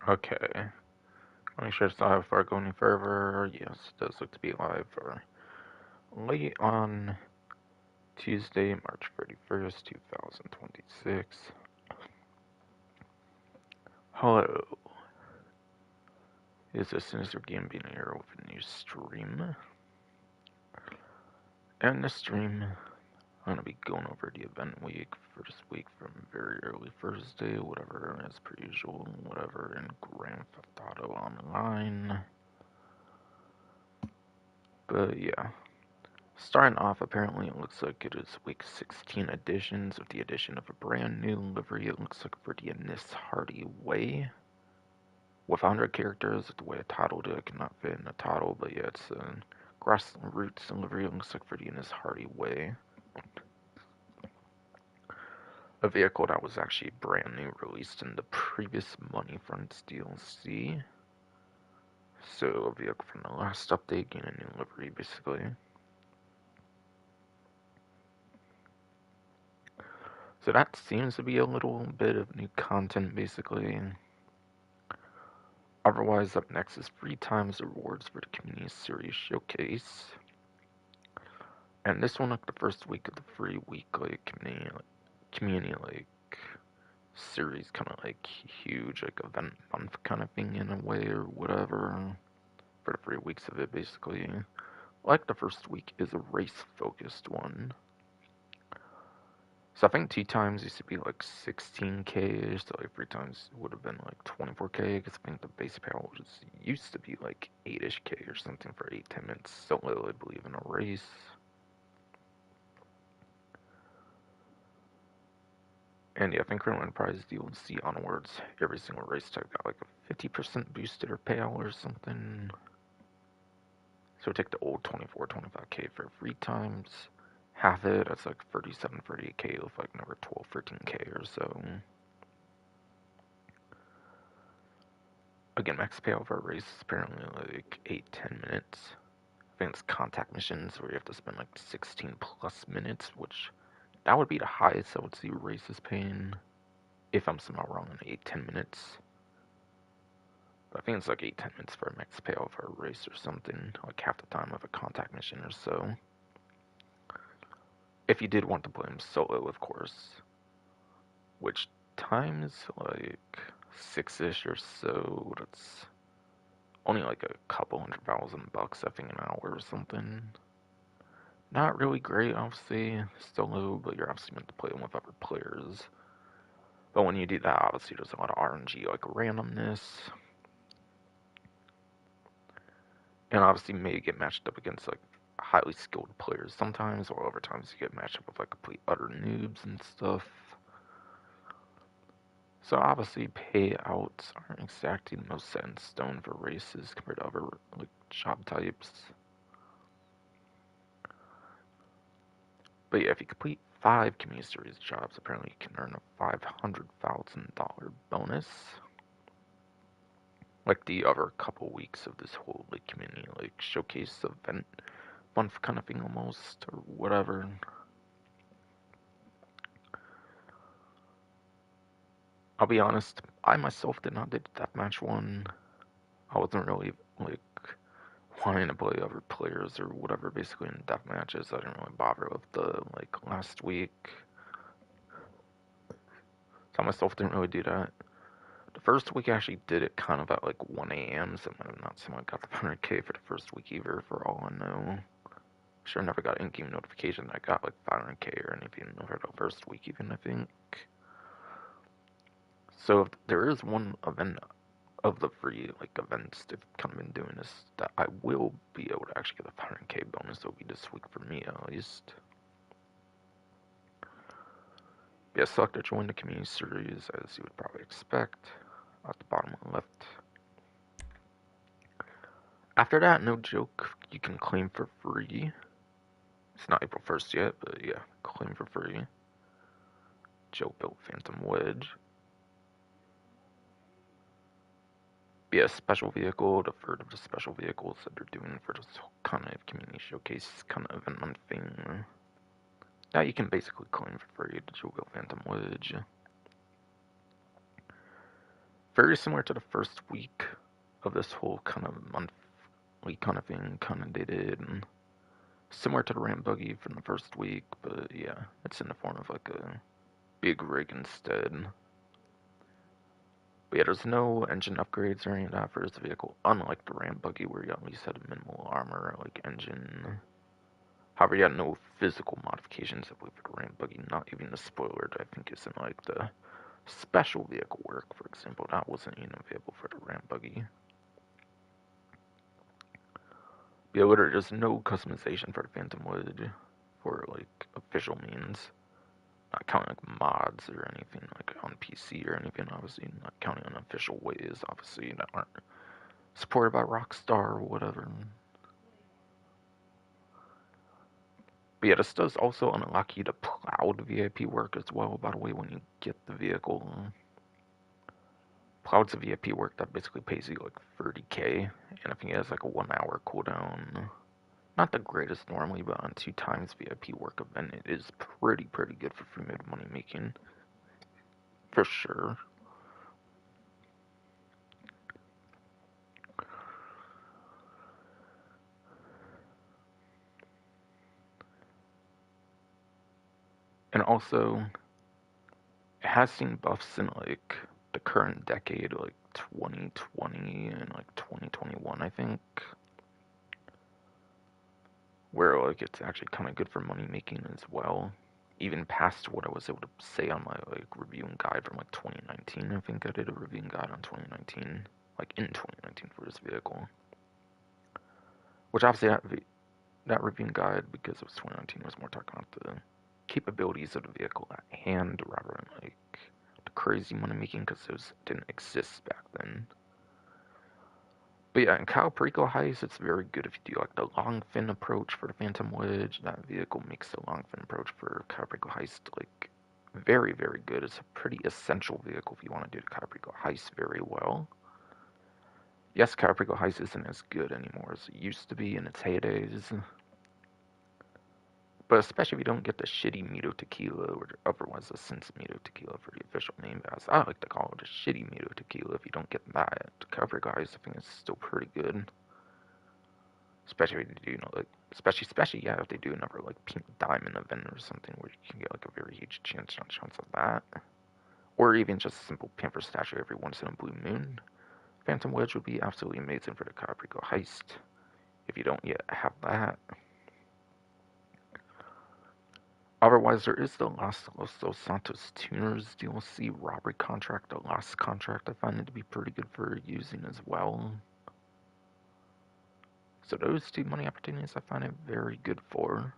Okay. Let me sure it's live before I go any further. Yes, it does look to be live for late on Tuesday, March 31st, 2026. Hello. Is this Sinister Gambino here with a new stream? And this stream, I'm going to be going over the event week for this week from very early Thursday, whatever, as per usual, whatever, in Grand Theft Auto Online. But yeah. Starting off, apparently it looks like it is week 16 editions with the addition of a brand new livery. It looks like for the Nis Hardy Way. With 100 characters, the way I titled it, I cannot fit in a title, but yeah, it's a Grassland Roots livery. It looks like for the Nis Hardy Way. A vehicle that was actually brand new, released in the previous Money Fronts DLC. So a vehicle from the last update getting a new livery, basically. So that seems to be a little bit of new content, basically. Otherwise, up next is 3 times the rewards for the Community Series Showcase. And this one, like the first week of the free weekly community series, kind of like huge, like event month kind of thing in a way, or whatever. For the 3 weeks of it, basically. Like the first week is a race-focused one. So I think 2 times used to be like 16k, so like 3 times would have been like 24k, because I think the base power used to be like 8ish k or something for 8-10 minutes solo, I believe, in a race. And yeah, I think Criminal Enterprise DLC onwards, every single race type got like a 50% boosted or payout or something. So take the old 24, 25k for 3 times. Half it, that's like 37, 38k with like another 12, 13k or so. Again, max payout for a race is apparently like 8-10 minutes. I think it's contact missions where you have to spend like 16 plus minutes, which that would be the highest I would see races paying, if I'm somehow wrong in 8-10 minutes. But I think it's like 8-10 minutes for a max payout for a race or something, like half the time of a contact mission or so. If you did want to play them solo, of course, which times like 6ish or so, that's only like a couple $100,000, I think, an hour or something. Not really great, obviously, solo, but you're obviously meant to play them with other players. But when you do that, obviously there's a lot of RNG, like randomness. And obviously maybe get matched up against like highly skilled players sometimes, or other times you get matched up with like complete utter noobs and stuff. So obviously payouts aren't exactly the most set in stone for races compared to other like job types. But yeah, if you complete 5 community series jobs, apparently you can earn a $500,000 bonus. Like the other couple weeks of this whole like community like showcase event month kind of thing almost, or whatever. I'll be honest, I myself did not do the deathmatch one. I wasn't really like wanting to play other players or whatever basically in deathmatches. I didn't really bother with the like last week. So I myself didn't really do that. The first week I actually did it kind of at like 1 a.m. So I might have not someone got the 100k for the first week either, for all I know. Sure, never got in-game notification that I got like 500k or anything over the first week even, I think. So if there is one event of the free like events they've kind of been doing this that I will be able to actually get a 500k bonus, it'll be this week for me at least. Yeah, select to join the community series as you would probably expect at the bottom left. After that, no joke, you can claim for free. It's not April 1st yet, but yeah, claim for free. Joe built Phantom Wedge. Be a special vehicle, the third of the special vehicles that they're doing for this kind of community showcase kind of event month thing. Now you can basically claim for free the Joe built Phantom Wedge. very similar to the first week of this whole kind of monthly kind of thing, kind of dated, and similar to the ramp buggy from the first week, but yeah, it's in the form of like a big rig instead. But yeah, there's no engine upgrades or any of that for this vehicle, unlike the ramp buggy where you at least had minimal armor, like engine. However, you had no physical modifications, I believe, for the ramp buggy, not even the spoiler that I think is in like the special vehicle work, for example. That wasn't even available for the ramp buggy. Yeah, literally, there's no customization for the Phantom Wood for like official means. Not counting like mods or anything like on PC or anything, obviously. Not counting on official ways, obviously, that aren't supported by Rockstar or whatever. But yeah, this does also unlock you to Plowed VIP work as well, by the way, when you get the vehicle. Plowed's a VIP work that basically pays you like 30k, and I think it has like a 1 hour cooldown. Not the greatest normally, but on 2 times VIP work event, it is pretty good for free mode money making. For sure. And also, it has seen buffs in like the current decade, like 2020 and like 2021, I think, where like it's actually kind of good for money making as well. Even past what I was able to say on my like reviewing guide from like 2019. I think I did a reviewing guide on 2019, like in 2019 for this vehicle. Which obviously that reviewing guide, because it was 2019, was more talking about the capabilities of the vehicle at hand rather than like the crazy money making, because those didn't exist back then. But yeah, in Kyle Perico Heist, it's very good if you do like the long fin approach for the Phantom Wedge. That vehicle makes the long fin approach for Kyle Perico Heist like very good. It's a pretty essential vehicle if you want to do the Kyle Perico Heist very well. Yes, Kyle Perico Heist isn't as good anymore as it used to be in its heydays. But especially if you don't get the shitty Mito Tequila, or otherwise the Sense Mito Tequila for the official name, as I like to call it, the shitty Mito Tequila. If you don't get that, Cover Guys, I think it's still pretty good. Especially if they do, like, especially yeah, if they do another like pink diamond event or something where you can get like a very huge chance of that, or even just a simple pamper statue every once in a blue moon. Phantom Wedge would be absolutely amazing for the Caprico Heist. If you don't yet have that. Otherwise, there is the Los Dos Santos Tuners DLC robbery contract, the last contract. I find it to be pretty good for using as well. So those two money opportunities I find it very good for.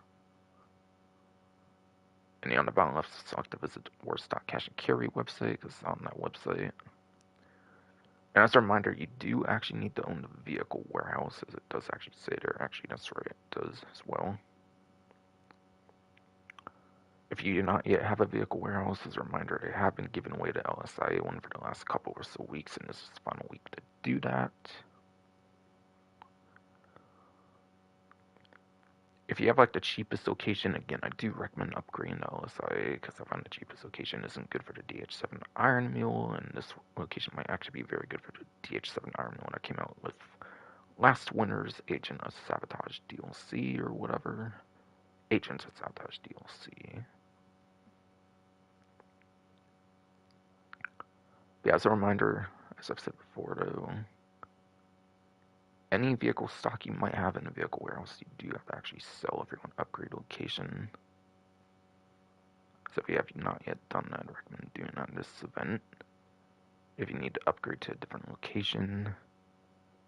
And on the bottom left, select to visit the Wars.cash and carry website, because it's on that website. And as a reminder, you do actually need to own the vehicle warehouse, as it does actually say there. Actually, that's right, it does as well. If you do not yet have a vehicle warehouse, as a reminder, they have been giving away the LSIA one for the last couple or so weeks, and this is the final week to do that. If you have like the cheapest location, again, I do recommend upgrading the LSIA, because I find the cheapest location isn't good for the DH7 Iron Mule, and this location might actually be very good for the DH7 Iron Mule that came out with last winter's Agent of Sabotage DLC or whatever. Agents of Sabotage DLC. But yeah, as a reminder, as I've said before, though, any vehicle stock you might have in a vehicle warehouse, you do have to actually sell if you're going to upgrade location. So if you have not yet done that, I recommend doing that in this event. If you need to upgrade to a different location,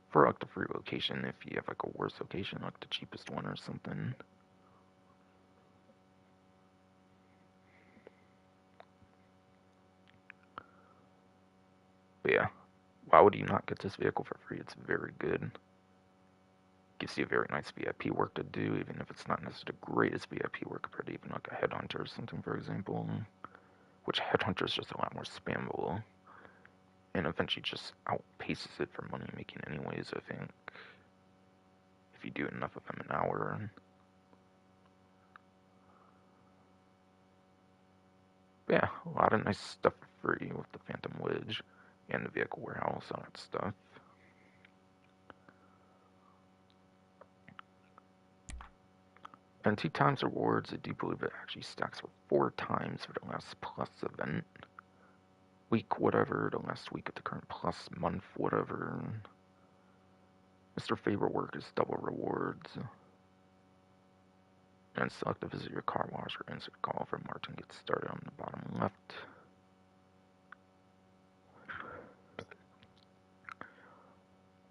for like the free location, if you have like a worse location, like the cheapest one or something. But yeah, why would you not get this vehicle for free? It's very good. Gives you a very nice VIP work to do, even if it's not necessarily the greatest VIP work compared to even like a Headhunter or something, for example. Which Headhunter is just a lot more spammable. And eventually just outpaces it for money making anyways, I think. If you do enough of them an hour. But yeah, a lot of nice stuff for free with the Phantom Wedge. and the vehicle warehouse, all that stuff. And 2 times rewards, I do believe it actually stacks for 4 times for the last plus event. Week, whatever, the last week of the current plus month, whatever. Mr. Favorite Work is double rewards. And select to visit your car wash or answer the call for Martin gets started on the bottom left.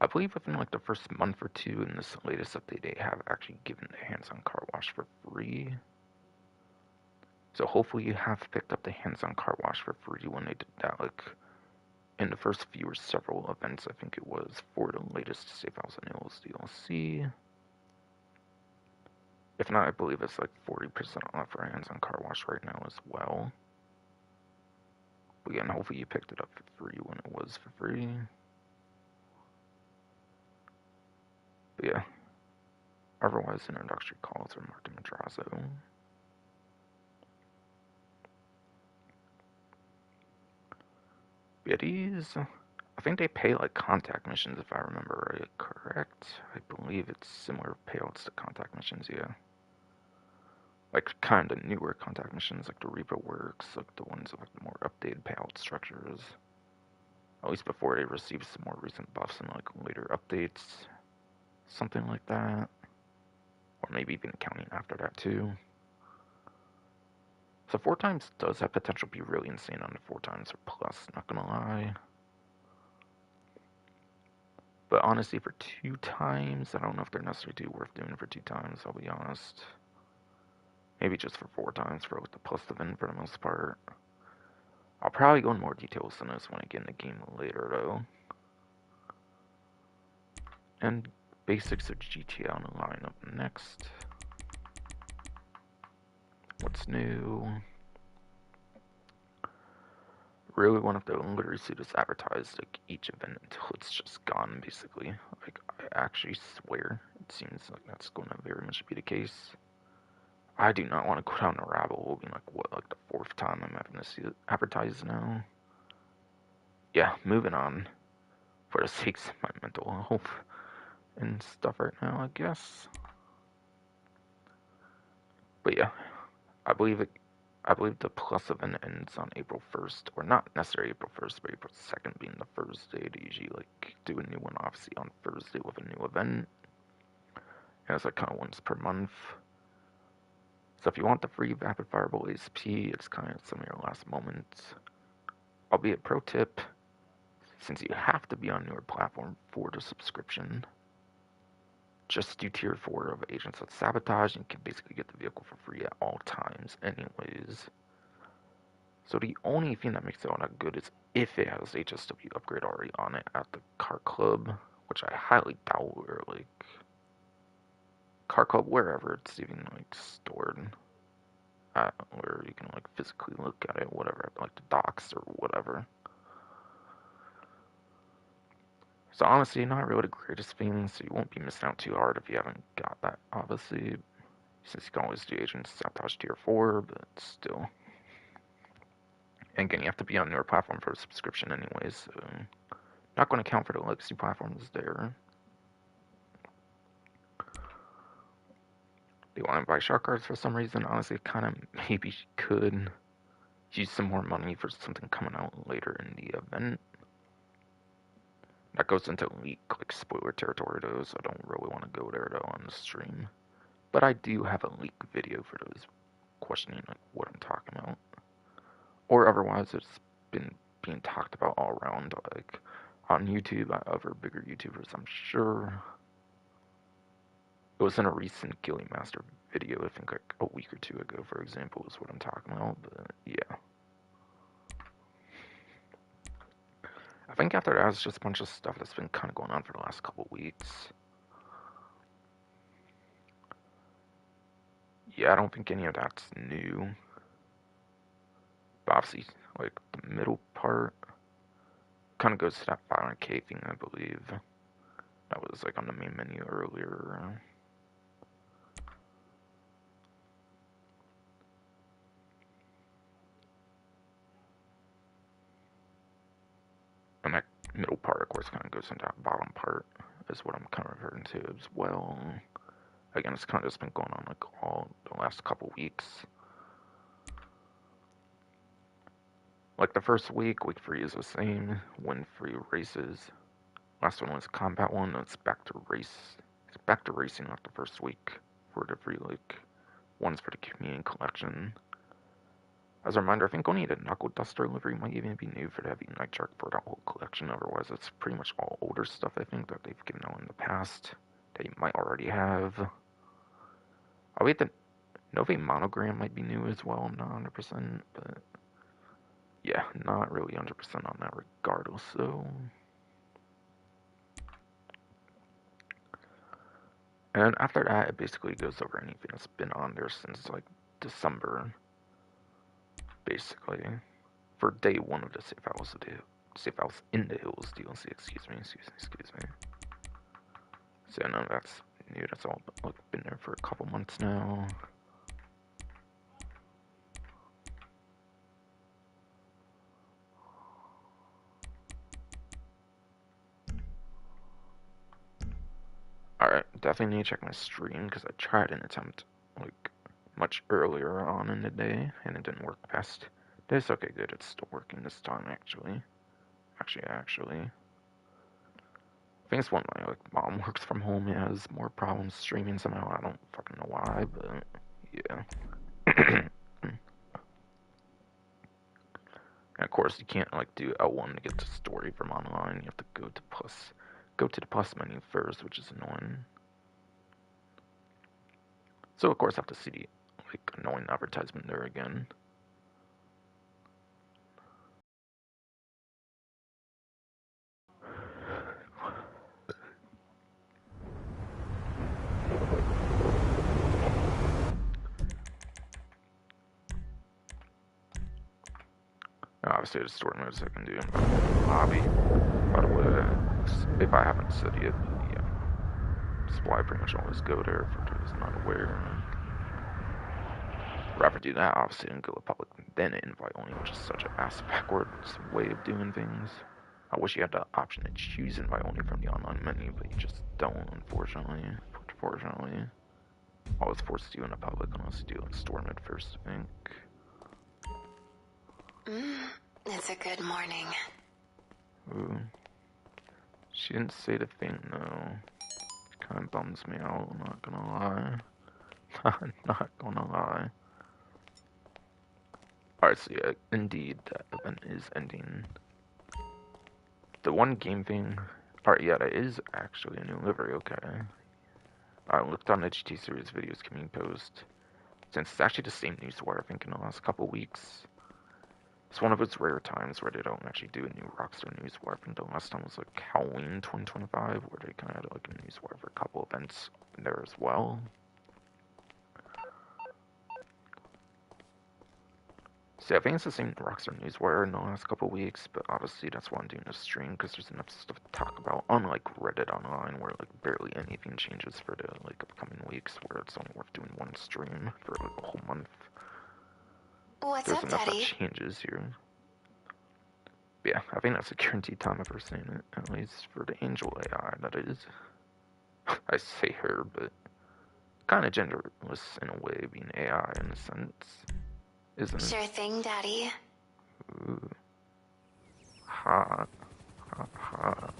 I believe within like the first month or 2 in this latest update, they have actually given the hands-on car wash for free. So hopefully you have picked up the hands-on car wash for free when they did that, like in the first few or several events, I think it was, for the latest Safehouse and Hills DLC. If not, I believe it's like 40% off for hands-on car wash right now as well. But again, hopefully you picked it up for free when it was for free. But yeah. Otherwise, introductory calls are Martin Madrazo. Biddies? I think they pay like contact missions if I remember right, correct? I believe it's similar payouts to contact missions, yeah. Like kind of newer contact missions like the Reaper Works, like the ones with the more updated payout structures. At least before they receive some more recent buffs and like later updates. Something like that. Or maybe even counting after that too. So 4 times does have potential to be really insane on the 4 times or plus, not gonna lie. But honestly, for 2 times, I don't know if they're necessarily too worth doing for 2 times, I'll be honest. Maybe just for 4 times for like the plus event for the most part. I'll probably go into more details on this when I get in the game later though. And basics of GTA on the line up next. What's new? Really one of the Livery suit is advertised like each event until it's just gone basically. Like I actually swear it seems like that's going to very much be the case. I do not want to go down the rabbit hole being like what, like the 4th time I'm having to see it advertised now. Yeah, moving on. For the sake of my mental health and stuff right now, I guess. But yeah, I believe the plus event ends on April 1st, or not necessarily April 1st, but April 2nd being the first day to usually like do a new one, obviously on Thursday with a new event. And it's like kind of once per month. So if you want the free Rapid Fireball ASP, it's kind of some of your last moments. Albeit pro tip, since you have to be on newer platform for the subscription, just do tier 4 of Agents of Sabotage and you can basically get the vehicle for free at all times anyways. So the only thing that makes it all that good is if it has HSW upgrade already on it at the car club, which I highly doubt, or like car club wherever it's even like stored, where you can like physically look at it, whatever, like the docks or whatever. So honestly, not really the greatest thing, so you won't be missing out too hard if you haven't got that, obviously, since you can always do Agents Sabotage tier 4, but still. And again, you have to be on newer platform for a subscription anyways, so not going to count for the legacy platforms there. Do you want to buy shark cards for some reason? Honestly, kind of maybe could use some more money for something coming out later in the event. That goes into leak, like spoiler territory though, so I don't really want to go there though on the stream. But I do have a leak video for those questioning like what I'm talking about. Or otherwise, it's been being talked about all around, like on YouTube by other bigger YouTubers, I'm sure. It was in a recent Gilly Master video, I think like a week or 2 ago, for example, is what I'm talking about, but yeah. I think after that, it's just a bunch of stuff that's been kind of going on for the last couple weeks. Yeah, I don't think any of that's new. But obviously, like, the middle part kind of goes to that 500k thing, I believe. That was, like, on the main menu earlier. And course, kind of goes into that bottom part, is what I'm kind of referring to as well. Again, it's kind of just been going on like all the last couple weeks. Like the first week, week 3 is the same. Win 3 races. Last one was combat one. It's back to race. It's back to racing after the first week for the 3 like ones for the community collection. As a reminder, I think only the Knuckle Duster livery might even be new for the Heavy Night Shark for that whole collection. Otherwise, it's pretty much all older stuff, I think, that they've given out in the past that you might already have. I'll wait, the Nove Monogram might be new as well, not 100%, but yeah, not really 100% on that regardless, so. And after that, it basically goes over anything that's been on there since like December. Basically, for day 1 of the Safehouse in the Hills DLC, excuse me. So none of that's new, that's all been there for a couple months now. Alright, definitely need to check my stream, because I tried an attempt, like, much earlier on in the day, and it didn't work best. This, okay, good, it's still working this time, actually. Actually. I think it's when my, like, mom works from home, and has more problems streaming somehow, I don't fucking know why, but, yeah. And of course, you can't, like, do L1 to get the story from online, you have to go to the plus menu first, which is annoying. So of course I have to see the like annoying advertisement there again. Obviously, there's story modes I can do in the lobby. By the way, if I haven't said it, yeah. That's why I pretty much always go there for those not aware. Rather do that, obviously, and go to public, then invite only, which is such an ass backwards way of doing things. I wish you had the option to choose invite only from the online menu, but you just don't, unfortunately. Always forced to do in the public unless you do it in store mode first, I think. It's a good morning. Ooh. She didn't say the thing, though. It kind of bums me out, I'm not gonna lie. Not gonna lie. Alright, so yeah, indeed, that event is ending. The one game thing... Alright, yeah, that is actually a new livery, okay. I looked on the GT Series videos community post. Since it's actually the same newswire, I think, in the last couple weeks. It's one of those rare times where they don't actually do a new Rockstar newswire. I think the last time was like Halloween 2025, where they kind of had like a newswire for a couple events there as well. So I think it's the same Rockstar newswire in the last couple weeks, but obviously that's why I'm doing this stream, because there's enough stuff to talk about, unlike Reddit Online, where like barely anything changes for the like upcoming weeks, where it's only worth doing one stream for like a whole month. What's There's up, enough Daddy? that changes here. But yeah, I think that's a guaranteed time I've ever seen it, at least for the Angel AI, that is. I say her, but kind of genderless in a way, being AI in a sense, isn't it? Sure thing, Daddy. Ooh. Hot. Hot.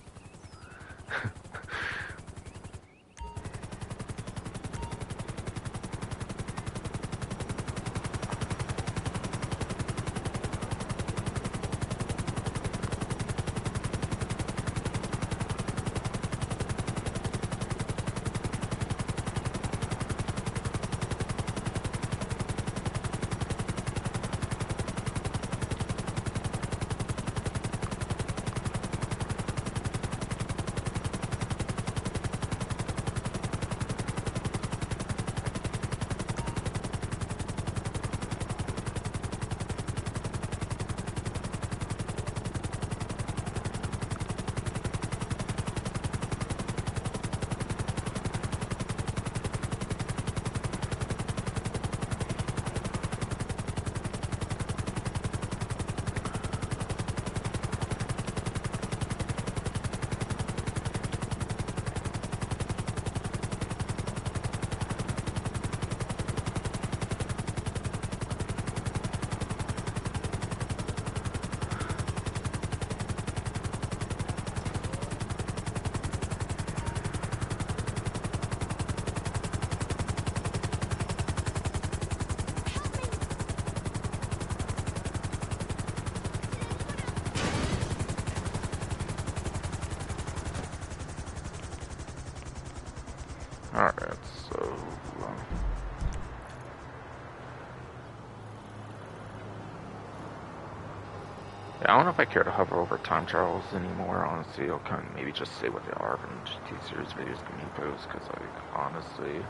if I care to hover over time trials anymore, honestly, I'll kind of maybe just say what they are from GT series videos can be post, because, like, honestly,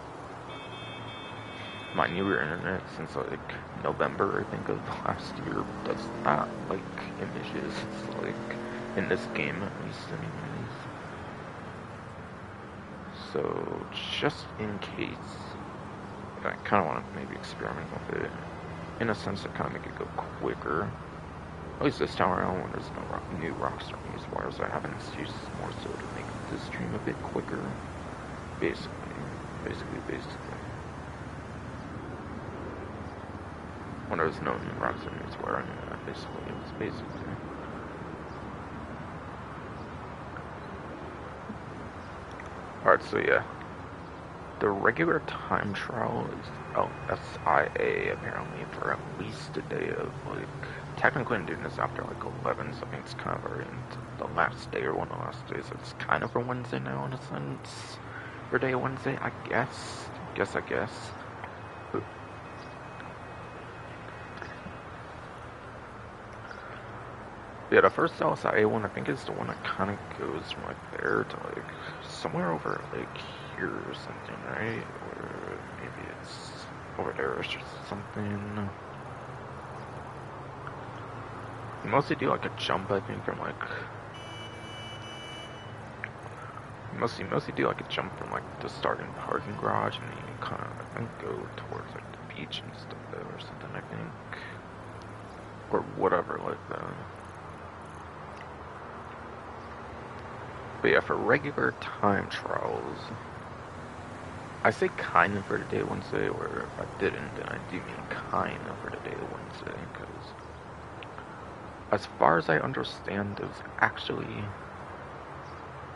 my newer internet since, like, November, I think, of last year does not like images, like, in this game, at least, anyways. So, just in case, I kind of want to maybe experiment with it, in a sense to kind of make it go quicker. At least this time around when there's no new Rockstar news wires, I have an excuse more so to make this stream a bit quicker. Basically. When there was no new Rockstar news wire, it was basically. Alright, so yeah. The regular time trial is SIA apparently for at least a day of, like, technically I'm doing this after like 11, so I think it's kind of already the last day or one of the last days. So it's kind of for Wednesday now in a sense. For day of Wednesday, I guess. But yeah, the first LSIA one I think is the one that kind of goes from like there to like somewhere over like here or something, right? Or maybe it's over there or something. You mostly do like a jump, I think, from like. You mostly do like a jump from like the starting parking garage, and then you kind of I think go towards like the beach and stuff though, or something, I think, or whatever like that. But yeah, for regular time trials, I say kind of for the day of Wednesday, or if I didn't, then I do mean kind of for the day of Wednesday, because as far as I understand, those actually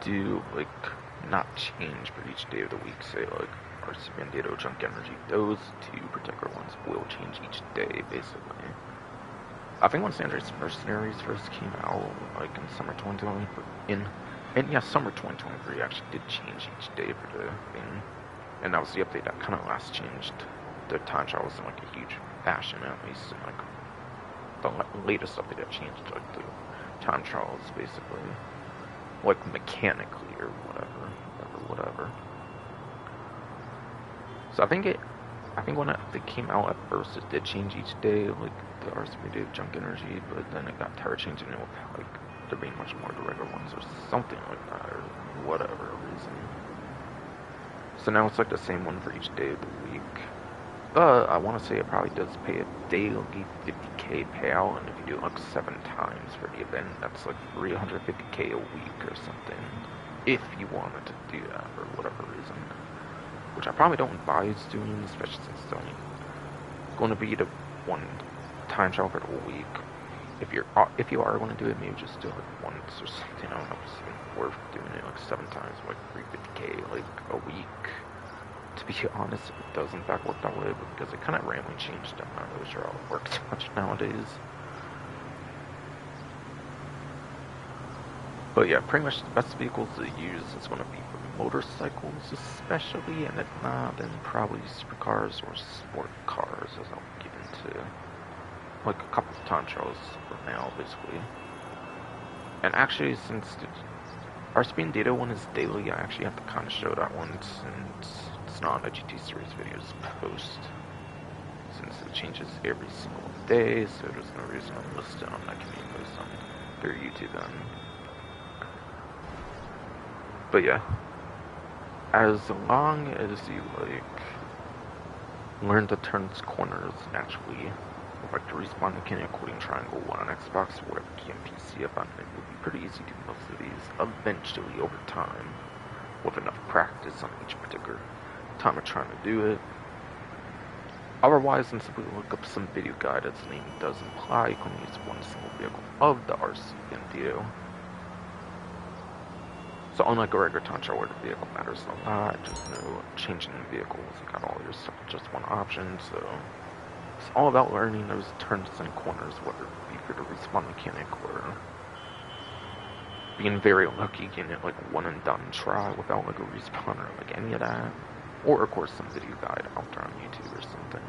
do, like, not change for each day of the week. Say, like, RC Bandito, Junk Energy, those two particular ones will change each day, basically. I think when San Andreas Mercenaries first came out, like, in summer 2023, and yeah, summer 2023 actually did change each day for the thing. And that was the update that kind of last changed the time trials in, like, a huge fashion, at least, in, like, the latest update that changed, like, the time trials, basically. Like, mechanically, or whatever. So I think when they came out at first, it did change each day, like, the RCB Junk Energy, but then it got tired changing it with, like, there being much more the regular ones, or something like that, or whatever reason. So now it's, like, the same one for each day of the week. I want to say it probably does pay a daily 50k payout, and if you do it like 7 times for the event, that's like 350k a week or something. If you wanted to do that for whatever reason, which I probably don't advise doing, especially since it's only going to be the one time trial for the week. If you are going to do it, maybe just do it like once or something. I don't know if it's even worth doing it like 7 times, like 350k like a week. To be honest, it does in fact work that way, but because it kind of randomly changed, I'm not really sure how it works much nowadays. But yeah, pretty much the best vehicles to use is going to be for motorcycles especially, and if not, then probably supercars or sport cars, as I'll get into like a couple of time trials for now, basically. And actually, since the RCB Data one is daily, I actually have to kind of show that one since it's not on a GT series videos post, since it changes every single day, so there's no reason to list it on that can be posted on their YouTube then. But yeah, as long as you like learn to turn corners naturally, like the respawn mechanic, quoting triangle 1 on Xbox, or whatever key on PC, I found it would be pretty easy to do most of these eventually over time, with enough practice on each particular time of trying to do it. Otherwise, then simply look up some video guide, as the name does imply. You can use one single vehicle of the RC Bandito. So unlike a regular time trial where the vehicle matters a lot, just no changing the vehicles, you got all your stuff with just one option, so it's all about learning those turns and corners, whether it be for the respawn mechanic or being very lucky getting it like one and done try without like a respawn or like any of that. Or of course some video guide out there on YouTube or something.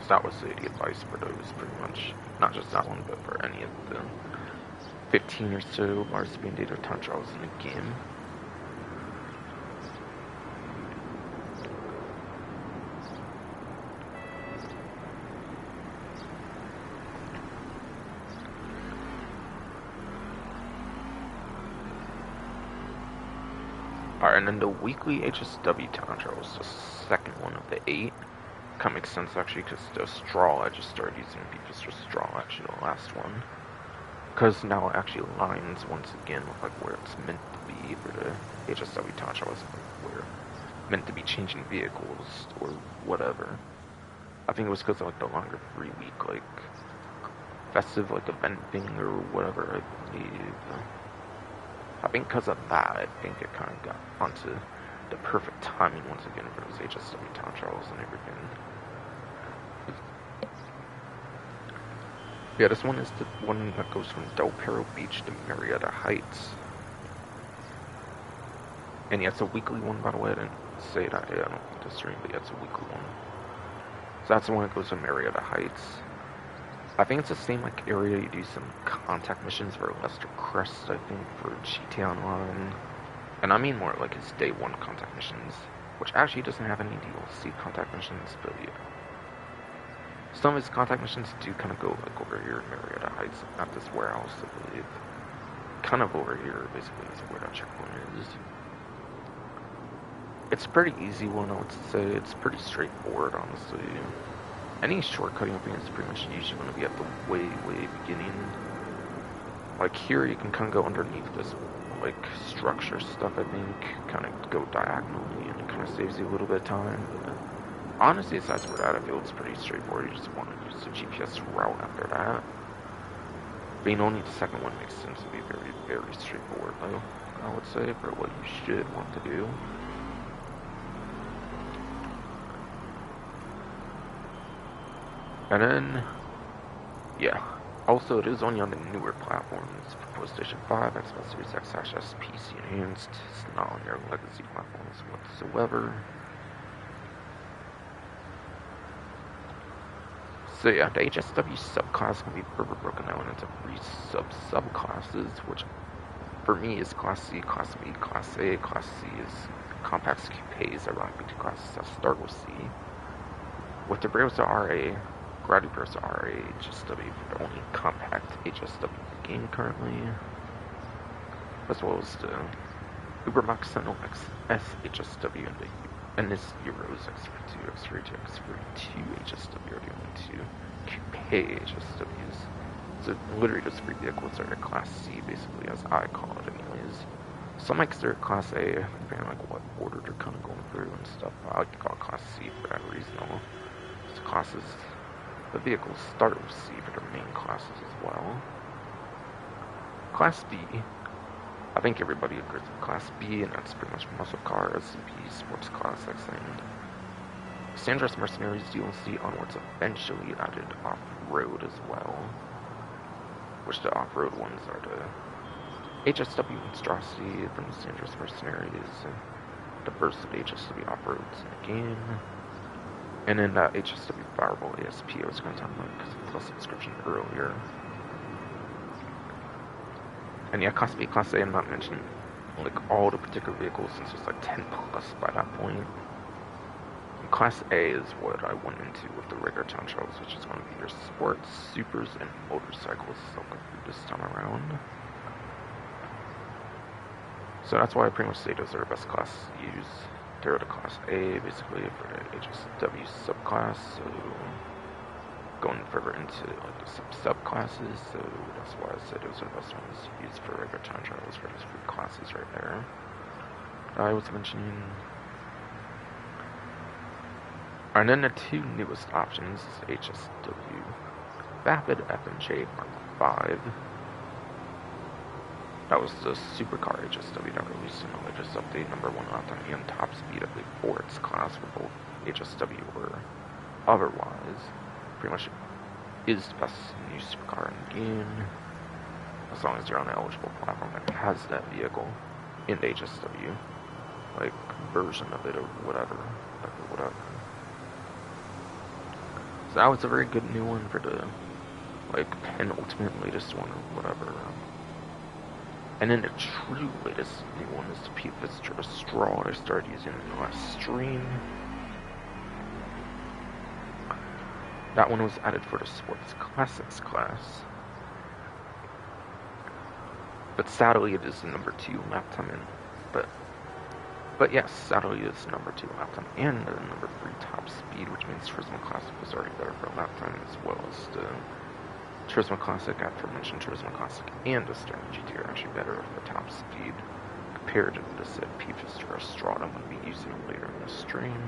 Because that was the advice for those, pretty much. Not just that one, but for any of the 15 or so bar speed data time trials in the game. Alright, and then the weekly HSW time trials, the second one of the 8. Kind of makes sense actually, because the straw, I just started using because for straw, actually the last one. Because now it actually aligns once again with like where it's meant to be for the HSW time trials, where it's meant to be changing vehicles or whatever. I think it was because of like the longer 3-week like festive like event thing or whatever, I believe. I think because of that, I think it kind of got onto the perfect timing once again for those HSW time trials and everything. Yeah, this one is the one that goes from Del Perro Beach to Marietta Heights. And yeah, it's a weekly one, by the way. I didn't say that. Yeah, I don't think this stream, but yeah, it's a weekly one. So that's the one that goes to Marietta Heights. I think it's the same like area you do some contact missions for Lester Crest, I think, for GTA Online. And I mean more like his day 1 contact missions, which actually doesn't have any DLC contact missions, but yeah. Some of his contact missions do kind of go like over here in Marietta Heights, at this warehouse, I believe. Kind of over here, basically, is where that checkpoint is. It's a pretty easy one, I would say. It's pretty straightforward, honestly. Any shortcutting thing is pretty much usually going to be at the way beginning. Like here, you can kind of go underneath this like structure stuff, I think. Kind of go diagonally, and it kind of saves you a little bit of time. But honestly, aside from that, I feel it's pretty straightforward. You just want to use the GPS route after that. Being only the second one makes sense to be very straightforward, though, I would say, for what you should want to do. And then, yeah. Also, it is only on the newer platforms for PlayStation 5, Xbox Series X, S, PC Enhanced. It's not on your legacy platforms whatsoever. So yeah, the HSW subclass can be further broken down into 3 subclasses, which for me is Class C, Class B, Class A. Class C is compacts, coupes, ironically two classes that start with C. With the Bravos RA, Gravity Bravos RA, HSW for the only compact HSW in the game currently, as well as the Ubermax Sentinel XS HSW and this Euros X32, X32, X32 HSW are the only 2 coupe HSWs. So literally those 3 vehicles are the Class C, basically, as I call it anyways. Some might consider it Class A, depending on like what order they're kind of going through and stuff. I like to call it Class C for that reason. The classes, the vehicles start with C for their main classes as well. Class B, I think everybody agrees with Class B, and that's pretty much muscle car, SCP, sports class, and San Andreas Mercenaries DLC onwards eventually added off-road as well, which the off-road ones are the HSW Monstrosity from the San Andreas Mercenaries, the burst of HSW off-roads in the game, and then that HSW Fireball ASP I was going to talk about because of Plus subscription earlier. And yeah, Class B, Class A, I'm not mentioning like all the particular vehicles since it's like 10 plus by that point. And Class A is what I went into with the regular time trials, which is going to be your sports, supers, and motorcycles. So I'll go through this time around. So that's why I pretty much say those are the best classes to use. They're the Class A, basically, for the HSW subclass, so going further into like the subclasses, so that's why I said those are the best ones to use for regular time trials for those 3 classes right there. I was mentioning. And then the 2 newest options is HSW Vapid FMJ Mark V. That was the supercar HSW that released in the latest update, number 1 autonomy and top speed, I believe, for its class for both HSW or otherwise. Pretty much is the best new supercar in the game, as long as you're on an eligible platform that has that vehicle in the HSW, like, version of it or whatever. So that was a very good new one for the, like, penultimate latest one or whatever. And then the true latest new one is the P-Visitor Straw that I started using in the last stream. That one was added for the Sports Classics class. But sadly it is the number 2 lap time in, but yes, sadly it is the number 2 lap time and the number 3 top speed, which means Turismo Classic was already better for lap time, as well as the Turismo Classic, aforementioned Turismo Classic, and the Stern GT are actually better for top speed compared to the said P-Visitor Straw I'm going to be using later in the stream.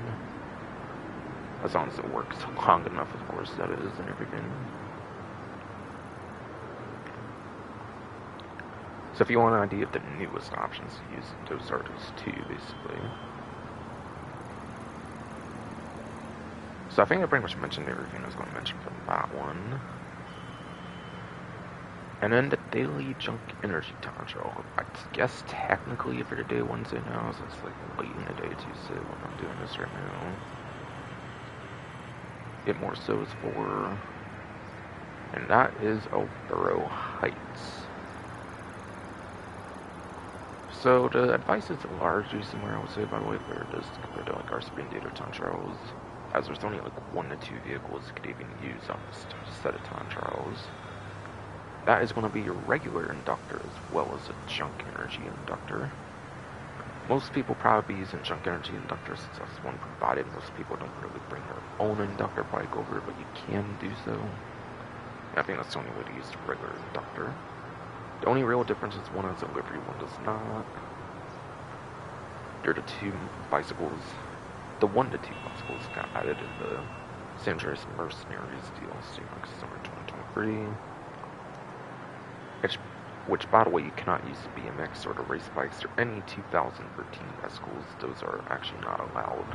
As long as it works long enough, of course, that is, and everything. So if you want an idea of the newest options to use, those are those two, basically. So I think I pretty much mentioned everything I was going to mention from that one. And then the daily junk energy tantra. I guess technically if it's day Wednesday now, so it's like late in the day Tuesday when I'm doing this right now. It more so is for, and that is Borough Heights. So the advice is largely similar, I would say, by the way, where it is compared to like our spin data time trials, as there's only like 1 to 2 vehicles you could even use on this set of time trials. That is going to be your regular inductor as well as a junk energy inductor. Most people probably be using junk energy inductor since that's one provided. Most people don't really bring their own inductor bike over, but you can do so. And I think that's the only way to use the regular inductor. The only real difference is one has a livery, one does not. They're the 2 bicycles. The 1 to 2 bicycles got added in the San Andreas Mercenaries DLC next summer 2023. Which, by the way, you cannot use the BMX or the race bikes or any 2013 bicycles. Those are actually not allowed.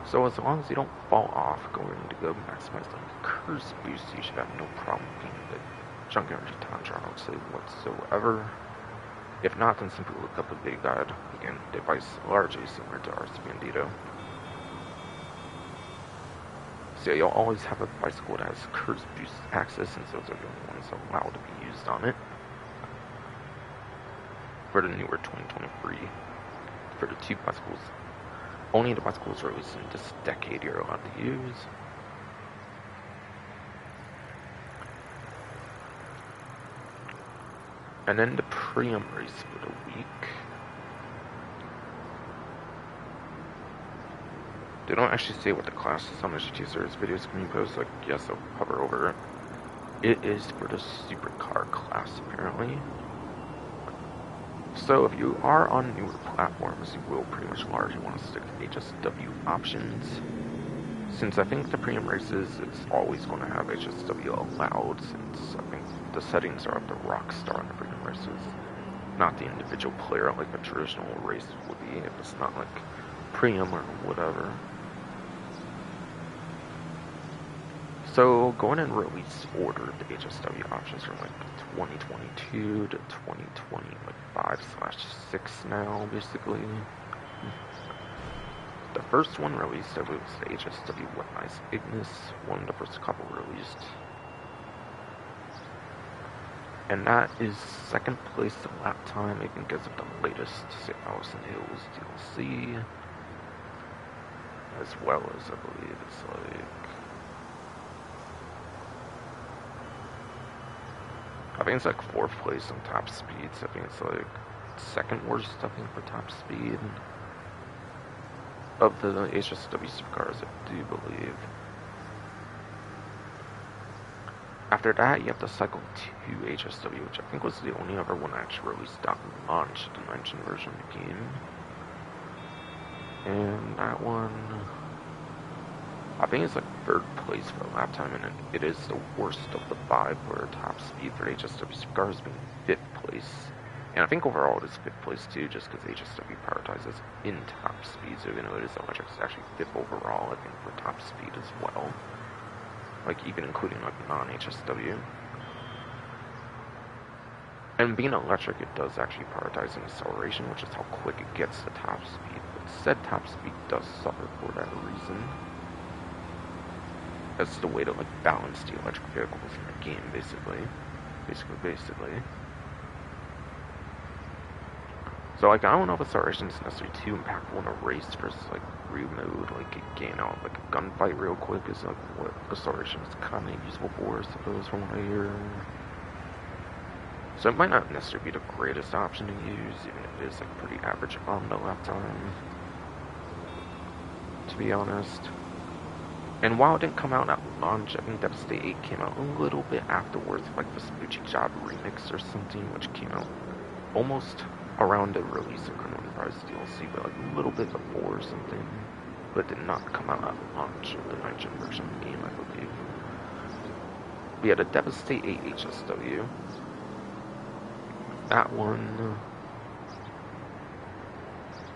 So as long as you don't fall off going to go maximize the curse boost, you should have no problem getting the junk energy tantra, I would say, whatsoever. If not, then simply look up a big guide. Again, device largely similar to our Bandito. So yeah, you'll always have a bicycle that has curse boost access, since those are the only ones allowed to be used on it. For the newer 2023, for the 2 bicycles, only the bicycles released in this decade you're allowed to use. And then the Priam race for the week. They don't actually say what the class is on the GT Series videos can you post, like, yes, I'll hover over it. It is for the supercar class, apparently. So if you are on newer platforms, you will pretty much largely want to stick to HSW options. Since I think the Priam races is always going to have HSW allowed, since I think the settings are up to Rockstar in the Priam races, not the individual player like a traditional race would be if it's not like Priam or whatever. So going in release order, the HSW options are like 2022 to 2020, like 5/6 now, basically. The first one released, I believe, was the HSW Weaponized Ignis, one of the first couple released. And that is 2nd place to lap time, I think, as of the latest Safehouse and Hills DLC. As well as, I believe, it's like, I think it's like 4th place on top speeds. I think it's like 2nd worst, I think, for top speed of the HSW supercars, I do believe. After that, you have to cycle to HSW, which I think was the only other one actually released out and launched in the engine version of the game. And that one, I think it's like 3rd place for lap time, and it is the worst of the 5 for top speed for HSW supercars, being 5th place. And I think overall it is 5th place too, just because HSW prioritizes in top speed, so even though it is electric, it's actually 5th overall, I think, for top speed as well. Like, even including, like, non-HSW. And being electric, it does actually prioritize an acceleration, which is how quick it gets to top speed. But said top speed does suffer for that reason. That's the way to like balance the electric vehicles in the game, basically. Basically. So like I don't know if acceleration is necessarily too impactful in a race versus like reload, like gain out like a gunfight real quick is like what acceleration is kind of useful for, I suppose, from what I hear. So it might not necessarily be the greatest option to use, even if it is like pretty average on the lap time, to be honest. And while it didn't come out at launch, I think Devastate 8 came out a little bit afterwards, like the Spoochie Job remix or something, which came out almost around the release of Criminal Enterprise DLC, but like a little bit before or something. But did not come out at launch of the 9th gen version of the game, I believe. We had a Devastate 8 HSW. That one,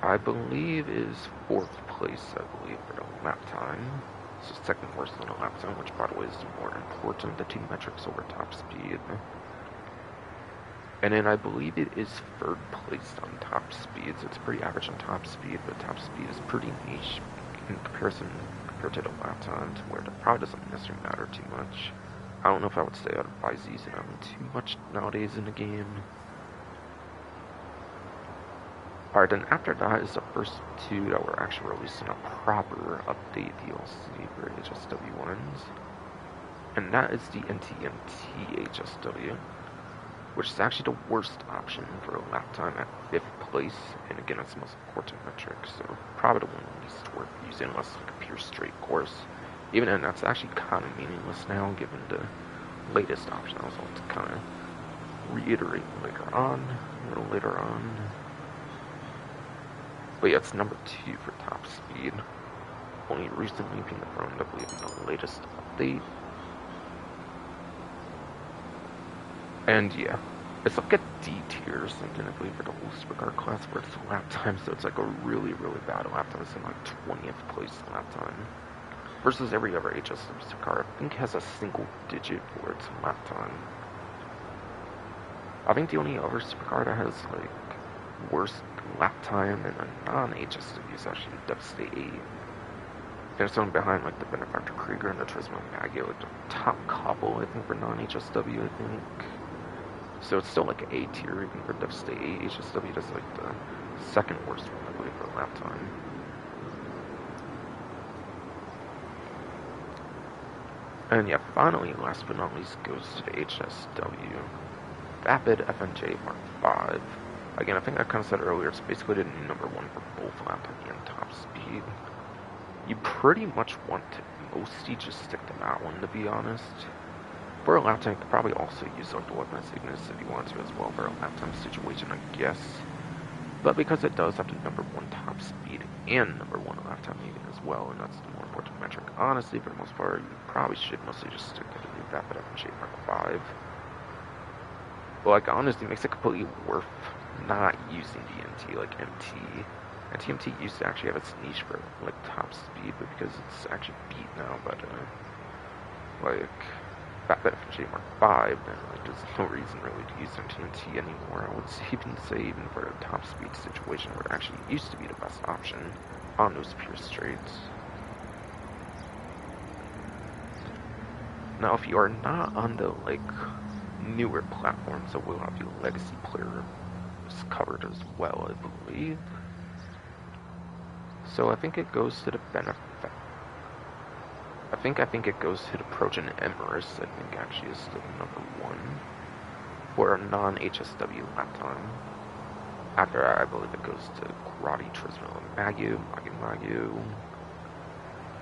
I believe, is 4th place, I believe, for the lap time. So second worst on the lap time, which by the way is more important, the two metrics over top speed. And then I believe it is 3rd place on top speed, so it's pretty average on top speed, but top speed is pretty niche in comparison compared to the lap time, to where it probably doesn't necessarily matter too much. I don't know if I would say I'd advise using them too much nowadays in the game. Alright, then after that is the first two that were actually releasing a proper update DLC for HSW ones. And that is the NTMT HSW, which is actually the worst option for a lap time at 5th place. And again, that's the most important metric, so probably the one least worth using unless it's like a pure straight course. Even then, that's actually kind of meaningless now, given the latest option. I was going to kind of reiterate a little later on. But yeah, it's number 2 for top speed. Only recently being confirmed, I believe, in the latest update. And yeah, it's like a D tier or something, I believe, for the whole supercar class, where it's lap time, so it's like a really, really bad lap time. It's in like 20th place lap time. Versus every other HSW supercar, I think has a single digit for its lap time. I think the only other supercar that has like worse lap time than a non-HSW is actually Devastate 8. There's someone behind like the Benefactor Krieger and the Turismo Maggio, like the top couple, I think, for non-HSW, I think. So it's still like an A tier, even for Devastate 8. HSW does like the second worst one, I believe, for lap time. And yeah, finally, last but not least, goes to the HSW Vapid FNJ Mark 5. Again, I think I kind of said earlier, it's basically the new number 1 for both lap time and top speed. You pretty much want to mostly just stick to that one, to be honest. For a lap time, you could probably also use like the weaponized Ignis if you want to as well for a lap time situation, I guess. But because it does have the number 1 top speed and number 1 lap time even as well, and that's the more important metric, honestly, for the most part, you probably should mostly just stick to the new Vapid FNJ Mark 5. But like, honestly, it makes it completely worth not using the NT, like MT. NT used to actually have its niche for like top speed, but because it's actually beat now, but like Vapid FNJ Mark 5, then like there's no reason really to use NT anymore. I would even say even for a top speed situation where it actually used to be the best option on those pure straights. Now, if you are not on the like newer platforms, so we'll have your legacy player covered as well, I believe. So I think it goes to the benefit. I think it goes to the Progen Emrys. I think actually is still number 1 for a non-HSW lap time. After that, I believe it goes to Karate, Turismo, Maggio.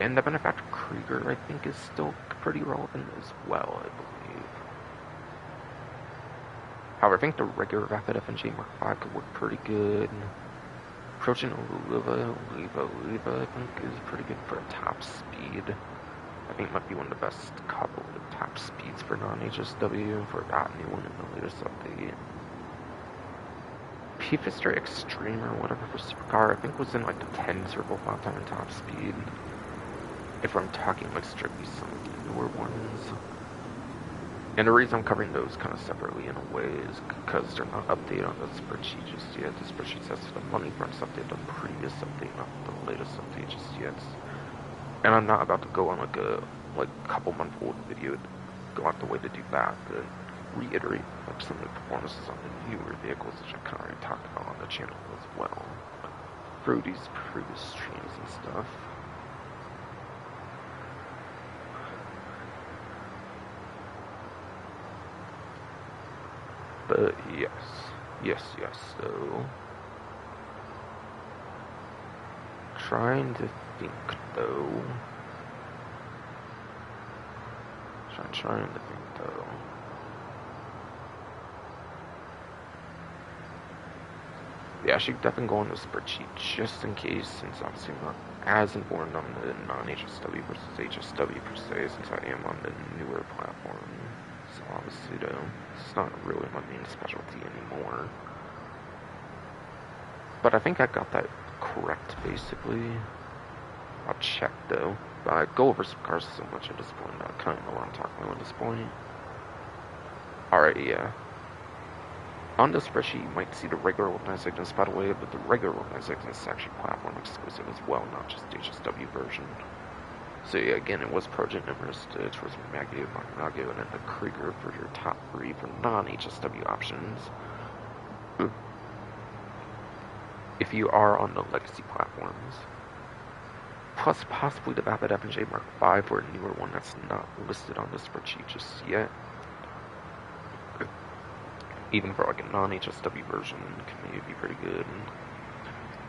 And the Benefactor Krieger, I think, is still pretty relevant as well, I believe. However, I think the regular Vapid FNJ Mark 5 could work pretty good. Progen Oliva, I think, is pretty good for a top speed. I think it might be one of the best couple of top speeds for non-HSW for that new one in the latest update. P-Fister Extreme or whatever for Supercar, I think was in like the 10 circle lap time and top speed. If I'm talking like strictly some of the newer ones. And the reason I'm covering those kind of separately in a way is because they're not updated on the spreadsheet just yet. The spreadsheet says the money fronts update, the previous update, not the latest update just yet. And I'm not about to go on like a like couple-month old video to go out the way to do that, to reiterate like some of the performances on the newer vehicles, which I kind of already talked about on the channel as well, through these previous streams and stuff. But yes, so trying to think though. Trying to think though. Yeah, I should definitely go on the spreadsheet just in case, since obviously I'm not as informed on the non-HSW versus HSW per se, since I am on the newer platform. So obviously though, it's not really my main specialty anymore. But I think I got that correct basically. I'll check though. But I go over some cars so much at this point, I kind of know what I'm talking about at this point. Alright, yeah. On the spreadsheet, you might see the regular organized segments, by the way, but the regular organized segments is actually platform exclusive as well, not just the HSW version. So yeah, again, it was Project Numbers, the Tourism Maggie, Marginago, and then the Krieger for your top 3 for non-HSW options. If you are on the legacy platforms. Plus possibly the Vapid F&J Mark V for a newer one that's not listed on the spreadsheet just yet. Even for like a non-HSW version, can maybe be pretty good.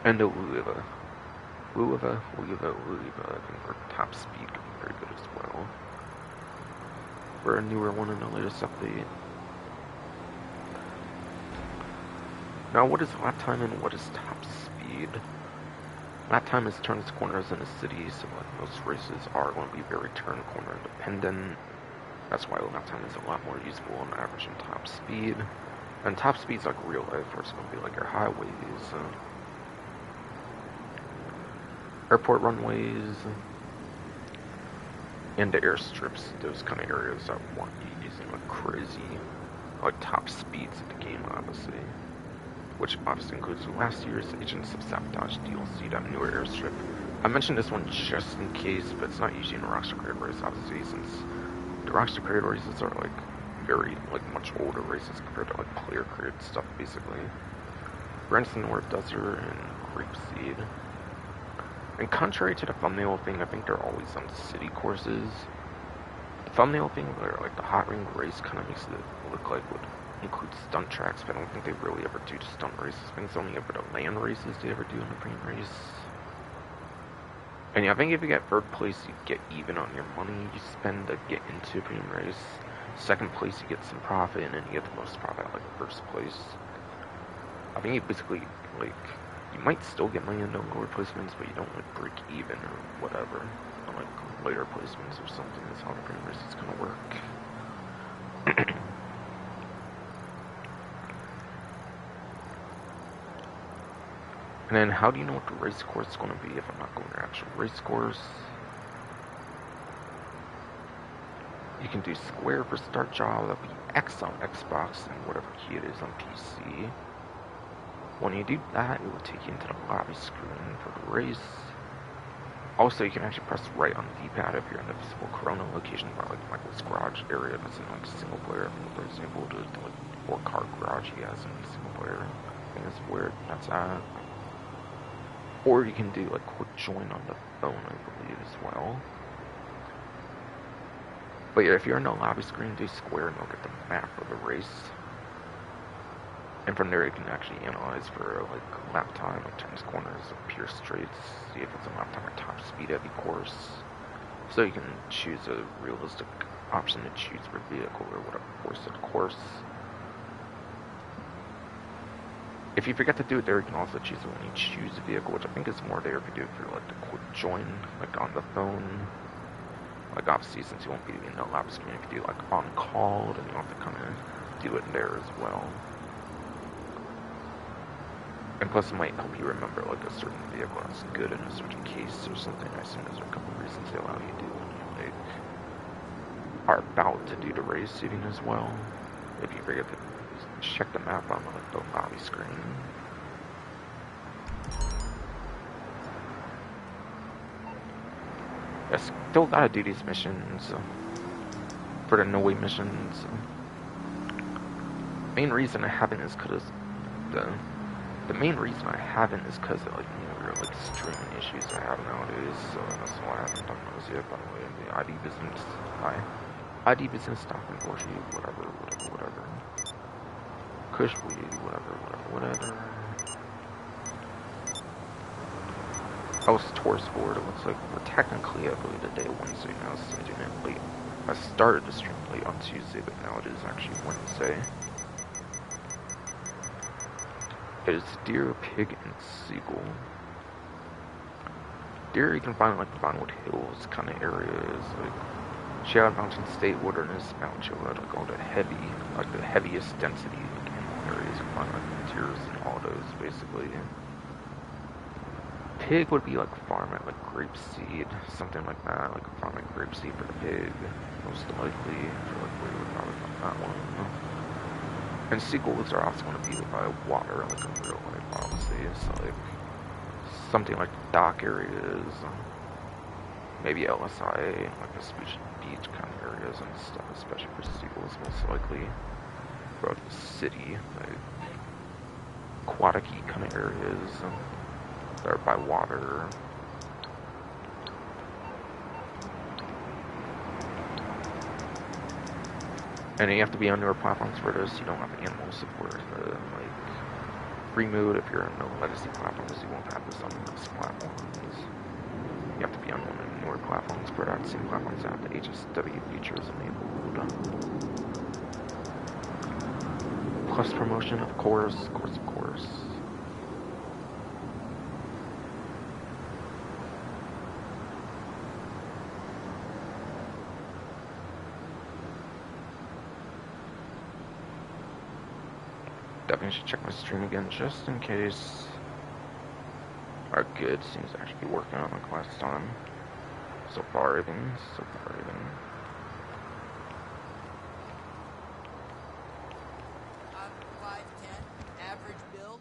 And the Louisville, I think for top speed can be very good as well. For a newer one in the latest update. Now, what is lap time and what is top speed? Lap time is turns corners in a city, so like most races are going to be very turn corner dependent. That's why lap time is a lot more useful on average than top speed. And top speed's like real life, where it's going to be like your highways, airport runways, and the airstrips, those kind of areas that want you using like crazy, like top speeds of the game, obviously. Which obviously includes last year's Agents of Sabotage DLC, that newer airstrip. I mentioned this one just in case, but it's not usually in the Rockstar Creator Race, obviously, since the Rockstar Creator Races are like very, like much older races compared to like player created stuff, basically. Branson North Desert and Creepseed. And contrary to the thumbnail thing, I think they're always on city courses. The thumbnail thing, where like the Hot Ring race kind of makes it look like would include stunt tracks, but I don't think they really ever do the stunt races. I think it's only ever the land races they ever do in the premium race. And yeah, I think if you get third place, you get even on your money you spend to get into a premium race. Second place, you get some profit, and then you get the most profit at like first place. I think you basically, like, you might still get money in the lower placements, but you don't like break even or whatever on like later placements or something. That's how the premium race is gonna work. And then how do you know what the race course is going to be if I'm not going to actual race course? You can do square for start job, that'll be X on Xbox, and whatever key it is on PC. When you do that, it will take you into the lobby screen for the race. Also, you can actually press right on the D-pad if you're in the visible Corona location, by like Michael's garage area that's in like single player. For example, the like 4-car garage he has in single player. I think that's where that's at. Or you can do like quick join on the phone, I believe, as well. But yeah, if you're in the lobby screen, do square and you'll get the map of the race. And from there you can actually analyze for like lap time, like turns corners, like pure straights, see if it's a lap time or top speed heavy course. So you can choose a realistic option to choose for vehicle or whatever course of the course. If you forget to do it there, you can also choose it when you choose a vehicle, which I think is more there if you do it through like the quick join, like on the phone. Like obviously, since you won't be in the lap screen, if you do like on call, then you have to kind of do it there as well. And plus, it might help you remember like a certain vehicle that's good in a certain case or something. I assume there's a couple of reasons they allow you to do when you like are about to do the race even as well. If you forget to check the map on like the lobby screen. I still gotta do these missions for the no-way missions. Main reason I haven't is because the main reason I haven't is because of like more like streaming issues I have nowadays. So that's why I haven't done those yet. By the way, the ID business, ID business stock and Gorgie, whatever. Kush weed, whatever. I was tourist board. It looks like we're technically, I believe, the day of Wednesday now, so I'm doing it late. I started to stream late on Tuesday, but now it is actually Wednesday. It is deer, pig, and seagull. Deer you can find like the Vinewood Hills kind of areas, like Shadow Mountain State Wilderness, Mount Chilla, like all the heaviest density like, animal areas. You can find like deers and all those basically. Pig would be like farm at like grapeseed, something like that, like a farm at grapeseed for the pig, most likely for like where you would probably find that one. And seagulls are also going to be by water, like in real life, obviously. So like something like dock areas, maybe LSI, like the beach kind of areas and stuff, especially for seagulls, most likely. Throughout the city, like aquatic-y kind of areas that are by water. And you have to be on newer platforms for this. You don't have animal support. Like free mode, if you're on no legacy platforms, you won't have this on these platforms. You have to be on one of the newer platforms for that. Same platforms that have the HSW features enabled. Plus promotion, of course. Definitely should check my stream again just in case. Our good seems to actually be working on like last time. So far even. 5'10", average build.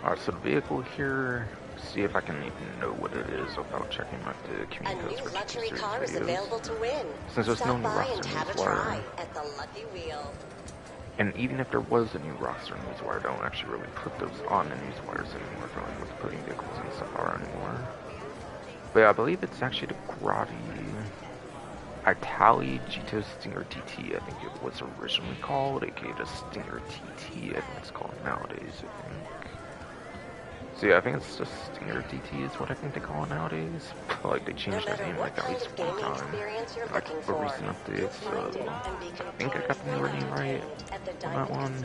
Alright, so the vehicle here, see if I can even know what it is without checking like the community codes for luxury series car is videos. available to win. Since there's no new Stop by roster and have a newswire, try at the Lucky Wheel. and even if there was a new roster newswire, I don't actually really put those on the newswires anymore for like with putting vehicles and stuff are anymore. But yeah, I believe it's actually the Grotti Itali Gito Stinger TT, I think it was originally called, aka the Stinger TT, I think it's called nowadays, I think. So yeah, I think it's just Stinger TT is what I think they call it nowadays. Like they changed their name like at least one time, like a recent update, so I think I got the newer name right on that one.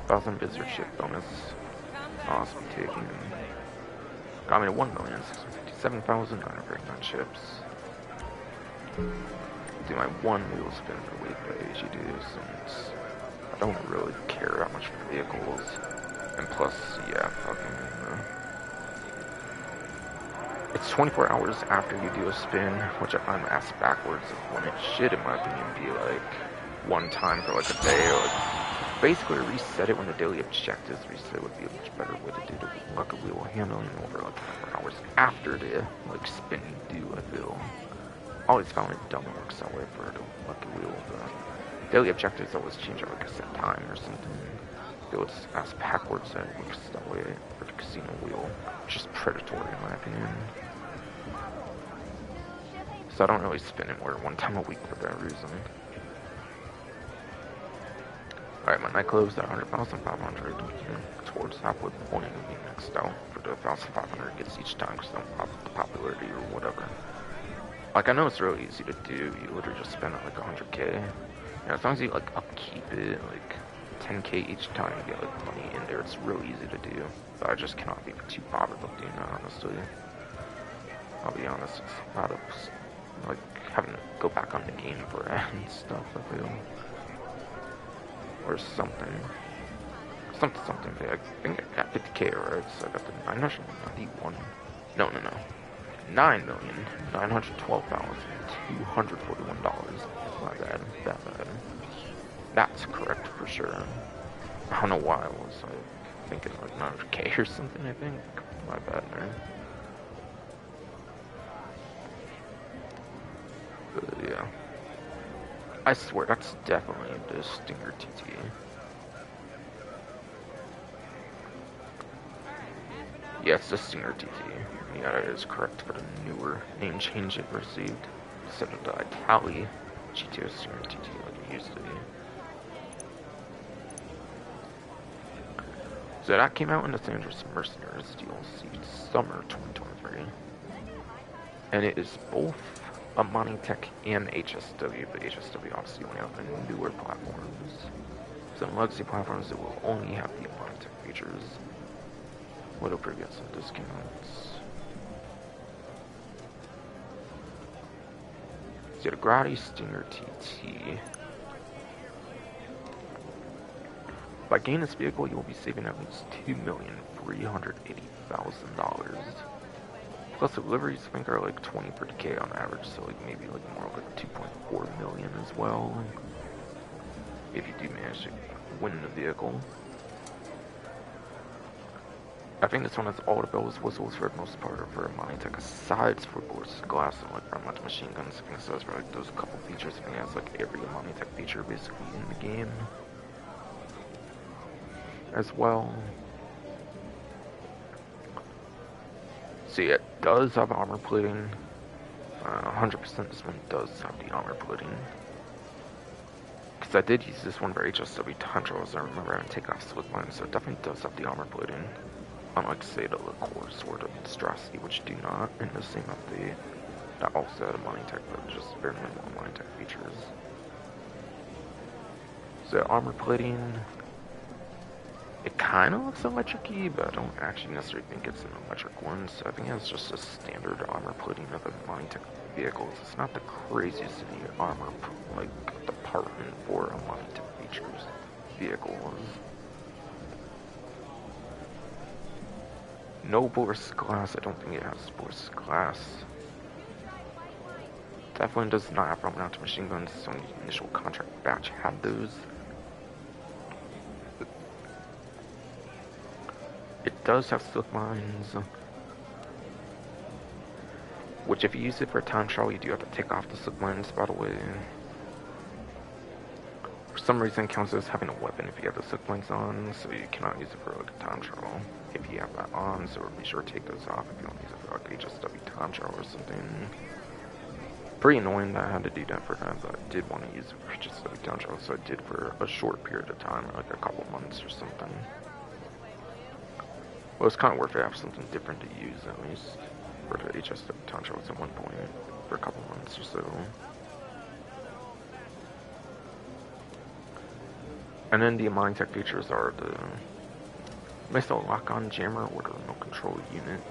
1,000 visitorship bonus. Awesome taking. Got me to 1,657,939 chips. Do my one wheel spin per week, but I usually do since I don't really care that much for the vehicles. And plus, yeah, fucking. It's 24 hours after you do a spin, which I find ass backwards when it should, in my opinion, be like one time for like a day. Or like, basically reset it when the daily objectives reset would be a much better way to do the lucky wheel handling over like 24 hours after the like spin you do, I feel. Always found it dumb it works that way for the lucky wheel. The daily objectives always change at like a set time or something. It's ass backwards that it works that way for the casino wheel. Just predatory in my opinion. So I don't really spin it more than one time a week for that reason. Alright, my night closed at 100,500 towards halfway point of being maxed out for the 1,500 gets each time because I don't pop the popularity or whatever. Like I know it's really easy to do, you literally just spend it like 100k. You know, as long as you like upkeep it, like 10k each time you get like money in there, it's really easy to do. But I just cannot be too bothered with doing that, honestly. I'll be honest, it's a lot of like having to go back on the game for it and stuff, I feel. Or something. Something big. I think I got 50k, right? So I got the 991. No. $9,912,241. My bad, that bad. That's correct for sure. I don't know why I was like thinking like 900K or something. I think my bad there. But yeah, I swear that's definitely the Stinger TT. Yeah, it's the Stinger TT. Yeah, that is correct for the newer name change it received. Instead of the Itali GTO Stinger TT like it used to be. So that came out in the San Andreas Mercenaries DLC summer 2023. And it is both a Monitech and HSW, but HSW obviously only out on newer platforms. So on legacy platforms it will only have the Monitech features. What'll get some discounts. So the Grady Stinger TT. By getting this vehicle, you will be saving at least $2,380,000. Plus the deliveries I think are like 20-30K on average, so like maybe like more like 2.4 million as well. If you do manage to win the vehicle. I think this one has all the bells whistles for the most part for Monitech, aside for course glass and like front machine guns. I think it says for like those couple features. I think it has like every Monitech feature basically in the game as well. See, it does have armor plating. 100% this one does have the armor plating. Because I did use this one for HSW Tundras. I remember having to take off slip lines, so it definitely does have the armor plating. Unlike, say, the Licourse or the Strasky, which do not in the same update. That also had a Monitech, but just very minimal Monitech features. So, armor plating. It kind of looks electric-y, but I don't actually necessarily think it's an electric one, so I think it's just a standard armor plating of the Monitech vehicles. It's not the craziest in the armor, like, department for a Monitech features vehicles. No Boris glass, I don't think it has Boris glass. Definitely does not have front mounted machine guns, so the initial contract batch had those. It does have slip lines, which if you use it for a time trial, you do have to take off the slip lines, by the way. For some reason, it counts as having a weapon if you have the slip lines on, so you cannot use it for like a time trial if you have that on, so be sure to take those off if you want to use it for like HSW time trial or something. Pretty annoying that I had to do that for that, but I did want to use it for HSW time trial, so I did for a short period of time, like a couple months or something. Well, it's kind of worth it to have something different to use, at least, for the HSW time trials at one point, for a couple months or so. And then the Monitech features are the missile lock-on jammer or the remote control unit.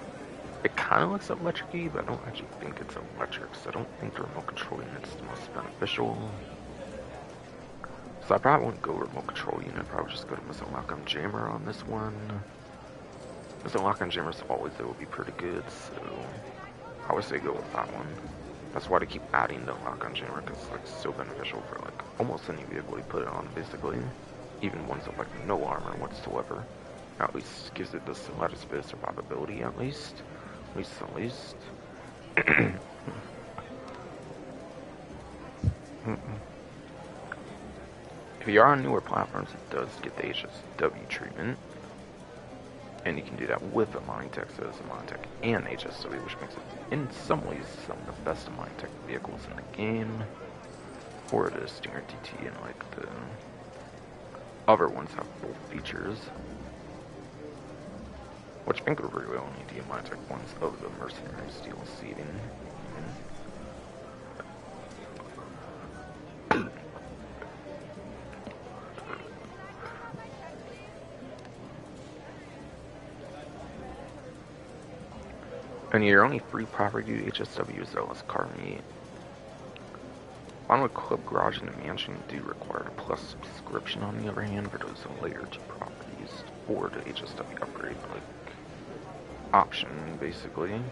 It kind of looks electric-y, but I don't actually think it's electric, so I don't think the remote control unit's the most beneficial. So I probably wouldn't go remote control unit, I'd probably just go to missile lock-on jammer on this one. Missile lock-on jammers always they will be pretty good, so I would say go with that one. That's why they keep adding the lock-on jammer, because it's like so beneficial for like almost any vehicle you put it on, basically. Even ones with like no armor whatsoever. At least gives it the slightest bit of survivability, at least. At least. If you are on newer platforms, it does get the HSW treatment. And you can do that with a Monitech, so it's a Monitech and HSW, which makes it, in some ways, some of the best Monitech vehicles in the game. Or the Stinger TT and like the other ones have both features. Which I think are really only the Monitech ones of the Mercenaries DLC. And your only free property to HSW is LS Car Meet. Final Club Garage and the Mansion do require a plus subscription on the other hand for those layer 2 properties or the HSW upgrade like option basically.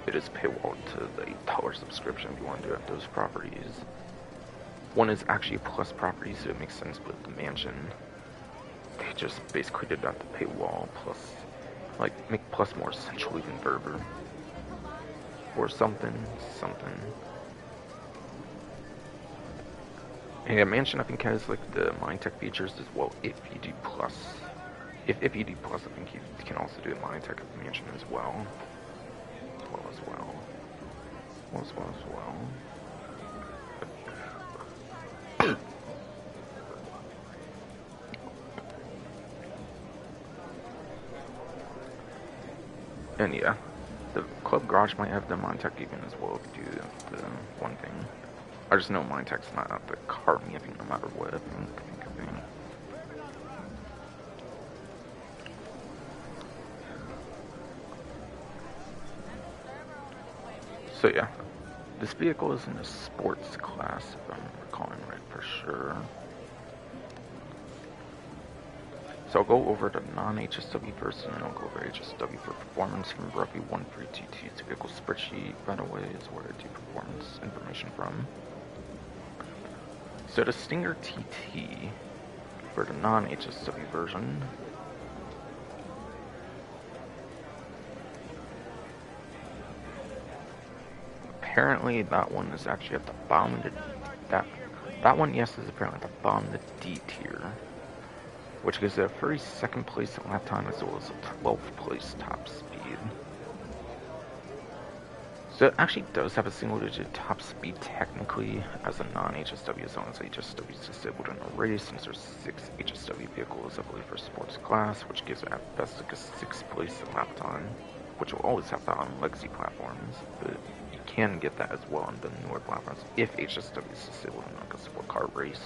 it is paywall to the $8 subscription if you want to do it at those properties. One is actually a plus property, so it makes sense, but the mansion, they just basically did that to paywall plus, like, make plus more essential even further. Or something. And yeah, mansion I think has like the mine tech features as well if you do plus. If you do plus, I think you can also do the mine tech at the mansion as well. As well. And yeah, the club garage might have the mine tech even as well if you do the one thing. I just know mine tech's not at the car me, I think, no matter what. I think. So yeah, this vehicle is in a sports class, if I'm recalling right for sure. So I'll go over the non-HSW first, and then I'll go over HSW for performance from roughly 1322's vehicle spreadsheet, by the way, is where I do performance information from. So the Stinger TT for the non-HSW version, apparently that one is actually at the bottom of the, that one, yes, is apparently at the bottom of the D tier, which gives it a 32nd place at lap time as well as a 12th place top speed. So it actually does have a single digit top speed technically as a non-HSW, as long as HSW is disabled in a race, since there's 6 HSW vehicles, I believe, for sports class, which gives it at best like a 6th place at lap time, which will always have that on legacy platforms, but you can get that as well on the newer platforms if HSW is disabled in like a sport car race.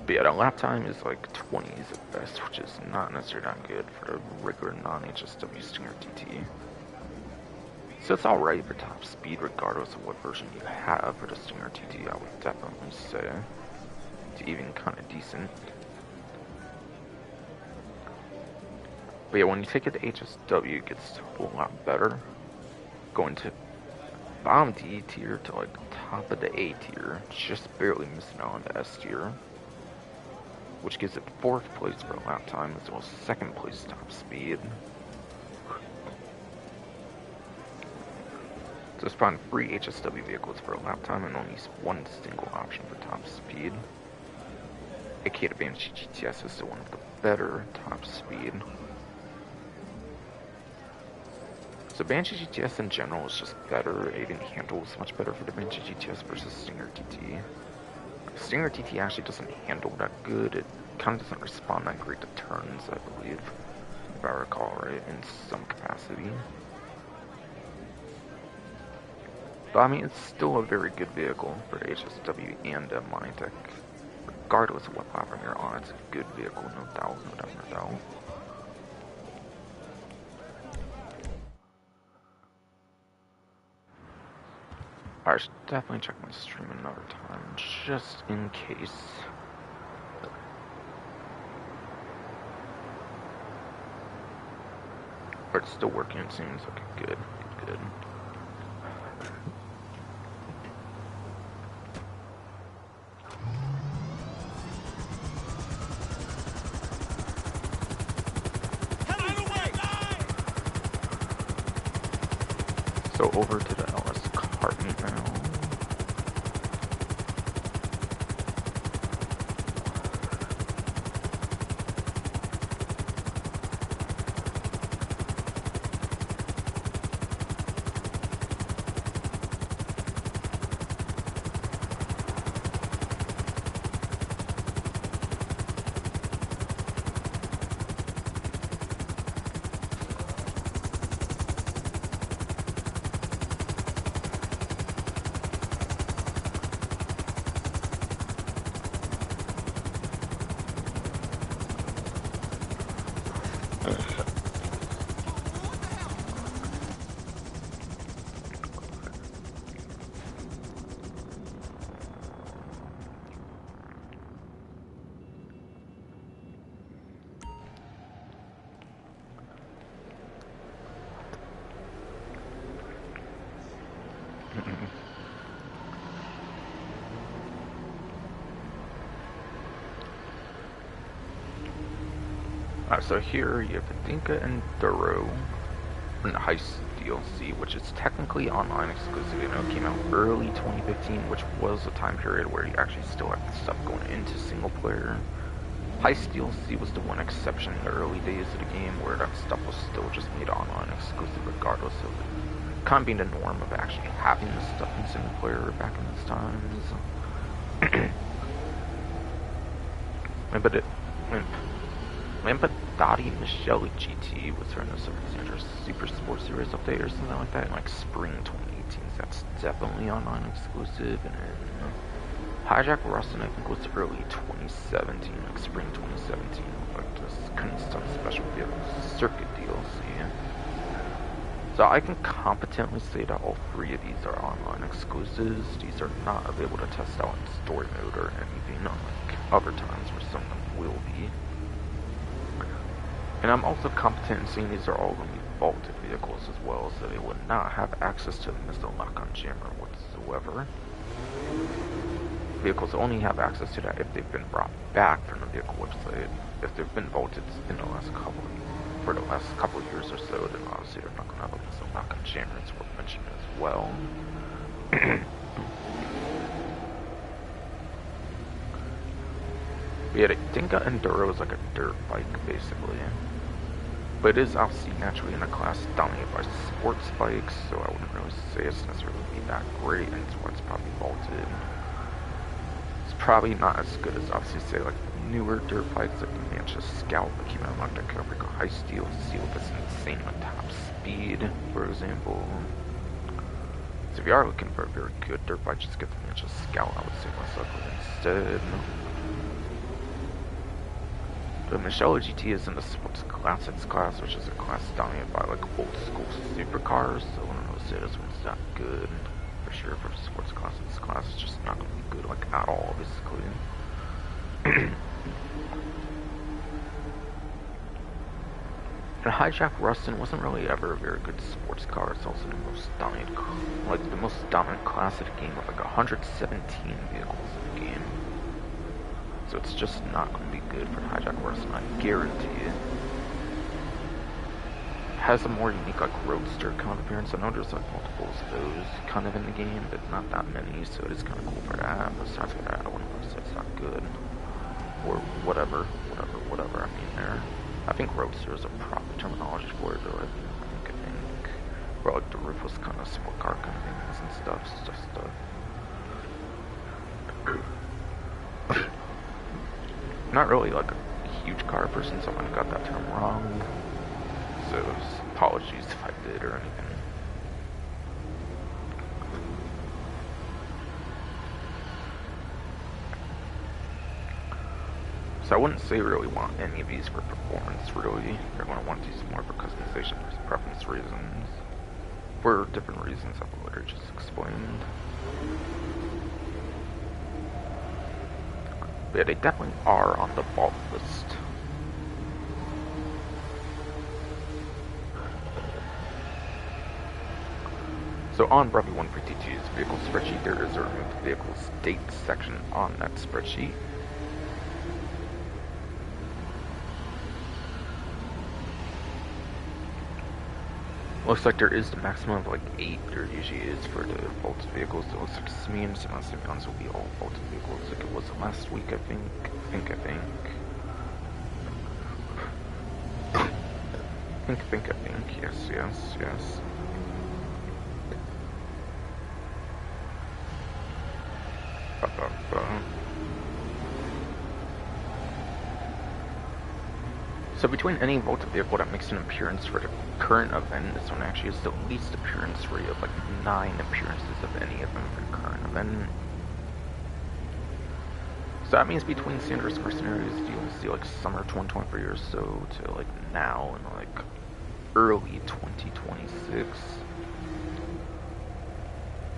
But yeah, the lap time is like 20s at best, which is not necessarily that good for the regular non-HSW Stinger TT. So it's alright for top speed regardless of what version you have for the Stinger TT, I would definitely say. It's even kind of decent. But yeah, when you take it to HSW, it gets a whole lot better. Going to bottom D tier to like top of the A tier, just barely missing out on the S tier, which gives it 4th place for lap time as well as 2nd place top speed. So it's found 3 HSW vehicles for lap time and only one single option for top speed. aka the Banshee GTS is still one of the better top speed. So Banshee GTS in general is just better, it even handles much better for the Banshee GTS versus Stinger TT. Stinger TT actually doesn't handle that good, it kind of doesn't respond that great to turns, I believe, if I recall right, in some capacity. But I mean, it's still a very good vehicle for HSW and Monitech. Regardless of what platform you're on, it's a good vehicle, no doubt. I should definitely check my stream another time, just in case. But it's still working, it seems. Okay, good. So over to the LS cart meet now. So here you have the Dinka Enduro and the Heist DLC, which is technically online exclusive. You know, it came out early 2015, which was a time period where you actually still had stuff going into single player. Heist DLC was the one exception in the early days of the game where that stuff was still just made online exclusive regardless of it kind of being the norm of actually having this stuff in single player back in those times. Lampadati Michelle GT was her in the Super Sports Series update or something like that in like spring 2018. So that's definitely online exclusive. And then Hijack Rustin, I think, was early 2017, like spring 2017, like this kind of stuff, special vehicles circuit DLC. So I can competently say that all three of these are online exclusives. These are not available to test out in story mode or anything, unlike other times where some of them will be. And I'm also competent in saying these are all going to be vaulted vehicles as well, so they would not have access to the missile lock-on jammer whatsoever. Vehicles only have access to that if they've been brought back from the vehicle website. If they've been vaulted in the last couple of years or so, then obviously they're not going to have a missile lock-on jammer. It's worth mentioning as well. Yeah, the Dinka Enduro is like a dirt bike, basically. But it is obviously naturally in a class dominated by sports bikes, so I wouldn't really say it's necessarily that great, and it's why it's probably vaulted. It's probably not as good as, obviously, say, like newer dirt bikes like the Manchester Scout that came out like the Caprico Heist DLC with this insane like, top speed, for example. So if you are looking for a very good dirt bike, just get the Manchester Scout, I would say myself instead. The Michelle GT is in the Sports Classics class, which is a class dominated by like old school supercars, so I wouldn't really say this one's that good. For sure, for the Sports Classics class, it's just not going to be good like at all, basically. And Hijack Rustin wasn't really ever a very good sports car. It's also the most dominant class of the game with like 117 vehicles in the game. So it's just not going to be good for the Hijack Rustin, I guarantee it. Has a more unique like roadster kind of appearance. I know there's like multiples of those kind of in the game, but not that many, so it is kind of cool for that. Besides for that, I wouldn't really say it's not good. Or whatever I mean there. I think roadster is a proper terminology for it, though. I think. Where like the roof was kind of sport car kind of things and stuff. Not really like a huge car person, so I might have got that term wrong. So apologies if I did or anything. So I wouldn't say really want any of these for performance, really. You're going to want these more for customization for preference reasons. For different reasons I've already just explained. But yeah, they definitely are on the vault list. So on Brevy 152's vehicle spreadsheet, there is a removed vehicles date section on that spreadsheet. Looks like there is the maximum of like 8 there usually is for the vaulted vehicles. So it looks like Simians and Simians will be all vaulted vehicles like it was last week, I think. Yes. So between any vaulted vehicle that makes an appearance for the current event, this one actually has the least appearance rate of like 9 appearances of any of them for the current event. So that means between Sandra's Mercenaries DLC like summer 2023 or so to like now and like early 2026,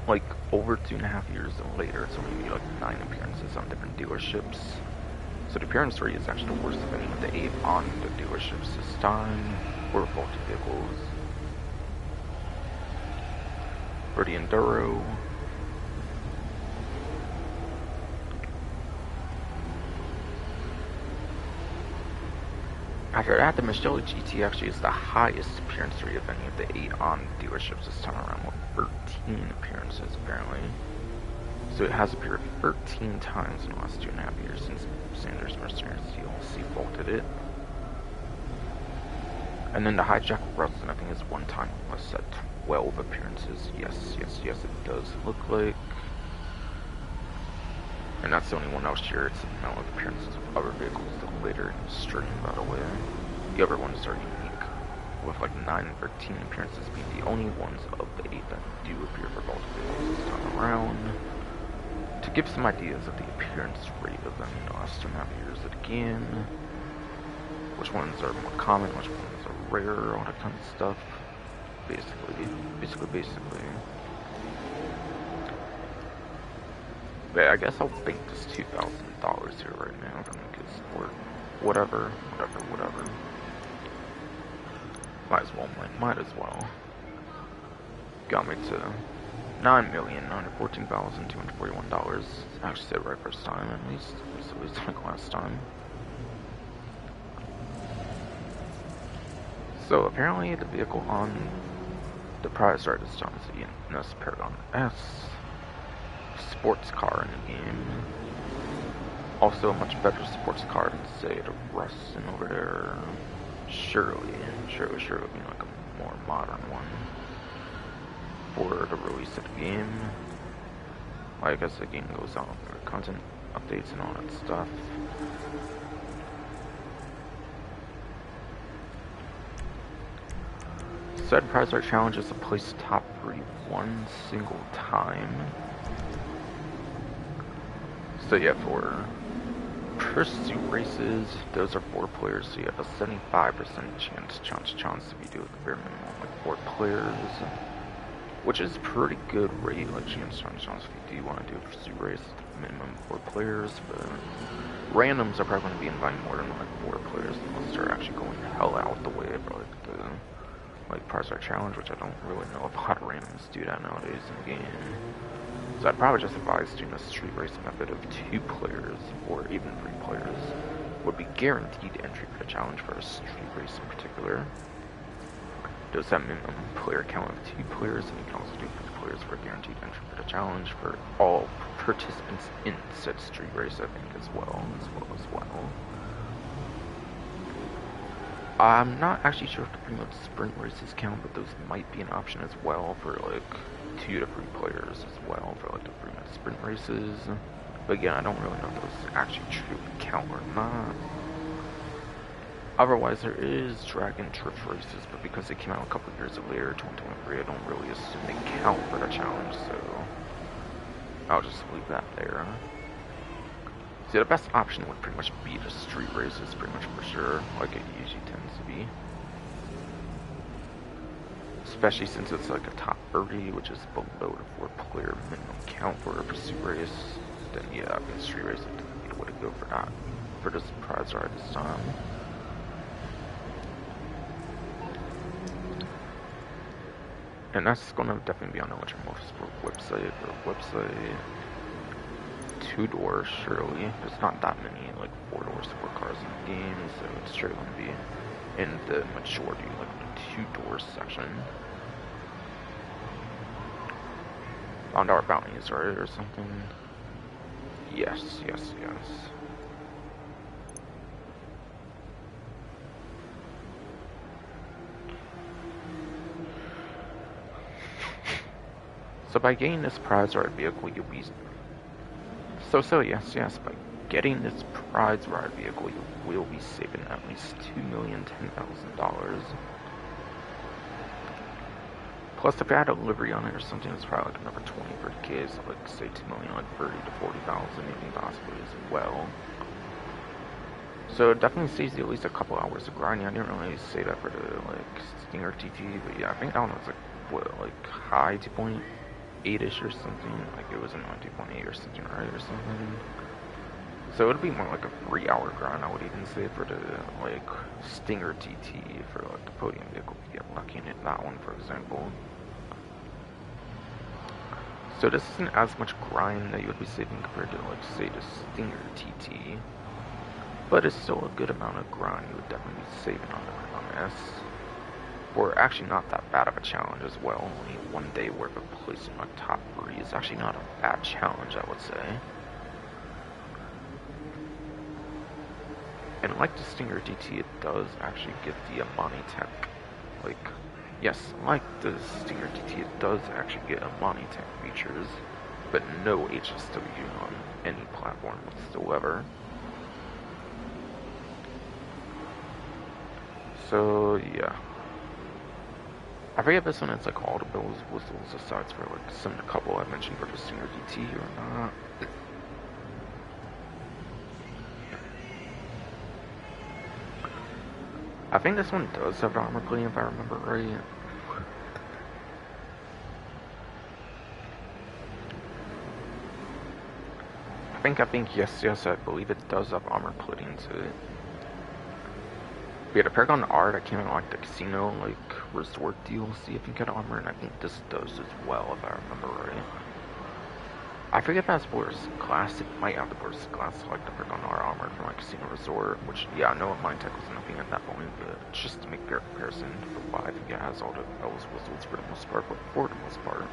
like over 2.5 years later, it's only gonna be like 9 appearances on different dealerships. So the appearance rate is actually the worst of any of the 8 on the dealerships this time, or vaulted vehicles. For the Enduro, After that, the Michelin GT actually is the highest appearance rate of any of the 8 on dealerships this time around, with 13 appearances apparently. So it has appeared 13 times in the last 2.5 years since Sanders Mercedes DLC vaulted it. And then the hijack Rustin, I think, is one time less at 12 appearances. Yes, it does look like. And that's the only one I'll share. It's the amount of appearances of other vehicles that later in the stream, by the way. The other ones are unique, with like 9 and 13 appearances being the only ones of the 8 that do appear for vaulted vehicles this time around. To give some ideas of the appearance rate of them in the last 2.5 years of the game, which ones are more common, which ones are rare, all that kind of stuff. Basically. But I guess I'll bank this $2,000 here right now, because whatever. Might as well. Got me to $9,914,241. Actually said it right first time, at least like last time. So apparently the vehicle on the prize right this time is the NS Paragon S sports car in the game. Also a much better sports car than, say, the Rustin over there. Surely being like a more modern one for the release of the game. Like, as the game goes on, there are content updates and all that stuff. Said prize art challenge is to place top 3 one single time. So yeah, for pursuit races, those are 4 players, so you have a 75% chance to be doing the bare minimum like 4 players, which is pretty good rate, like chance if you do want to do a pursuit race, minimum 4 players, but randoms are probably going to be inviting more than like 4 players unless they're actually going hell out the way for like the prize art challenge, which I don't really know if a lot of randoms do that nowadays in the game. So I'd probably just advise doing a street racing method of 2 players, or even 3 players, would be guaranteed entry for the challenge for a street race in particular. Does that minimum player count of 2 players, and you can also do 3 players for a guaranteed entry for the challenge for all participants in said street race, I think, as well. I'm not actually sure if the pre-mode sprint races count, but those might be an option as well for like 2 to 3 players as well for like the pre-mode sprint races. But again, I don't really know if those actually truly count or not. Otherwise, there is drag and drift races, but because they came out a couple years later, 2023, I don't really assume they count for the challenge, so I'll just leave that there. See, the best option would pretty much be the street races, pretty much for sure, like it usually tends to be. Especially since it's like a top 30, which is below the 4-player minimum count for a pursuit race. Then yeah, I mean, street race would be the way to go for that, for this prize ride this time. And that's gonna definitely be on the Electric Motorsport website, 2-door, surely. There's not that many, like, 4-door sport cars in the game, so it's sure going to be in the majority, like, the 2-door section. Found our bounties, right, or something? Yes. So by getting this prize ride vehicle, you'll be... yes, by getting this prize ride vehicle, you will be saving at least $2,010,000. Plus, if you had a livery on it or something, it's probably like another 20, 30K, so like, say 2 million, like 30 to 40,000, maybe possibly as well. So it definitely saves you at least a couple hours of grinding. I didn't really say that for the, like, Stinger TT, but yeah, I think that one was like, what, like, high 2.8-ish or something, like it was in like 2.8 or something, right, or something. So it would be more like a 3-hour grind, I would even say, for the, like, Stinger TT, for, like, the podium vehicle, if you get lucky and hit that one, for example. So this isn't as much grind that you would be saving compared to, like, say, the Stinger TT. but it's still a good amount of grind. You would definitely be saving on this. Or actually not that bad of a challenge as well. Only 1 day worth of placing my top 3 is actually not a bad challenge, I would say. And like the Stinger DT, it does actually get the Amani Tech. Like, yes, like the Stinger DT, it does actually get Amani Tech features, but no HSW on any platform whatsoever. So, yeah. I forget if this one has like all the bells, whistles, aside for like some a couple I mentioned for the Stinger DT or not. I think this one does have armor plating if I remember right. I think, yes, I believe it does have armor plating to it. Yeah, the Paragon R that came out like the casino, like, resort DLC, I think had armor, and I think this does as well, if I remember right. I forget if that's Boris Glass, it might have the Boris Glass, like the Paragon R armor from like Casino Resort, which, yeah, I know Mine Tech was nothing at that point, but just to make fair comparison for why I think it has all the bells, whistles for the most part, but for the most part.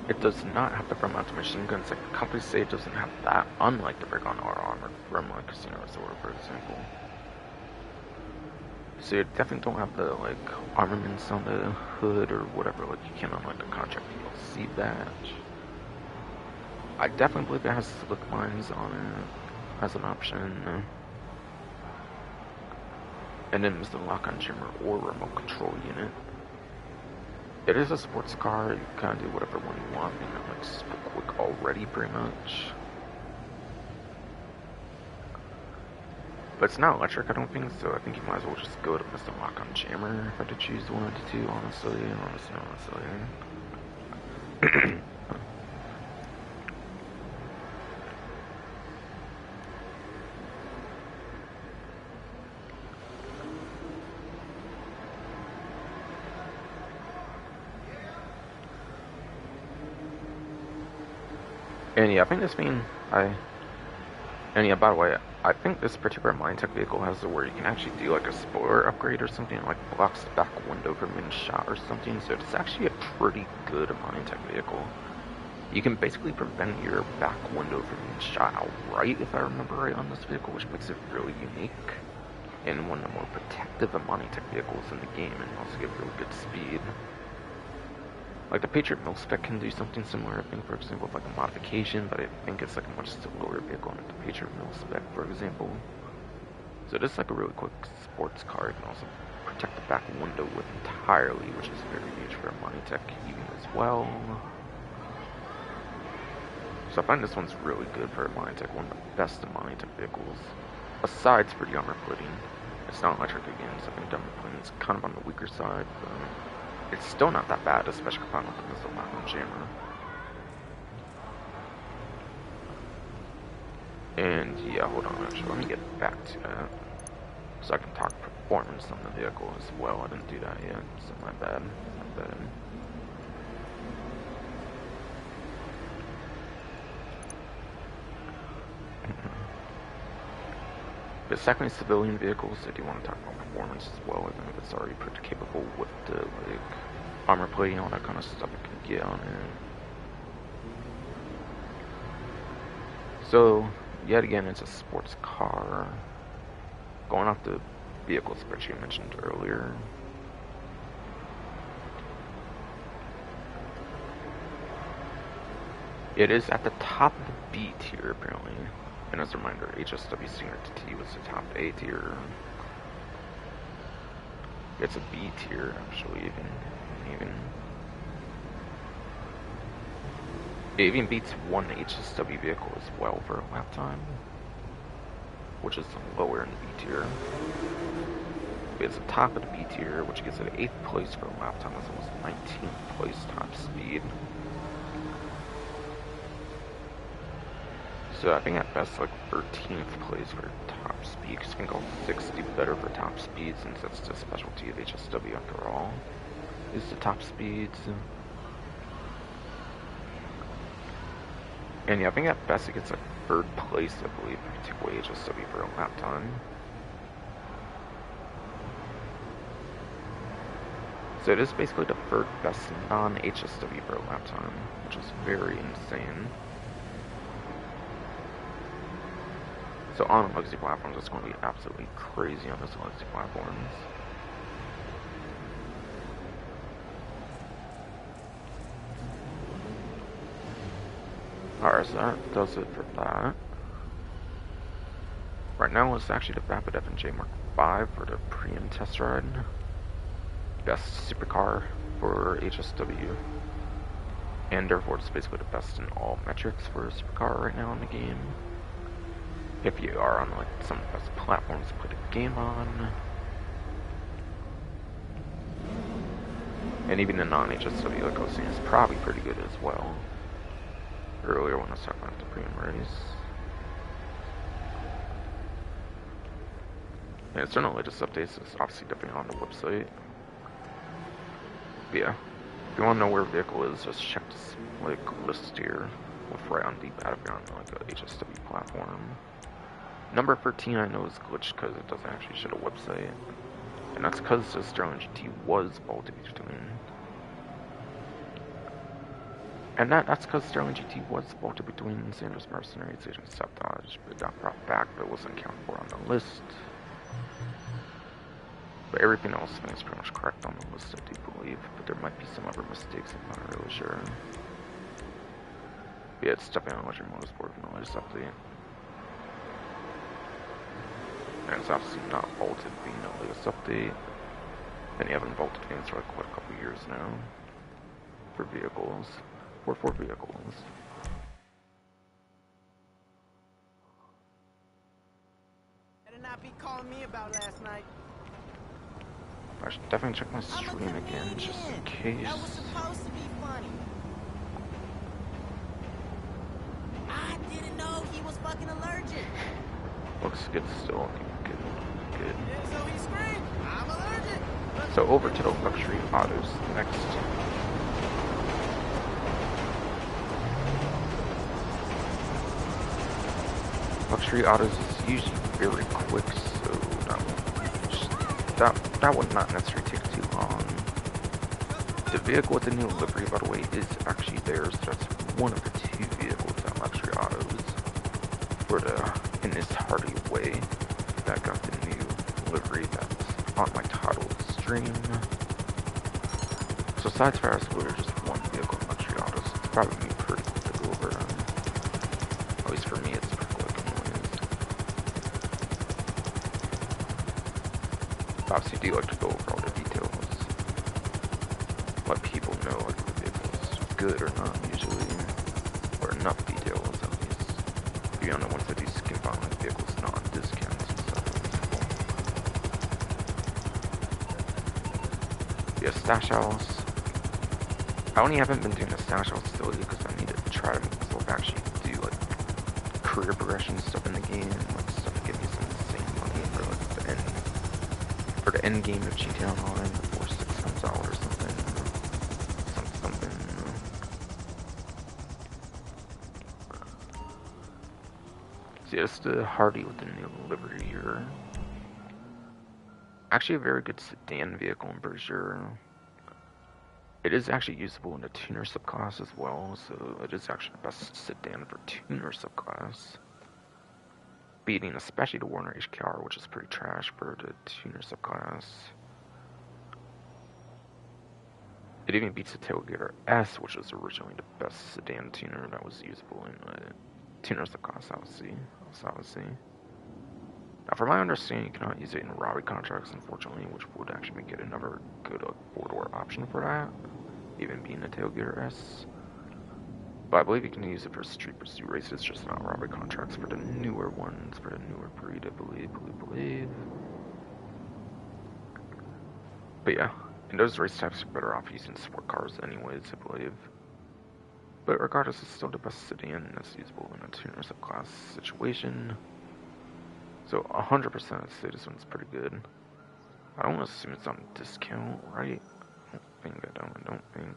It does not have the front mounted machine guns like the companies say it doesn't have that, unlike the Paragon R armor from like Casino Resort, for example. So you definitely don't have the like armaments on the hood or whatever like you can on like the contract DLC badge. I definitely believe it has slick lines on it as an option. And then there's the lock-on jammer or remote control unit. It is a sports car, you can kind of do whatever one you want, and it like super quick already pretty much. But it's not electric, I don't think, so I think you might as well just go to Mr. Lock-on Jammer if I had to choose one of the two, honestly. And yeah, I think this mean and yeah, by the way, I think this particular Mine Tech vehicle has where you can actually do like a spoiler upgrade or something, like blocks the back window from being shot or something, so it's actually a pretty good Mine Tech vehicle. You can basically prevent your back window from being shot outright, if I remember right, on this vehicle, which makes it really unique. And one of the more protective Mine Tech vehicles in the game, and also give really good speed. Like the Patriot Mill spec can do something similar, I think, for example, with like a modification, but I think it's like a much slower vehicle than the Patriot Mill spec, for example. So this is like a really quick sports car. You can also protect the back window with entirely, which is very huge for a Mine Tech even as well. So I find this one's really good for a Mine Tech, one of the best Mine Tech vehicles. Besides for the armor plating. It's not electric again, so I think the armor plating is kind of on the weaker side, but it's still not that bad, especially if I'm with the missile lock-on jammer. And yeah, hold on, actually, let me get back to that. So I can talk performance on the vehicle as well. I didn't do that yet, so my bad. But secondly, civilian vehicles, I do want to talk about performance as well. I think it's already pretty capable with the like armor plating, all that kind of stuff it can get on it. So, yet again, it's a sports car. Going off the vehicle spreadsheet I mentioned earlier. It is at the top of the B tier, apparently. And as a reminder, HSW Stinger T was the top A tier. It's a B tier, actually, even. It even beats one HSW vehicle as well for a lap time, which is lower in the B tier. It's the top of the B tier, which gives it 8th place for a lap time. It's almost 19th place top speed. So I think at best like 13th place for top speed, because you can go 60 better for top speed, since that's the specialty of HSW after all, is the top speeds. And yeah, I think at best it gets like third place, I believe, if you take away HSW for a lap time. So it is basically the third best non-HSW for a lap time, which is very insane. So on legacy platforms, it's going to be absolutely crazy on those legacy platforms. Alright, so that does it for that. Right now, it's actually the Vapid F&J Mark V for the pre-in test ride. Best supercar for HSW. And therefore, it's basically the best in all metrics for a supercar right now in the game. If you are on like some of the best platforms to play the game on. And even the non-HSW, like I was saying, is probably pretty good as well. Earlier when I was talking about the pre-in race. Yeah, it's not the latest updates, it's obviously definitely on the website. But yeah, if you want to know where a vehicle is, just check this like list here with right on the pad if you're on like a HSW platform. Number 13 I know is glitched because it doesn't actually show a website. And that's because the Sterling GT was bolted between. And that's because Sterling GT was bolted between San Andreas Mercenaries and Safehouse, but it got brought back, but it wasn't accounted for on the list. But everything else I think is pretty much correct on the list, I do believe. But there might be some other mistakes, I'm not really sure. But yeah, it's definitely on Legendary Motorsport from the latest update. And it's obviously not bolted being the latest update. And you haven't bolted games for like, what, a couple years now. For vehicles. For vehicles. Better not be calling me about last night. I should definitely check my stream again, just in case. That was supposed to be funny. I didn't know he was fucking allergic. Looks good still. Good. Yeah, so he screamed, I'm allergic. So over to the luxury autos next. Luxury autos is usually very quick, so that would not necessarily take too long. The vehicle with the new livery, by the way, is actually theirs. So that's one of the two vehicles at luxury autos for in this Hardy way that got the new livery that's on my title stream. So besides Fast Food, just one vehicle in luxury autos. It's probably pretty quick to go over. At least for me, it's pretty quick anyways. Obviously, do like to go over all the details. Let people know like the vehicle's good or not usually. Or enough details at least. Beyond the ones that you can find like vehicles not on discounts and stuff. Yeah, Stash House. I only haven't been doing the Stash House still because I need to try to make myself actually do like career progression stuff in the game, like stuff to give me some insane money for like the end game of GTA Online before 6 comes out or something. Something. So yeah, it's the Hardy with the new livery here. Actually a very good sedan vehicle, I'm pretty sure. It is actually usable in the tuner subclass as well, so it is actually the best sedan for tuner subclass. Beating especially the Warner HKR, which is pretty trash for the tuner subclass. It even beats the Tailgater S, which was originally the best sedan tuner that was usable in the tuner subclass, obviously. Now, from my understanding, you cannot use it in robbery contracts, unfortunately, which would actually make it another good four-door option for that, even being a Tailgater S. But I believe you can use it for street pursuit races, just not robbery contracts for the newer ones, for the newer breed, I believe. But yeah, in those race types, you're better off using sport cars anyways, I believe. But regardless, it's still the best sedan that's usable in a tuner subclass situation. So 100% I'd say this one's pretty good. I don't assume it's on discount, right? I don't think.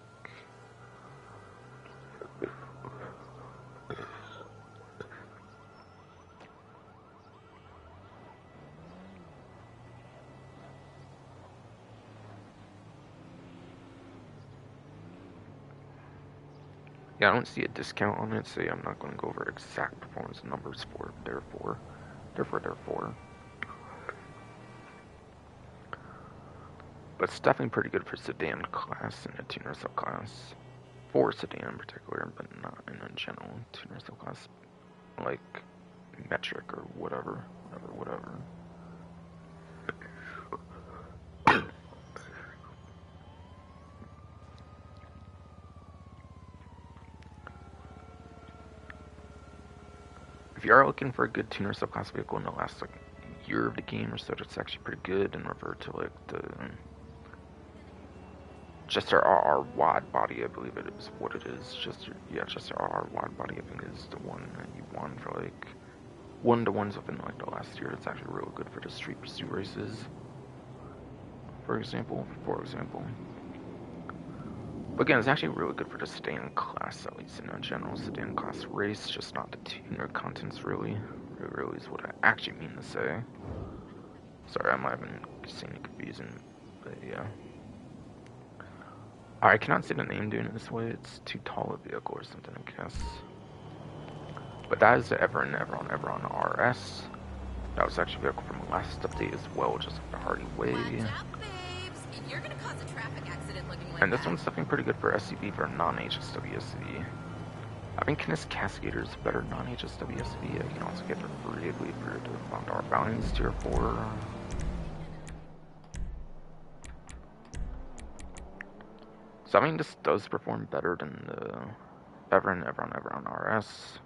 Yeah, I don't see a discount on it, so yeah, I'm not going to go over exact performance numbers for it, therefore. But it's definitely pretty good for sedan class and a tuner subclass. For sedan in particular, but not in a general tuner subclass, like metric or whatever. If you are looking for a good tuner subclass vehicle in the last like year of the game or so, it's actually pretty good and revert to like the Just our RR wide body, I believe it is what it is. Just our RR wide body, I think is the one that you want for like 1-to-1s within like the last year. It's actually really good for the street pursuit races, for example. But again, it's actually really good for the sedan class, at least in a general sedan class race, just not the tuner contents really. Really is what I actually mean to say. Sorry, I might have been saying it confusing, but yeah. I cannot say the name doing it this way. It's too tall a vehicle or something, I guess. But that is the Everon RS. That was actually a vehicle from the last update as well, just like the Hardy Way. You're gonna cause a traffic accident looking like And this one's definitely pretty good for SUV for non-HSW SUV. I think Knis Cascader is better non-HSW SUV. You can also get it for free, I believe, for the $5 bounties, tier 4. So I mean, this does perform better than the Everon RS.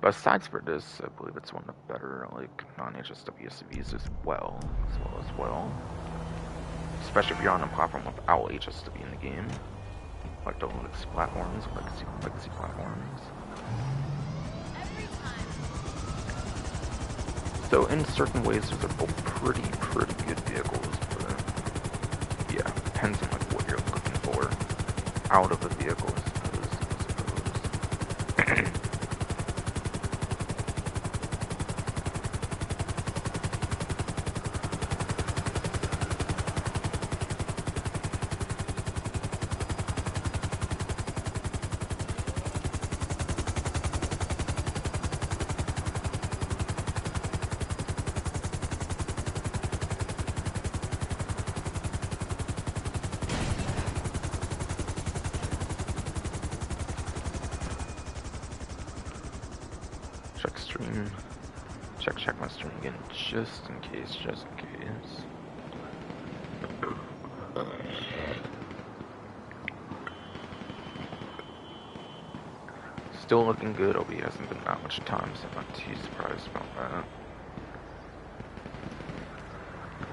But aside for this, I believe it's one of the better like non-HSW SUVs as well. Especially if you're on a platform without HSW in the game, like the legacy platforms, legacy platforms. So in certain ways, those are both pretty good vehicles. But yeah, depends on like what you're looking for out of a vehicle, I suppose. Check stream. Check my stream again, just in case. Still looking good, albeit it hasn't been that much time, so I'm not too surprised about that.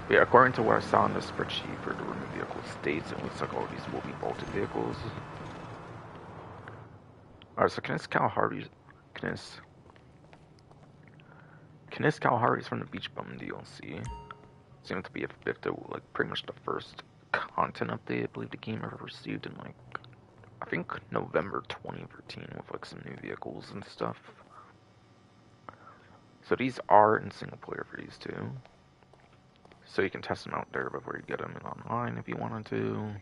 But yeah, according to what I saw in the spreadsheet for the removed vehicle states, it looks like all these will be bolted vehicles. Alright, so Knis Kalahari's from the Beach Bum DLC. Seems to be like pretty much the first content update I believe the game ever received in like, I think November 2013 with like some new vehicles and stuff. So these are in single player for these two. So you can test them out there before you get them in online if you wanted to.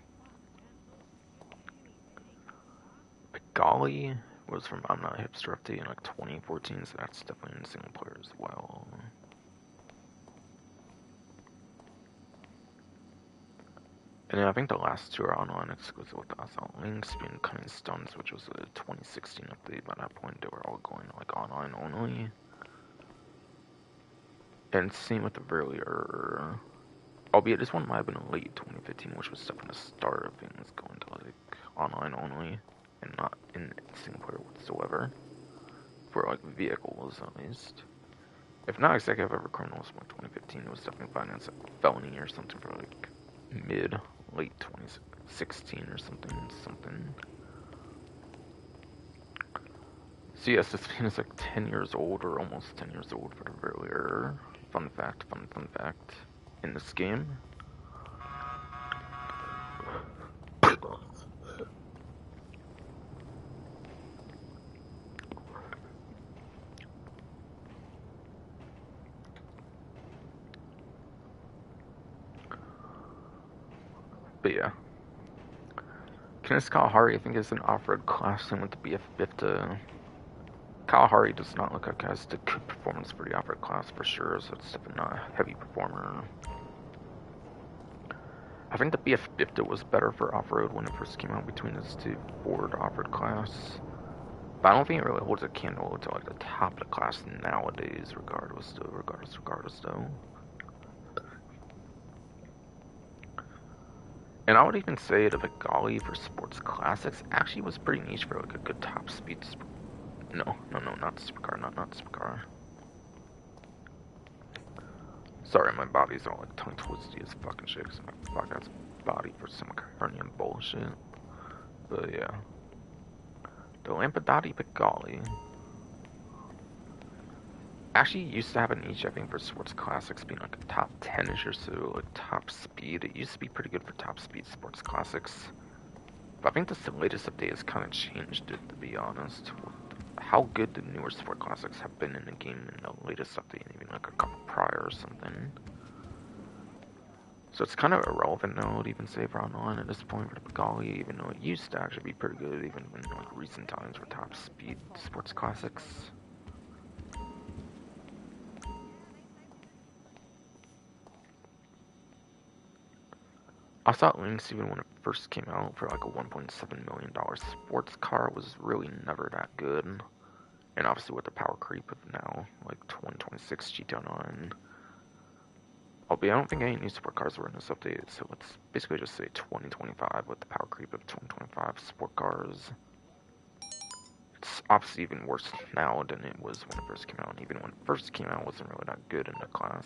Golly was from I'm Not a Hipster update in like 2014, so that's definitely in single player as well. And then I think the last two are online exclusive with Assault Links, being Cunning Stunts, which was a 2016 update. By that point, they were all going like online only. And same with the earlier, albeit this one might have been in late 2015, which was stuff in the start of things going to like online only and not in single player whatsoever. For like vehicles at least. If not executive ever criminals from 2015, it was definitely financed like felony or something for like late 2016 or something. So yes, this game is like 10 years old or almost 10 years old for the earlier. Fun fact in this game. But yeah. Kenneth Kalahari, I think, is an off-road class and with the BF50. Kalahari does not look like it has the good performance for the off-road class for sure, so it's definitely not a heavy performer. I think the BF50 was better for off-road when it first came out between its two Ford off-road class. But I don't think it really holds a candle to like the top of the class nowadays, regardless though. And I would even say the Vigali for sports classics actually was pretty niche for like a good top speed. No, not supercar, not supercar. Sorry, my body's all like tongue twisty as fucking shit. Cause my fuck ass body for some Carnian bullshit. But yeah, the Lampadati Vigali actually used to have a niche, I think, for sports classics being like a top 10ish or so, like top speed. It used to be pretty good for top speed sports classics. But I think this latest update has kind of changed it, to be honest. How good the newer sport classics have been in the game in the latest update, even like a couple prior or something. So it's kind of irrelevant now to even say for online at this point for the Vigali, even though it used to actually be pretty good, even in like recent times for top speed sports classics. I thought Lynx, even when it first came out, for like a $1.7 million sports car, was really never that good. And obviously with the power creep of now, like 2026 GT09. Albeit I don't think any new sport cars were in this update, so let's basically just say 2025 with the power creep of 2025 sport cars. It's obviously even worse now than it was when it first came out, and even when it first came out, it wasn't really that good in the class.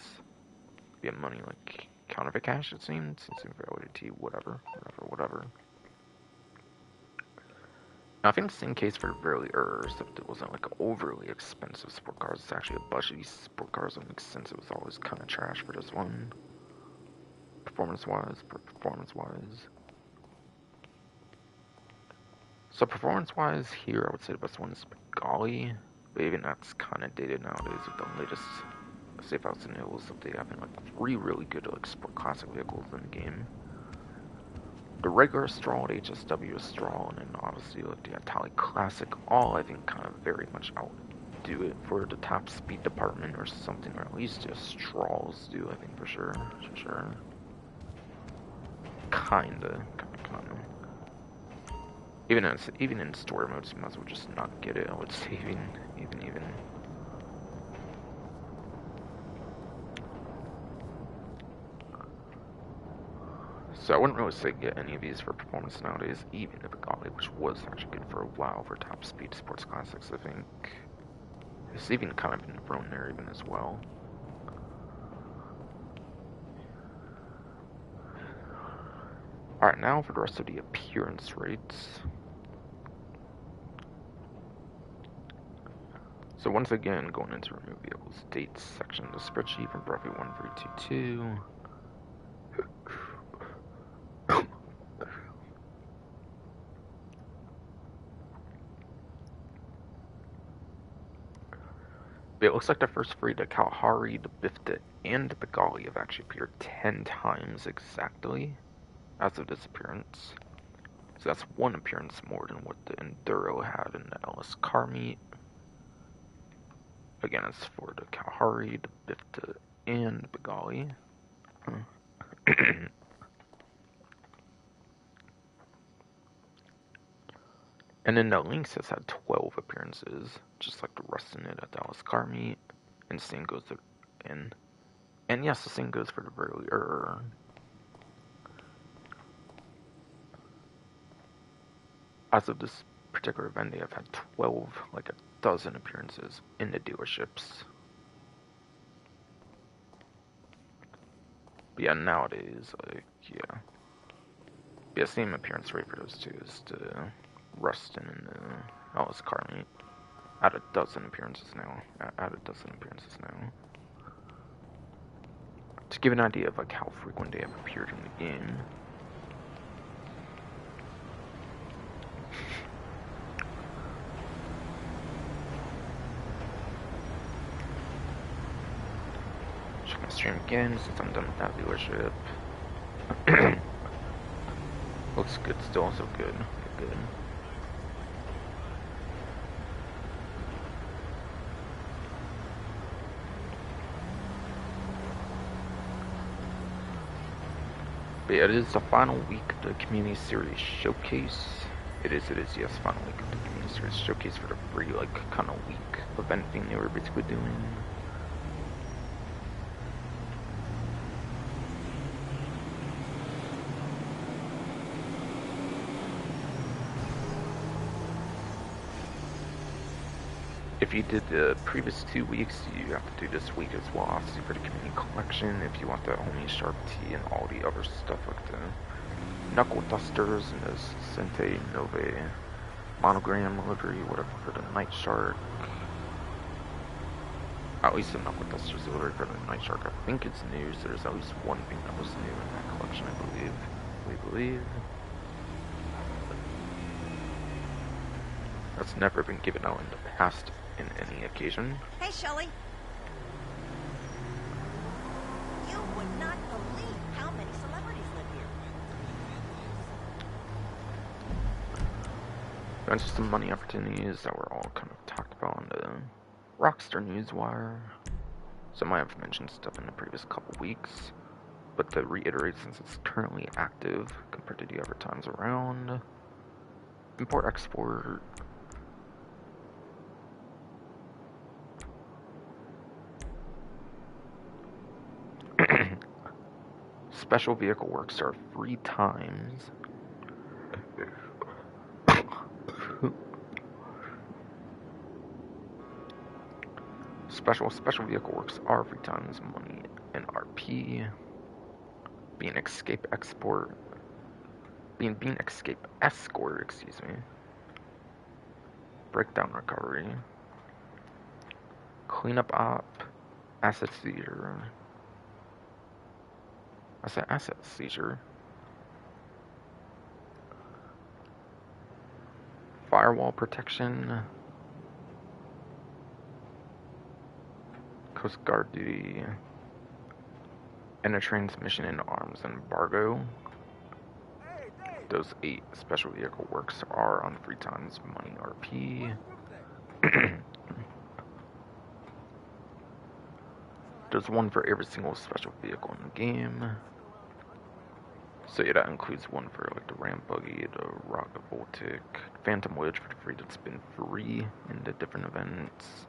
We had money like counterfeit cash, it seemed. It seemed very ODT, whatever. Now, I think the same case for really except it wasn't like overly expensive sport cars. It's actually a budgety sport cars that makes sense. It was always kind of trash for this one. Performance-wise. So performance-wise, here I would say the best one is Vigali. But even that's kind of dated nowadays with the latest Safehouse and Hills update. Having like 3 really good like sport classic vehicles in the game. The regular Stroll, the HSW Stroll, and then obviously like the Italic Classic, all I think kind of very much outdo it for the top speed department or something, or at least the Strolls do, I think for sure. Kinda. Even in story modes, you might as well just not get it. I would say even. So I wouldn't really say get any of these for performance nowadays, even the Vigali, which was actually good for a while for top speed sports classics, I think. It's even kind of been thrown there even as well. Alright, now for the rest of the appearance rates. So once again, going into remove vehicles dates section of the spreadsheet from Brevi 1322. But it looks like the first 3, the Kalahari, the Bifta, and the Vigali have actually appeared 10 times exactly as of this appearance. So that's 1 appearance more than what the Enduro had in the LS car meet. Again, it's for the Kalahari, the Bifta, and the Vigali. And then the Lynx has had 12 appearances, just like the rest in it at the LS car meet. And the same goes to, and yes, the same goes for the earlier. As of this particular event, they have had 12, like a dozen appearances in the dealerships. But yeah, nowadays, like, yeah, same appearance rate for those two is the Rustin and the LS car meet. At a dozen appearances now. To give an idea of like how frequent they have appeared in the game. Check my stream again since I'm done with that dealership. Looks good still, so good. Good. But yeah, it is the final week of the Community Series Showcase. It is, yes, final week of the Community Series Showcase for the free, like, kind of week event thing they were basically doing. If you did the previous 2 weeks, you have to do this week as well, obviously, for the community collection. If you want the homie Sharp Tea and all the other stuff like the Knuckle Dusters and the Sente Nove Monogram Livery, whatever, for the Night Shark. At least the Knuckle Dusters livery for the Night Shark, I think it's new, so there's at least one thing that was new in that collection, I believe. We believe. That's never been given out in the past in any occasion. Hey, Shelly. You would not believe how many celebrities live here. That's just some money opportunities that were all kind of talked about on the Rockstar Newswire. Some I have mentioned stuff in the previous couple weeks, but to reiterate, since it's currently active compared to the other times around, import-export. Special vehicle works are 3 times. Special vehicle works are 3 times money and RP. Being escape escort, excuse me. Breakdown recovery. Cleanup op. Asset seizure. I said asset seizure. Firewall protection. Coast Guard duty. And a transmission and arms embargo. Those 8 special vehicle works are on 3 times money RP. There's one for every single special vehicle in the game. So yeah, that includes one for like the Ram Buggy, the Rocket Voltic, Phantom Wedge for the free that's been free in the different events.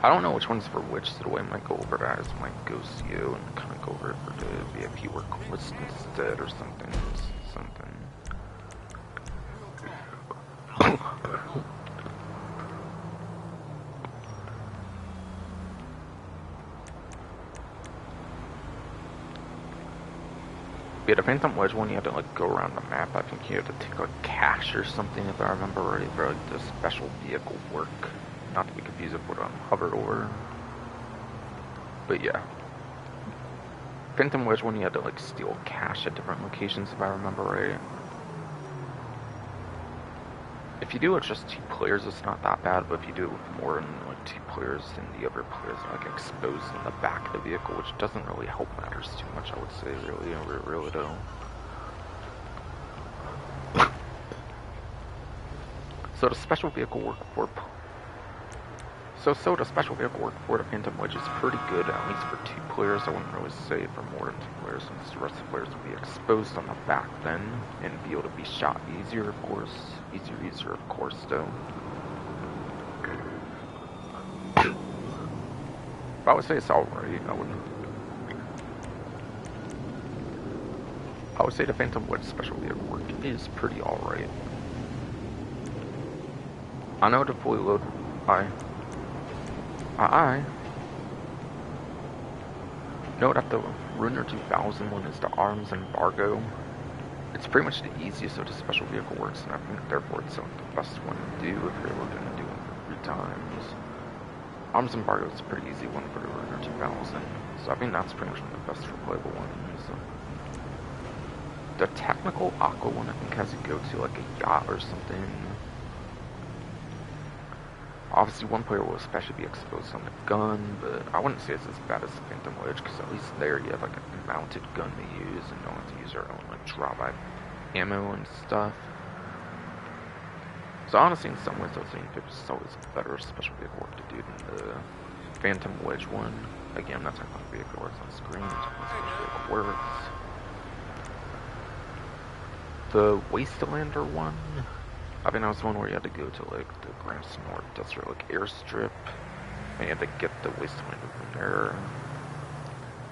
I don't know which one's for which, so the way I might go over that is I might go see you and kind of go over it for the VIP work list instead or something. Yeah, the Phantom Wedge one, you have to like go around the map. I think you have to take like cash or something if I remember right for like the special vehicle work. Not to be confused with what I'm hovered over. But yeah. Phantom Wedge one, you had to like steal cash at different locations if I remember right. If you do it just 2 players, it's not that bad, but if you do it with more than like 2 players, then the other players are like exposed in the back of the vehicle, which doesn't really help matters too much, I would say, really though. So the special vehicle work for the special vehicle work for the Phantom Wedge is pretty good, at least for 2 players. I wouldn't really say for more than 2 players, since the rest of the players would be exposed on the back then, and be able to be shot easier, of course. Easier, of course, though. But I would say it's alright. I would say the Phantom Wedge special vehicle work is pretty alright. I know to fully load. Know that the Ruiner 2000 one is the arms embargo. It's pretty much the easiest of the special vehicle works, and I think therefore it's the best one to do if you're looking to do it for 3 times. Arms embargo is a pretty easy one for the Ruiner 2000, so I think that's pretty much one of the best for playable ones. The technical Aqua one I think has to go to like a yacht or something. Obviously, one player will especially be exposed on the gun, but I wouldn't say it's as bad as the Phantom Wedge, because at least there you have like a mounted gun to use, and don't have to use your own like drawback ammo and stuff. So honestly, in some ways, I was saying it's always better special vehicle work to do than the Phantom Wedge one. Again, that's how the vehicle works on screen, that's how the special vehicle works. The Wastelander one, I think that was the one where you had to go to like the Grand Snort Desert like airstrip, and you had to get the Wastelander from there.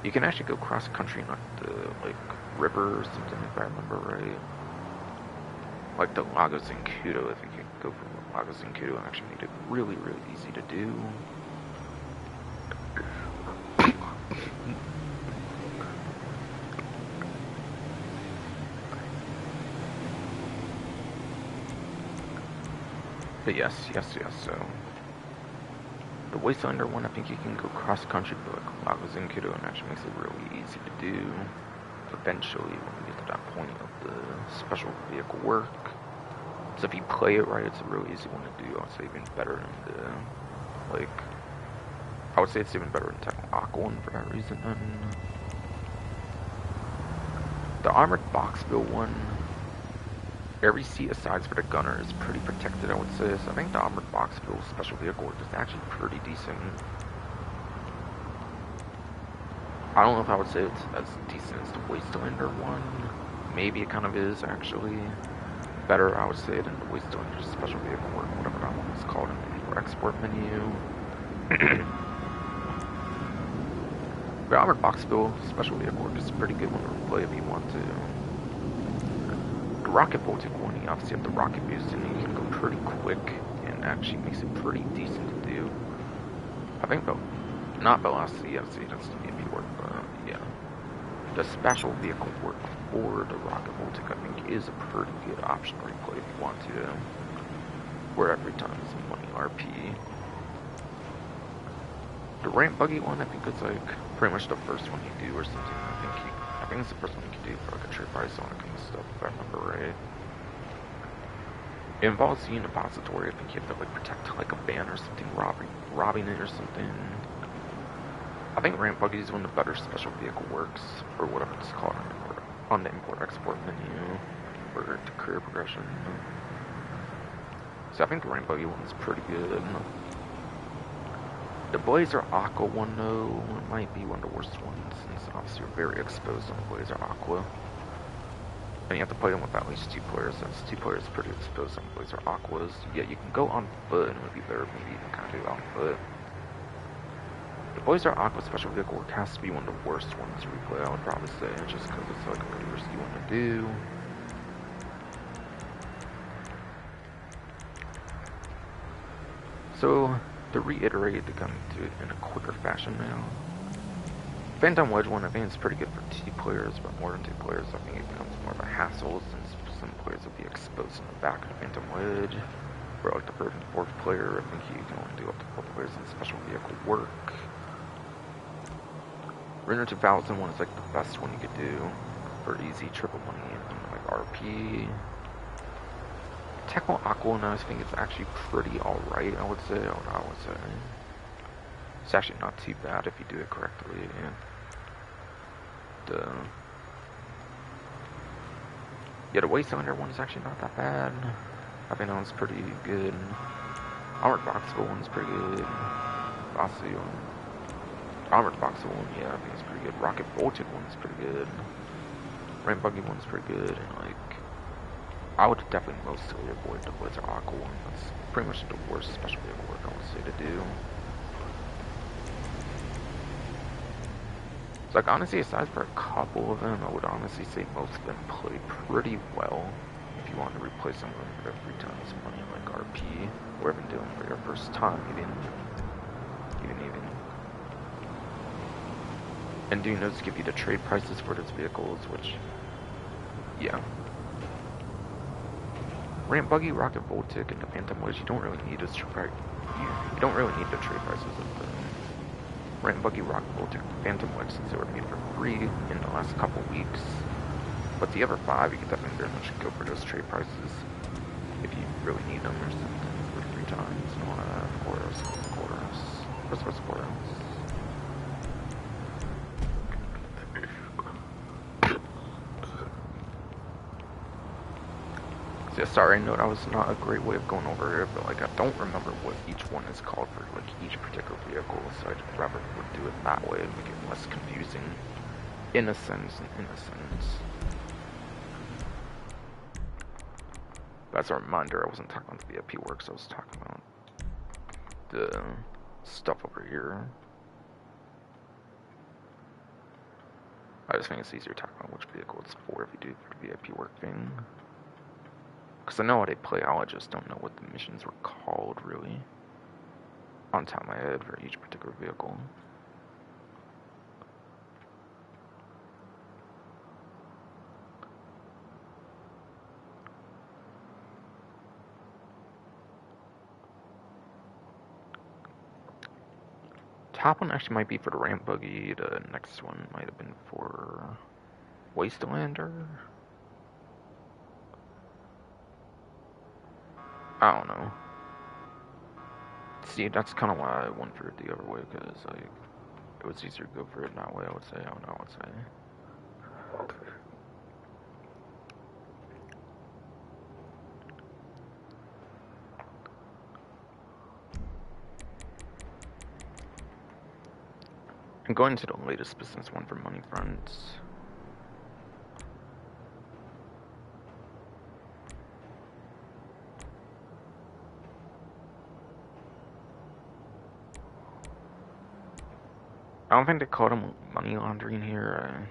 You can actually go cross country, not the like river or something if I remember right. Like the Lagos and Kudo, I think you can go from Lagos and Kudo and actually make it really, really easy to do. But yes, so the Wastelander one, I think you can go cross country to like Lagos and Kudo and actually makes it really easy to do. Eventually, when we get to that point of the special vehicle work. So if you play it right, it's a really easy one to do. I would say even better than the, like, I would say it's even better than Techno Aqua one for that reason. And the Armored Box Build one, every seat aside for the gunner is pretty protected, I would say. So I think the Armored Box Build special vehicle work is actually pretty decent. I don't know if I would say it's as decent as the Wastelander one. Maybe it kind of is, actually. Better, I would say, than the Wastelander special vehicle work, whatever that one was called in the import-export menu. The Armored Box Build special vehicle work is a pretty good one to play if you want to. The Rocket Voltic one, you obviously have the rocket boost, and you can go pretty quick, and actually makes it pretty decent to do. I think, not Velocity, obviously, that's the maybe work, but yeah. The special vehicle work for the Rocket Voltic, I think, is a pretty good option to replay if you want to. Where every time is money RP. The Ramp Buggy one, I think it's like pretty much the first one you do or something. I think it's the first one you can do for like a trade price on kind of stuff, if I remember right. It involves the Unipository. I think you have to like protect like a van or something, robbing it or something. I think Ramp Buggy is one of the better special vehicle works, or whatever it's called on the import-export menu, or the career progression. So I think the Ramp Buggy one is pretty good. The Blazer Aqua one, though, might be one of the worst ones, since obviously you're very exposed on the Blazer Aqua. And you have to play them with at least 2 players, since 2 players are pretty exposed on Blazer Aquas. Yeah, you can go on foot, and it would be better maybe even kind of do it on foot. The Blazer Aqua special vehicle work has to be one of the worst ones to replay, I would probably say, just because it's like a pretty risky one to do. So, to reiterate, to come to it in a quicker fashion now. Phantom Wedge one, I think it's pretty good for 2 players, but more than 2 players, I think it becomes more of a hassle, since some players will be exposed in the back of the Phantom Wedge. For like the 3rd and 4th player, I think you can only do up to 4 players in special vehicle work. Renner 2000 one is like the best one you could do for easy triple money and like RP. Techno Aqua, I think it's actually pretty alright, I would say. It's actually not too bad if you do it correctly. The Wastelander one is actually not that bad. I think that one's pretty good. Armored Boxable one's pretty good. Bossy one. Armored Boxable one, yeah, I think it's pretty good. Rocket Voltic one's pretty good. Ramp Buggy one's pretty good, and like, I would definitely mostly avoid the Blizzard Aqua one. That's pretty much the worst special vehicle work I would say to do. So like, honestly, aside for a couple of them, I would honestly say most of them play pretty well. If you want to replace some of them for every time some money like RP, or even doing for your first time, even. And doing those give you the trade prices for those vehicles, which, yeah. Ramp Buggy, Rocket Voltic, and the Phantom Wedge, you don't really need those you don't really need the trade prices of the Ramp Buggy, Rocket Voltic, Phantom Wedge, since they were made for free in the last couple weeks. But the other 5, you can definitely very much go for those trade prices if you really need them or something for the free times and all that, of course. So yeah, sorry, I know that was not a great way of going over it, but like I don't remember what each one is called for like each particular vehicle, so I'd rather would do it that way and make it less confusing. In a sense. But as a reminder, I wasn't talking about the VIP works, I was talking about the stuff over here. I just think it's easier talking about which vehicle it's for if you do the VIP work thing. Because I know how they play out, I just don't know what the missions were called, really. On top of my head for each particular vehicle. Top one actually might be for the ramp buggy, the next one might have been for Wastelander? I don't know. See, that's kind of why I went for it the other way, because like, it was easier to go for it that way, I would say. I don't know, I would say. And going to the latest business one for money fronts. I don't think they called him money laundering here.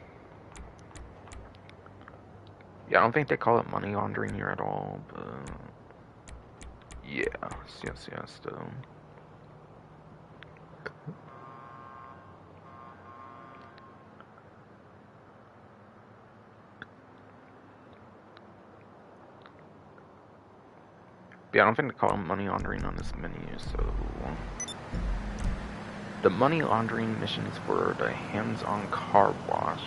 Yeah, I don't think they call it money laundering here at all, but yeah, yes, though. Yeah, I don't think they call him money laundering on this menu, so... The money laundering missions for the hands-on car wash.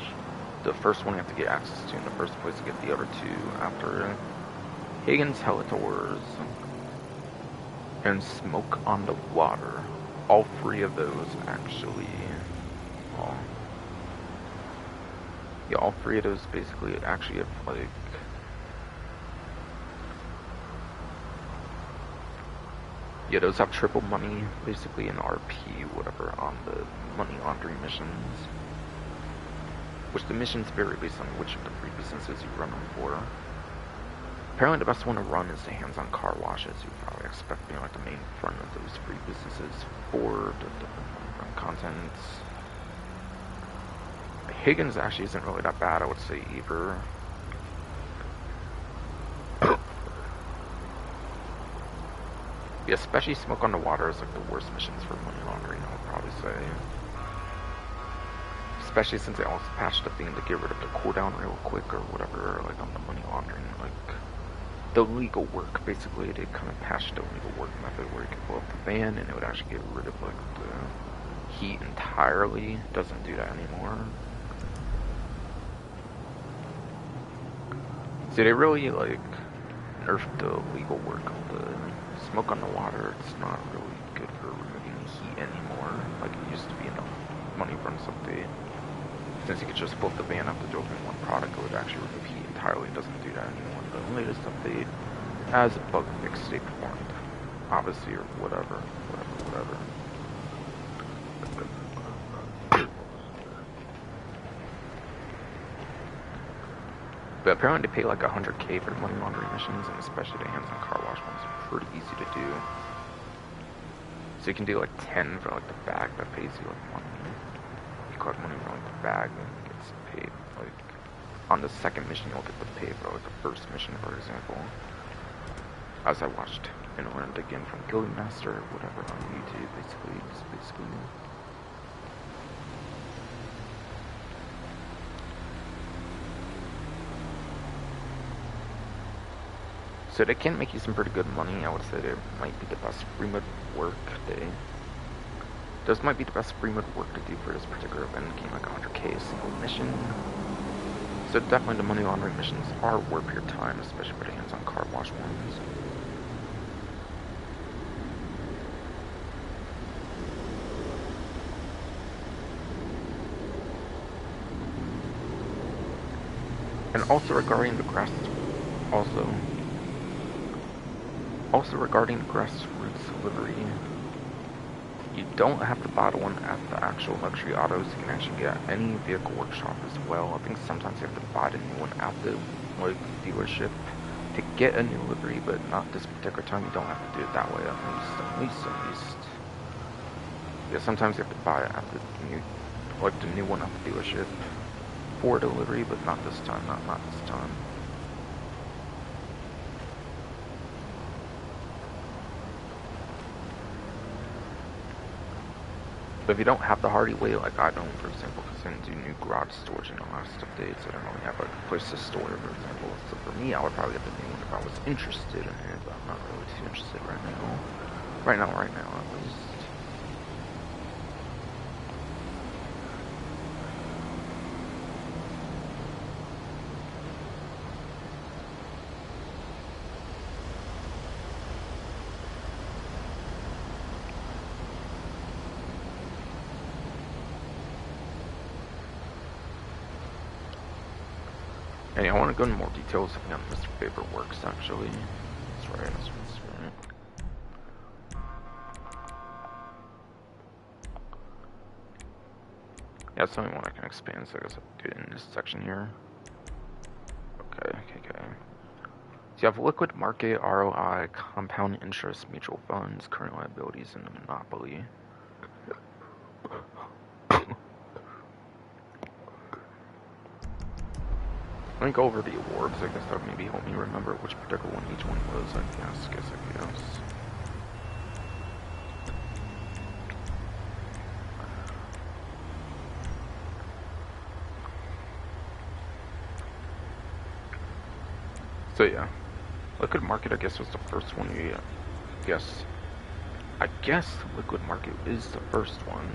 The first one you have to get access to in the first place to get the other two after Higgins Helators and Smoke on the Water. All three of those actually... Well, yeah, all three of those basically actually have like... Yeah, those have triple money, basically, in RP, whatever, on the money laundering missions. Which the missions vary based on which of the three businesses you run them for. Apparently the best one to run is the hands-on car washes. You probably expect being like the main front of those three businesses for the content. Higgins actually isn't really that bad, I would say, either. Yeah, especially Smoke on the Water is like the worst missions for money laundering, I would probably say. Especially since they also patched the thing to get rid of the cooldown real quick or whatever, like on the money laundering, like the legal work, basically. They kind of patched the legal work method where you can blow up the van and it would actually get rid of like the heat entirely. It doesn't do that anymore. So they really like nerfed the legal work of the Smoke on the Water. It's not really good for removing heat anymore, like it used to be in the money runs update. Since you could just flip the van up to open one product, it would actually remove heat entirely. It doesn't do that anymore. The latest update has a bug fix they performed, obviously, or whatever. But apparently they pay like 100k for the money laundering missions, and especially the hands-on car wash ones are pretty easy to do. So you can do like 10 for like the bag that pays you like money. You collect money for like the bag and it gets paid like on the second mission you'll get the pay for like the first mission, for example. As I watched and learned again from Guild Master or whatever on YouTube, basically. So they can make you some pretty good money. I would say they might be the best free mode work. Those might be the best free mode work to do for this particular event. Game like 100k a single mission. So definitely the money laundering missions are worth your time, especially for the hands-on car wash ones. And also regarding the grass, also regarding grassroots livery, you don't have to buy the one at the actual luxury autos. You can actually get any vehicle workshop as well. I think sometimes you have to buy the new one at the like dealership to get a new livery, but not this particular time. You don't have to do it that way. At least. Yeah, sometimes you have to buy it at the new one at the dealership for delivery, but not this time. Not this time. But if you don't have the hardy way, like I don't, for example, because I didn't do new garage storage in the last updates, I don't really have a place to store it, for example. So for me, I would probably have the new one if I was interested in it, but I'm not really too interested right now. Right now, at least. Hey, I want to go into more details on Mr. Faber Works, actually. That's right. Yeah, it's the only one I can expand, so I guess I'll do it in this section here. Okay. So you have liquid market, ROI, compound interest, mutual funds, current liabilities, and a monopoly. Let me go over the awards. I guess that would maybe help me remember which particular one each one was. I guess. So yeah, liquid market I guess was the first one. I guess liquid market is the first one.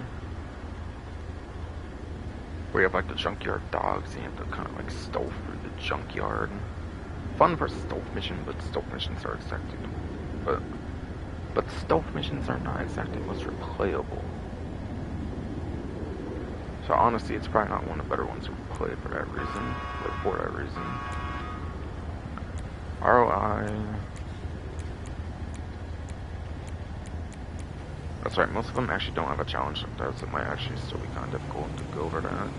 Where you have like the junkyard dogs, and you have to kind of like stealth through the junkyard. Fun for stealth mission, but stealth missions are exactly, but stealth missions are not exactly most replayable. So honestly, it's probably not one of the better ones to play for that reason. ROI. That's right, most of them actually don't have a challenge like that, so it might actually still be kind of difficult to go over that.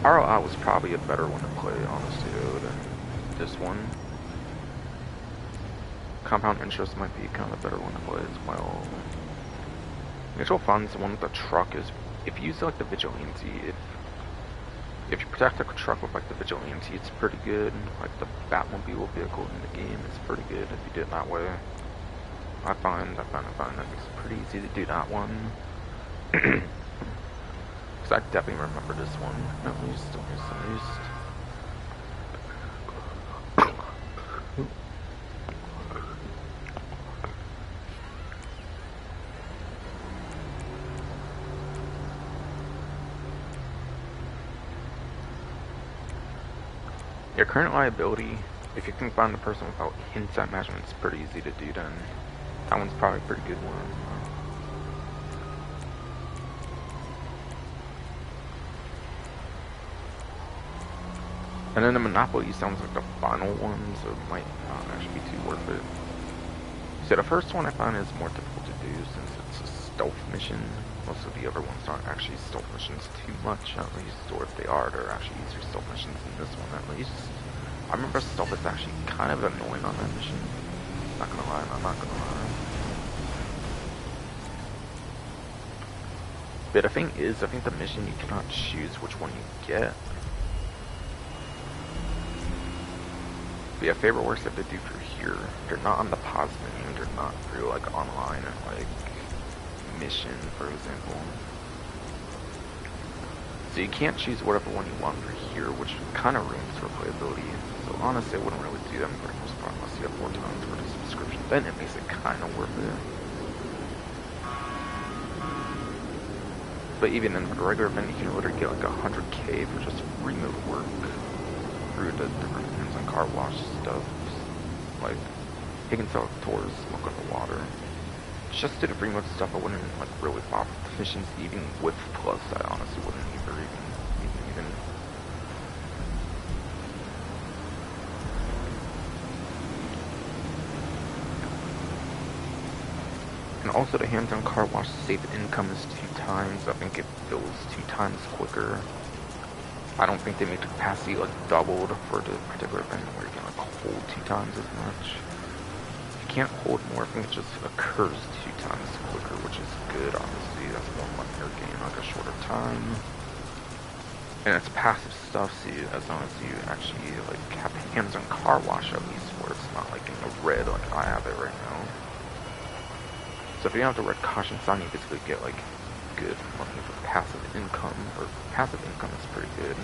ROI was probably a better one to play, honestly, than this one. Compound interest might be kind of a better one to play as well. Mutual funds, the one with the truck is, if you use like the vigilante, if you protect the truck with like the vigilante, it's pretty good. Like the Batmobile vehicle in the game is pretty good if you do it that way. I find that it's pretty easy to do that one. Because I definitely remember this one, at least. Your current liability, if you can find the person without hints at measurement, it's pretty easy to do then. That one's probably a pretty good one. And then the Monopoly sounds like the final one, so it might not actually be too worth it. So the first one I find is more difficult to do since it's a stealth mission. Most of the other ones aren't actually stealth missions too much, at least, or if they are, they're actually easier stealth missions than this one, at least. I remember stealth is actually kind of annoying on that mission. I'm not gonna lie. But the thing is, I think the mission you cannot choose which one you get. But yeah, favorite works that they do through here, they're not on the pause menu, they're not through like online and like mission, for example. So you can't choose whatever one you want for here, which kind of ruins replayability. So honestly, I wouldn't really do that for the most part unless you have 4 times for the subscription. Then it makes it kind of worth it. But even in the regular event, you can literally get like 100k for just remote work through the different things and car wash stuff. Like, you can sell tours, look on the water. Just to the remote stuff, I wouldn't like really bother with the missions, even with plus. I honestly wouldn't even And also the hands-on car wash save income is 2 times. I think it fills 2 times quicker. I don't think they make the capacity like doubled for the particular event where you can like hold 2 times as much. You can't hold more, I think it just occurs 2 times quicker, which is good, honestly. That's more money you're getting like a shorter time. And it's passive stuff, so as long as you actually like have hands-on car wash at least, where it's not like in the red like I have it right now. So if you have the red caution sign, you basically get like good money for passive income, or passive income is pretty good.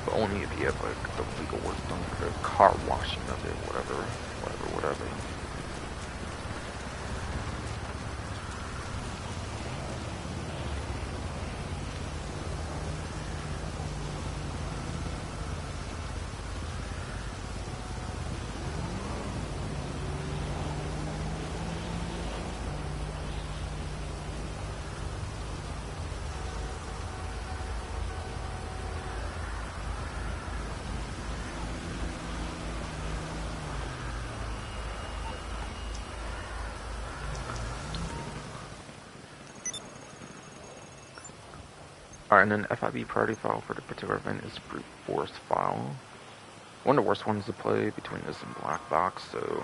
But only if you have like the legal work done for the car washing of it, whatever. Alright, and then FIB priority file for the particular event is brute force file. One of the worst ones to play between this and black box, so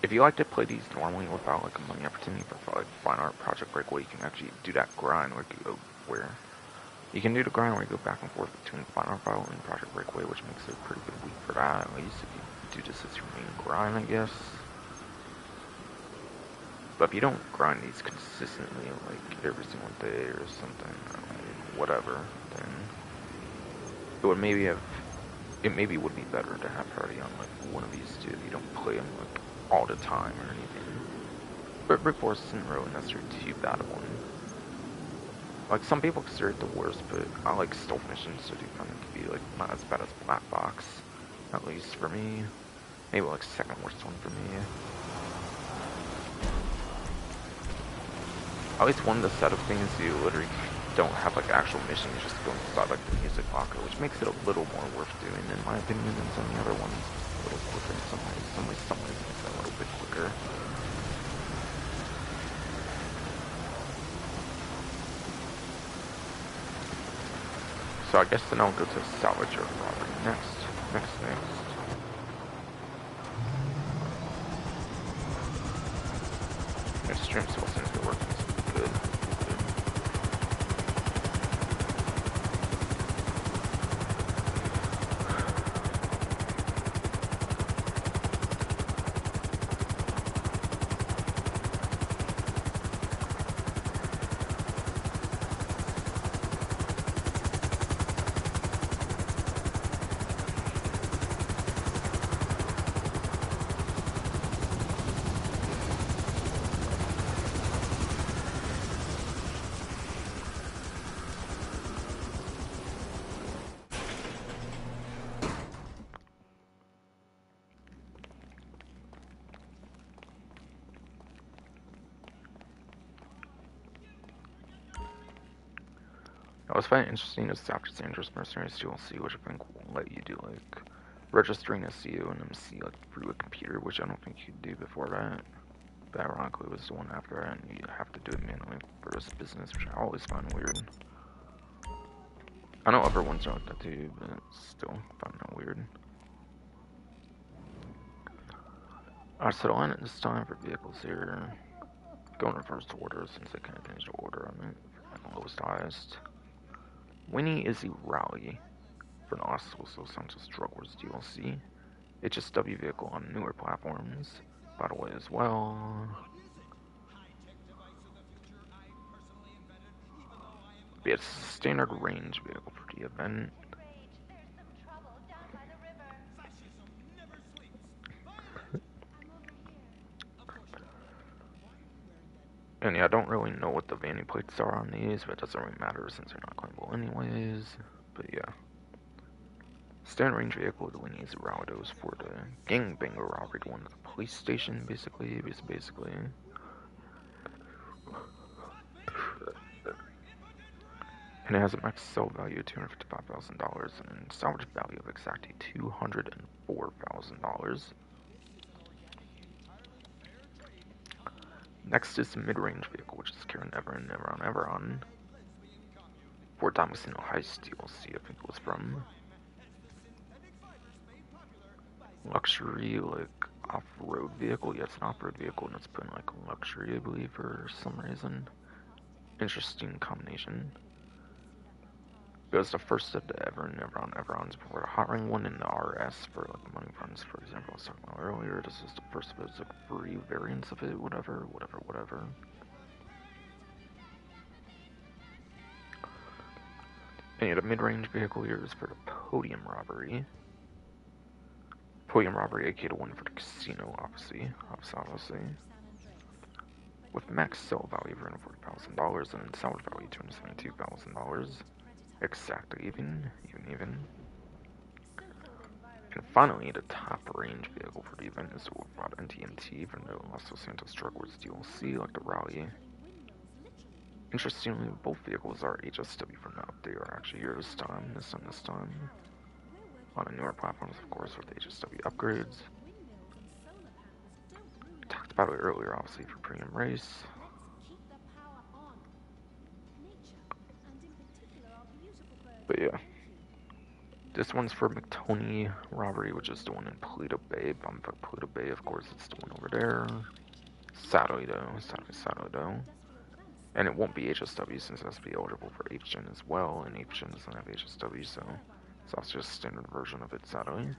if you like to play these normally without like a money opportunity for like Fine Art Project Breakaway, you can actually do that grind where you can do the grind where you go back and forth between Fine Art File and Project Breakaway, which makes it a pretty good week for that, at least if you do this as your main grind, I guess. But if you don't grind these consistently, like every single day or something, whatever, then it maybe would be better to have priority on like one of these two if you don't play them like all the time or anything. But Brick Force isn't really necessarily too bad of one. Like some people consider it the worst, but I like stealth missions, so they kind of be like not as bad as Black Box, at least for me. Maybe like second worst one for me. At least one of the setup things, you literally don't have like actual missions, you just go inside like the music locker, which makes it a little more worth doing in my opinion than some of the other ones. A little quicker in some ways makes it a little bit quicker. So I guess then I'll go to salvage your property next. Your stream still seems to be working good. I was finding it interesting is after Dangerous Mercenaries DLC, which I think will let you do like registering a CO and MC like through a computer, which I don't think you could do before that. But ironically, it was the one after that, and you have to do it manually for this business, which I always find weird. I know other ones are like that too, but still find that weird. Alright, so the line at this time for vehicles here. Go in reverse order since I can't change the order on it. Lowest highest. Winnie is the rally for an Oslo Santos Drug Wars DLC. HSW vehicle on newer platforms, by the way, as well. But it's a standard range vehicle for the event. And yeah, I don't really know what the vanity plates are on these, but it doesn't really matter since they're not claimable anyways. But yeah. Standard range vehicle with Winnie's Raudos for the gangbanger robbery to one of the police station, basically. And it has a max sell value of $255,000 and salvage value of exactly $204,000. Next is the mid-range vehicle, which is Karen Everon. Fort Thompson Heist DLC, I think it was from. Luxury, like, off-road vehicle. Yeah, it's an off-road vehicle, and it's put in, like, luxury, I believe, for some reason. Interesting combination. It was the first of the Everons before the Hot Ring one and the RS for, like, money runs, for example, I was talking about earlier. This is the first of those, like, free variants of it, whatever. And the mid-range vehicle here is for the Podium Robbery. Podium Robbery, aka the one for the casino, obviously. With max sell value of $140,000 and salvage value $272,000. Exactly even. And finally, the top range vehicle for the event is the Wolfrod NTMT from the Los Santos Drug Wars DLC, like the Rally. Interestingly, both vehicles are HSW from the update are actually here this time. On the newer platforms, of course, with HSW upgrades. Talked about it earlier, obviously, for premium race. But yeah. This one's for McTony Robbery, which is the one in Paleto Bay. Bumfuck Paleto Bay, of course, it's the one over there. Sadly though. And it won't be HSW since it has to be eligible for 8th Gen as well, and 8th Gen doesn't have HSW, so it's also just a standard version of it, sadly.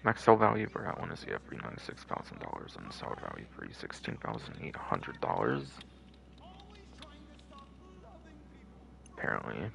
Max sell value for that one is $396,000 and sell value for $16,800. Apparently.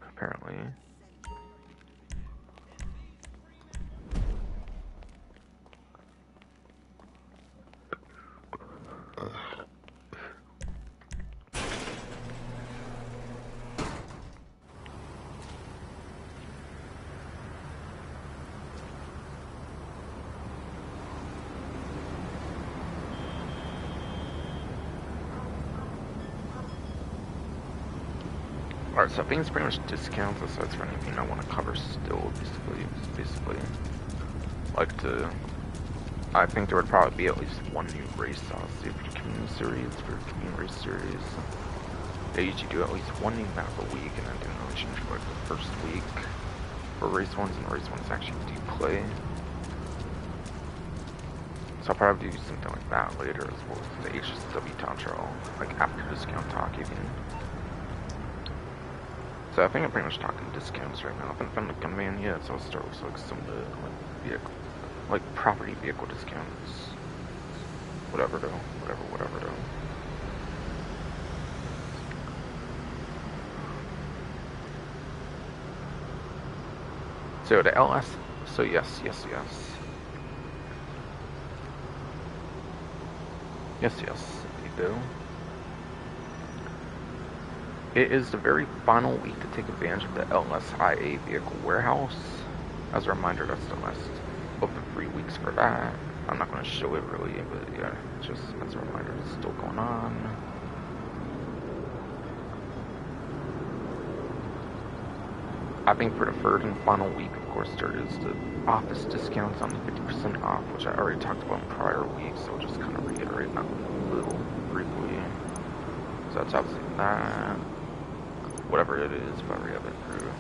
Alright, so I think it's pretty much discounts aside from anything I want to cover still, basically. I think there would probably be at least one new race, honestly, for the community race series. They usually do at least one new map a week, and then didn't really change for like the first week for race ones, and the race ones actually do play. So I'll probably do something like that later, as well as the HSW Town Trail, like after discount talk even. So I think I'm pretty much talking discounts right now. I haven't found the gunman yet, so I'll start with like some of the property vehicle discounts. Whatever though. So the LS, so yes. Yes, you do. It is the very final week to take advantage of the LSIA vehicle warehouse. As a reminder, that's the last of the 3 weeks for that. I'm not going to show it really, but yeah, just as a reminder, it's still going on. I think for the third and final week, of course, there is the office discounts on the 50% off, which I already talked about in prior weeks, so I'll just kind of reiterate that a little briefly. So that's obviously that. Whatever it is, if I re-up it through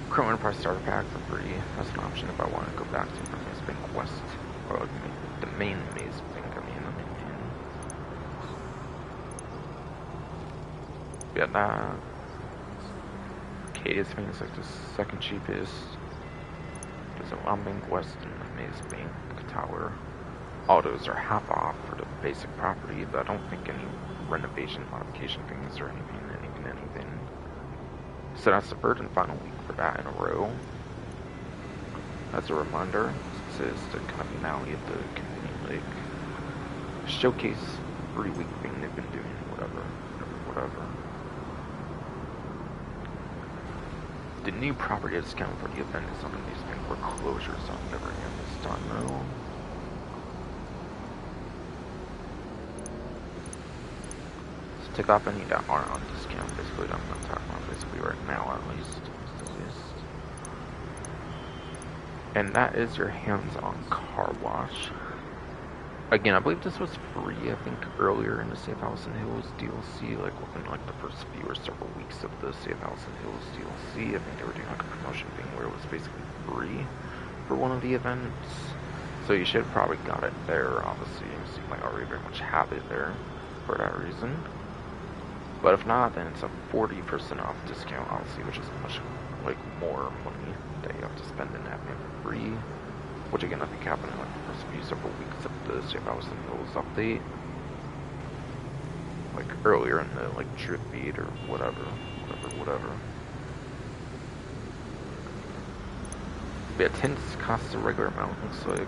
Chrome Enterprise Starter Pack for free. That's an option if I want to go back to Maze Bank West, or like the main Maze Bank, Yeah, that. Case Bank is like the second cheapest. There's a Long Bank West and the Maze Bank Tower. All those are half off for the basic property, but I don't think any renovation, modification things or anything. So that's the third and final week for that in a row. As a reminder, this is the kind of finale of the Convenient Lake showcase 3-week thing they've been doing, whatever. The new property discount for the event is not going to be spent foreclosures on Livery this time though. take off any that aren't on discount, basically, that I'm not talking about, basically, right now, at least. And that is your hands-on car wash. Again, I believe this was free, I think, earlier in the Safehouse and Hills DLC, like within like the first few or several weeks of the Safehouse and Hills DLC. I think they were doing like a promotion thing where it was basically free for one of the events. So you should have probably got it there, obviously, so you might already very much have it there for that reason. But if not, then it's a 40% off discount, obviously, which is much like more money that you have to spend in having it for free. Which again, I think happened in like the first few several weeks of the Safehouse and Hills update. Like earlier in the like drip feed or whatever. But yeah, tints costs a regular amount, looks like.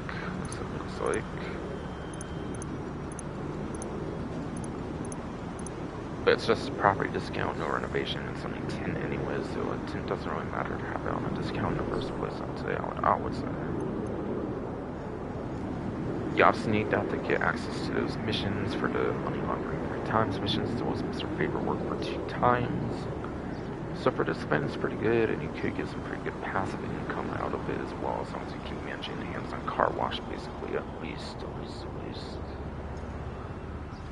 But it's just a property discount, no renovation, it's only 10 anyways, so a tint doesn't really matter to have it on a discount in the first place, I would say. You obviously need that to get access to those missions for the money laundering 3 times missions, as well as Mr. Favor work for 2 times. So for the spend, it's pretty good, and you could get some pretty good passive income out of it as well, as long as you keep managing the hands-on car wash, basically, at least.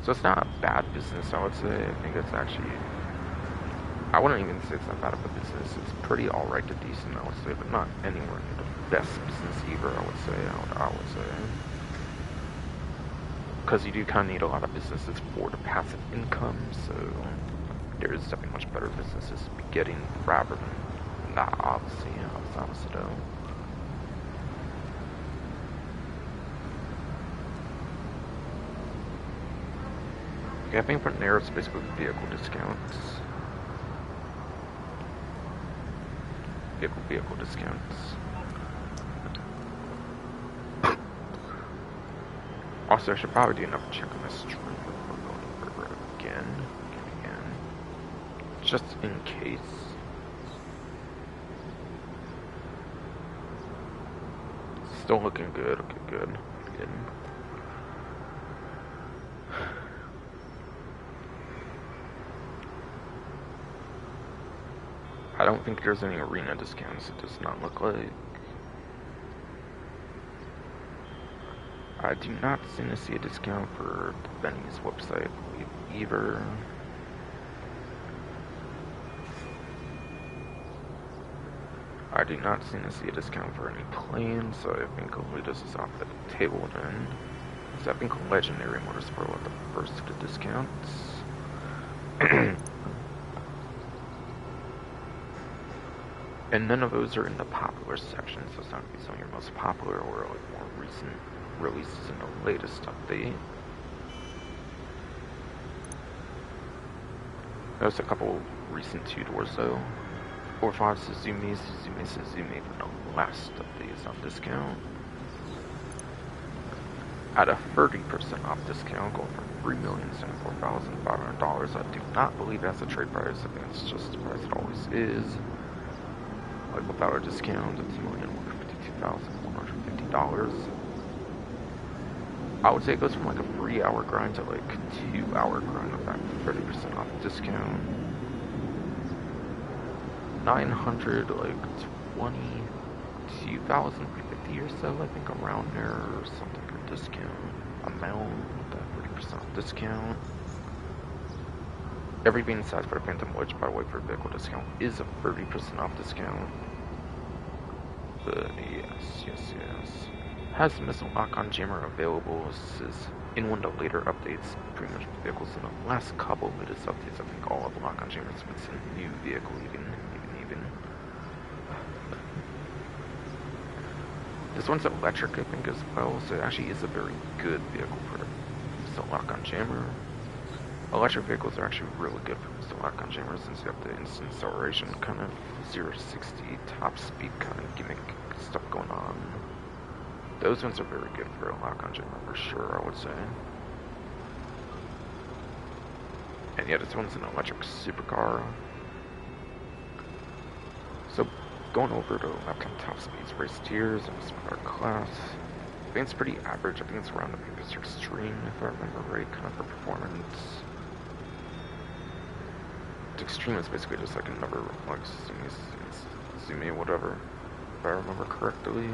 So it's not a bad business, I would say. I think it's actually, I wouldn't even say it's not bad of a business. It's pretty alright to decent, I would say, but not anywhere near the best business either, I would say. Because you do kind of need a lot of businesses for the passive income, so there is definitely much better businesses to be getting rather than that, obviously though. Yeah, I think for there it's basically vehicle discounts. Vehicle discounts. Also, I should probably do another check on my stream before going over it again. Just in case. Still looking good. Okay, good. I don't think there's any arena discounts, it does not look like. I do not seem to see a discount for Benny's website, I believe, either. I do not seem to see a discount for any planes, so I think hopefully this is off the table then. So I think Legendary Motorsport with the first of the discounts. And none of those are in the popular section, so it's not going to be some of your most popular or like more recent releases in the latest update. There's a couple recent 2-doors though. 4-5 Suzume from the last update is on discount. At a 30% off discount, going for $3,074,500. I do not believe that's a trade price. I think it's just the price it always is. Like without a discount, it's $2,152,150. I would say it goes from like a 3-hour grind to like 2-hour grind with that 30% off discount. 900, like 22,350 or so, I think, around there, or something for discount amount with that 30% off discount. Everything besides for the Phantom, which by the way for vehicle discount is a 30% off discount. But yes. Has the missile lock-on jammer available. This is in one of the later updates. Pretty much vehicles in the last couple of latest updates. I think all of the lock-on jammers with a new vehicle even. This one's electric, I think, as well. So it actually is a very good vehicle for the lock-on jammer. Electric vehicles are actually really good for the lock-on jammers since you have the instant acceleration kind of 0 to 60 top speed kind of gimmick stuff going on. Those ones are very good for a lock-on jammer for sure, I would say. And yeah, this one's an electric supercar. So going over to laptop top speeds, race tiers, and smaller class. I think it's pretty average. I think it's around the previous extreme, if I remember right, kind of for performance. Extreme is basically just like another, like, Sumi, whatever, if I remember correctly.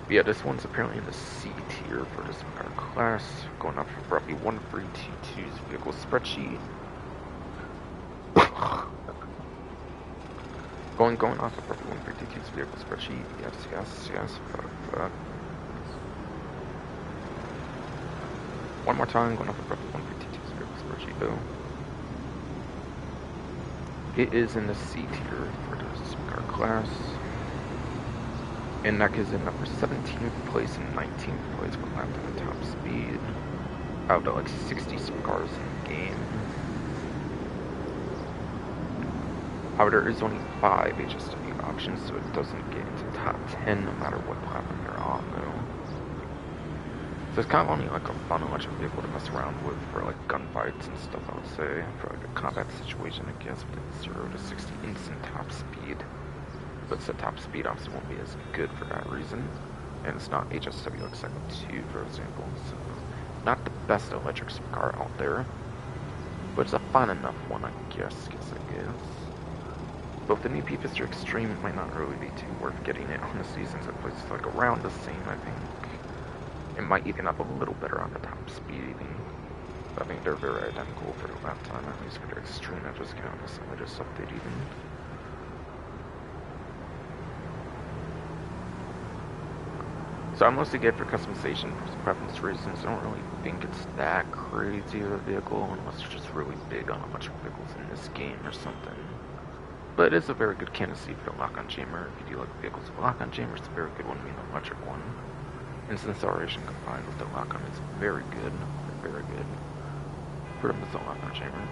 But yeah, this one's apparently in the C tier for this entire class, going off of roughly 1322's vehicle spreadsheet. going off of roughly 1322's vehicle spreadsheet. Yes. Fuck. One more time, going off of roughly 1322's vehicle spreadsheet though. It is in the C tier for this car class. And that gives it number 17th place and 19th place for lap time and top speed. Out of like 60 cars in the game. However, there is only 5 HSW options, so it doesn't get into top 10 no matter what platform you're on though. So it's kind of only like a fun electric vehicle to mess around with for like gunfights and stuff, I would say. For like a combat situation, I guess, with 0 to 60 instant top speed. But the top speed obviously won't be as good for that reason. And it's not HSW like Cycle 2, for example. So, not the best electric car out there. But it's a fun enough one, I guess. But with the new P-Fister Extreme, it might not really be too worth getting it, honestly, since it plays like around the same, I think. It might even up a little better on the top speed, even. But I think they're very identical for the lap time, at least for the Extreme. I just count this latest update, even. So I mostly get for customization for preference reasons. I don't really think it's that crazy of a vehicle unless you're just really big on electric vehicles in this game or something. But it is a very good candidacy for the lock-on jammer. If you do like vehicles with lock-on jammer, it's a very good one to be an electric one. Instant acceleration combined with the lock-on is very good. Very good. For the missile lock-on jammer.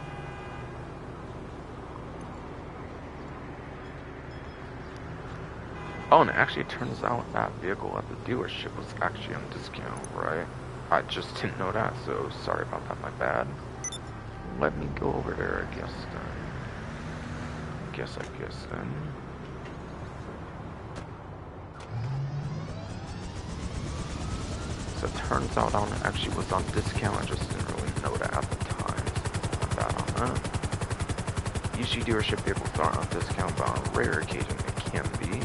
Oh, and actually it turns out that vehicle at the dealership was actually on discount, right? I just didn't know that, so sorry about that, my bad. Let me go over there, I guess then. I guess then. So it turns out it actually was on discount, I just didn't really know that at the time, so I'm bad on that. Usually dealership vehicles aren't on discount, but on a rare occasion they can be.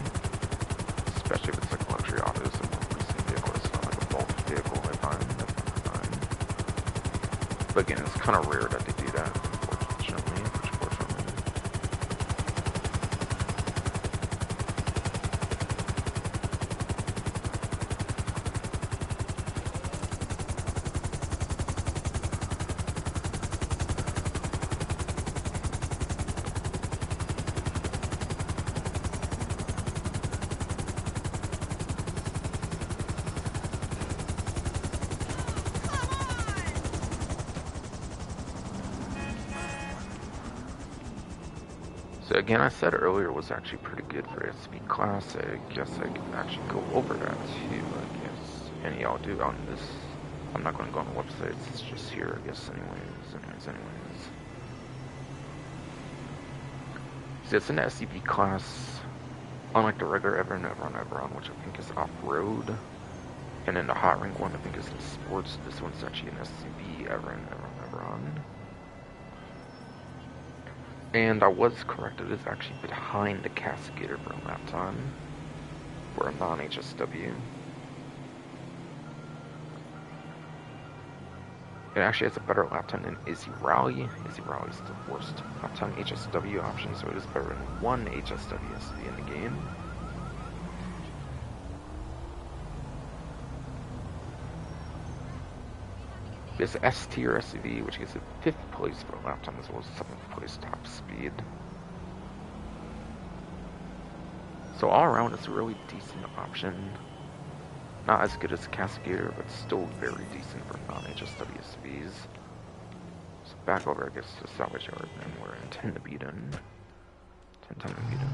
Especially if it's like luxury autos and more recent vehicles, it's not like a bulk vehicle I find. But again, it's kind of rare that they do that, unfortunately. So again, I said earlier it was actually pretty good for SV class. I guess I can actually go over that too, I guess. And yeah, I'll do it on this. I'm not going to go on the website, it's just here, I guess, anyways. So it's an SUV class, unlike the regular Everon, which I think is off-road. And then the hot ring one, I think, is in sports. This one's actually an SUV, Everon. And I was correct, it is actually behind the Cascadator for a lap time, for a non-HSW. It actually has a better lap time than Izzy Rally. Izzy Rally is the worst lap time HSW option, so it is better than one HSW SUV in the game. It's S tier SUV, which gets it 5th place for lap time as well as 7th place top speed. So all around, it's a really decent option. Not as good as Cascadator, but still very decent for non-HSW SUVs. So back over, I guess, to salvage yard, and we're in 10 to beat in. 10 to beat in.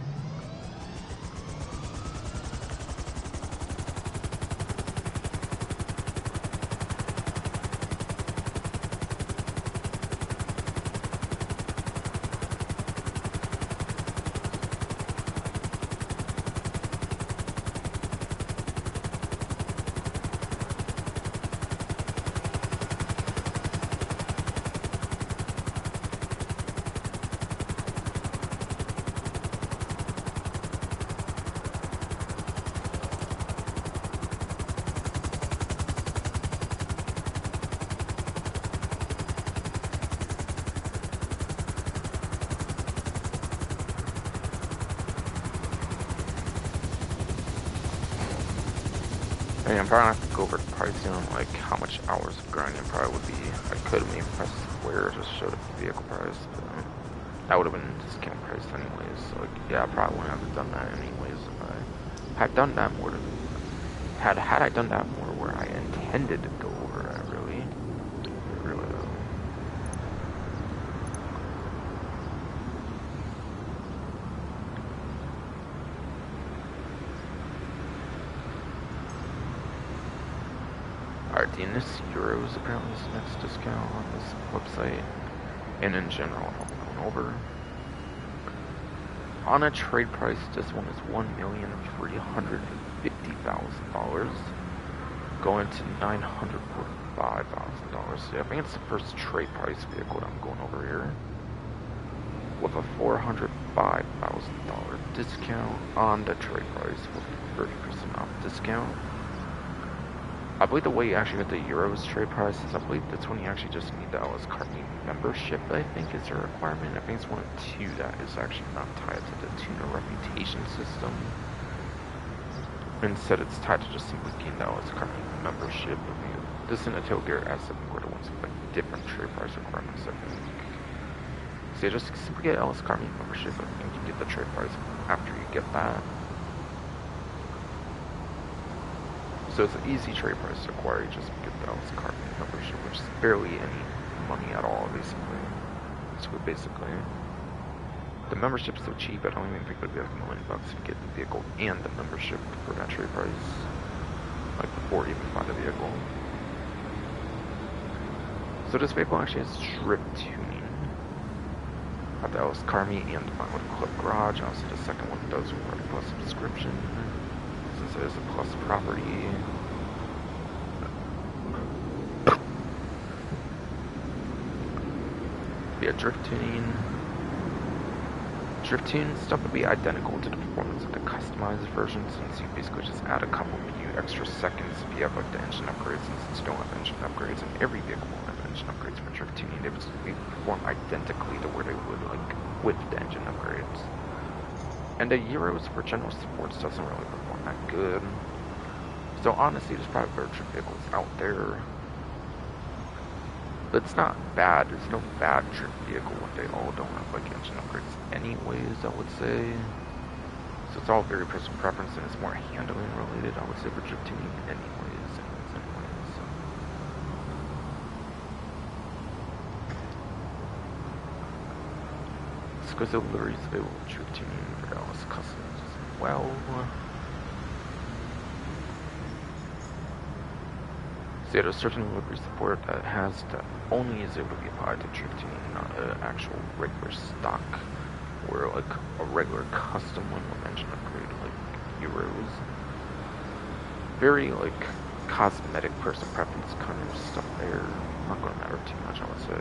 I'm probably gonna have to go over the pricing on like how much hours of grinding probably would be. I could have maybe pressed square, just showed up the vehicle price, but that would have been discount price anyways. So like, yeah, I probably wouldn't have done that anyways. If I had done that more, had I done that more where I intended to go over, I really. Alright, the NS Euros apparently is the next discount on this website, and in general, I'm going over. On a trade price, this one is $1,350,000, going to $945,000. So yeah, I think it's the first trade price vehicle that I'm going over here, with a $405,000 discount on the trade price with 30% off discount. I believe the way you actually get the Euros trade price is, I believe that's when you actually just need the LS Carmi membership, I think is a requirement. I think it's one of two that is actually not tied to the tuner reputation system. Instead, it's tied to just simply getting the LS Carmi membership. This and the Tailgate S7 were the ones with like different trade price requirements, I think. So you just simply get LS Carmi membership, I think you get the trade price after you get that. So it's an easy trade price to acquire, you just get the LS Carmi membership, which is barely any money at all, basically. So basically, the membership's so cheap, I don't even think it would be like $1 million to get the vehicle and the membership for that trade price. Like before you even buy the vehicle. So this vehicle actually has strip tuning. Got the LS Carmi and the Vinyl Club Garage. Obviously the second one does require a plus subscription, since it is a plus property. Yeah, drift tuning. Drift tune stuff would be identical to the performance of the customized version, since you basically just add a couple few extra seconds if you have like the engine upgrades, and since you don't have engine upgrades, and every vehicle will have engine upgrades for drift tuning, they would perform identically to where they would like with the engine upgrades. And the Euros for general supports doesn't really perform that good. So honestly, there's probably better drift vehicles out there. But it's not bad. There's no bad drift vehicle when they all don't have like engine upgrades anyways, I would say. So it's all very personal preference, and it's more handling related, I would say, for drift tuning anyways. It's because the Livery is available with drift tuning for LS Customs as well. So yeah, there's certain livery support that only is able to be applied to drift tuning, not an actual regular stock or like a regular custom one with engine upgrade like Euros. Very like cosmetic person preference kind of stuff there. Not going to matter too much, I would say.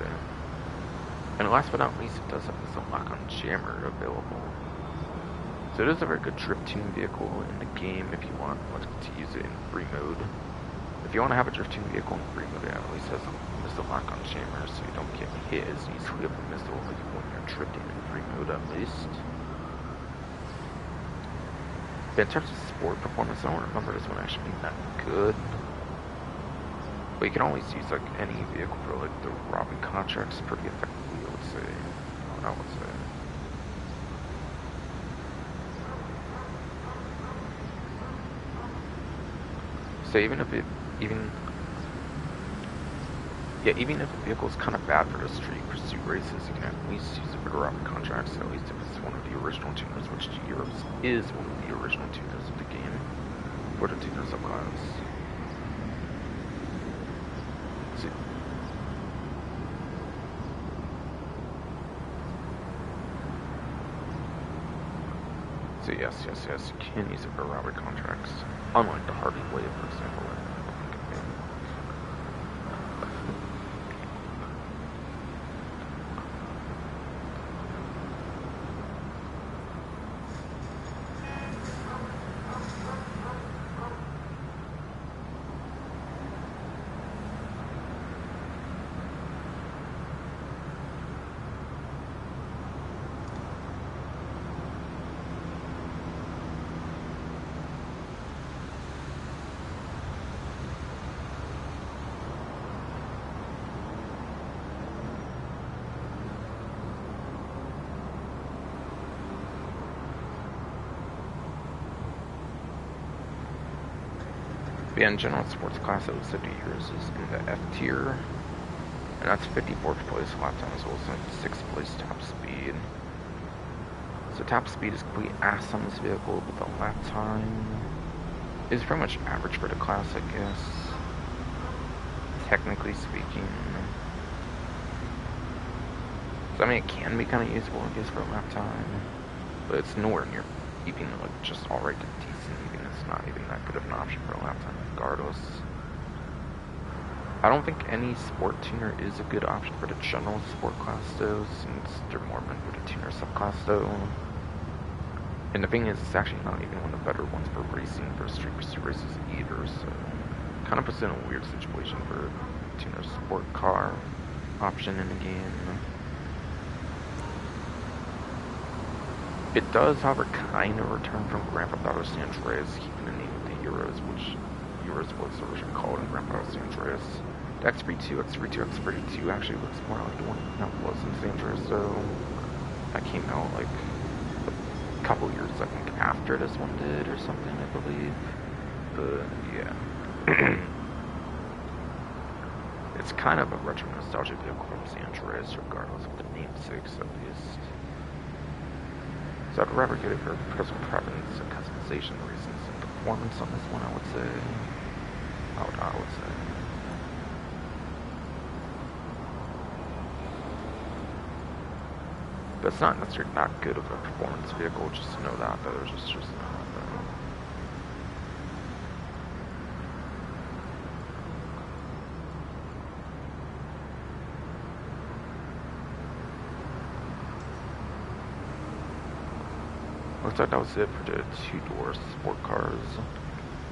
And last but not least, it does have this lock-on jammer available. So it is a very good drift tuning vehicle in the game if you want to use it in free mode. If you want to have a drift tuning vehicle in free mode, it at least has a missile lock-on jammer, so you don't get hit as easily with a missile like when you're drifting in free mode at least. But in terms of sport performance, I don't remember this one actually being that good. But you can always use like any vehicle for like the robbing contracts pretty effectively, I would say. So even if the vehicle is kind of bad for the street pursuit races, you can at least use it for the robbing contracts, at least if it's one of the original tuners, which the Euros is one of the original tuners of the game, for the tuner subclass. So yes, you can use it for robbery contracts, unlike the Harvey Wave, for example. But yeah, in general sports class, it was 50 years is in the F tier. And that's 54th place lap time as well, so 6th place top speed. So top speed is complete ass on this vehicle, but the lap time is pretty much average for the class, I guess. Technically speaking. So I mean, it can be kind of useful, I guess, for a lap time, but it's nowhere near even like just alright to decent. Even it's not even that good of an option for a lap time, regardless. I don't think any sport tuner is a good option for the general sport class though, since they're more meant for the tuner subclass though. And the thing is, it's actually not even one of the better ones for racing for street pursuit races either, so kind of puts in a weird situation for tuner sport car option in the game. It does, however, kind of return from Grand Theft Auto San Andreas, keeping the name of the Euros, which Euros was originally called in Grand Theft Auto San Andreas. The X32, X32, X32 actually looks more like the one that was in San Andreas, so that came out like a couple years, I think, after this one did or something, I believe. But yeah. It's kind of a retro nostalgia vehicle from San Andreas, regardless of the namesakes at least. So I'd rather get it for personal preference and customization reasons and performance on this one, I would say. I would say. But it's not necessarily not good of a performance vehicle, just to know that, though. There's just not, though. Looks like that was it for the two-door sport cars.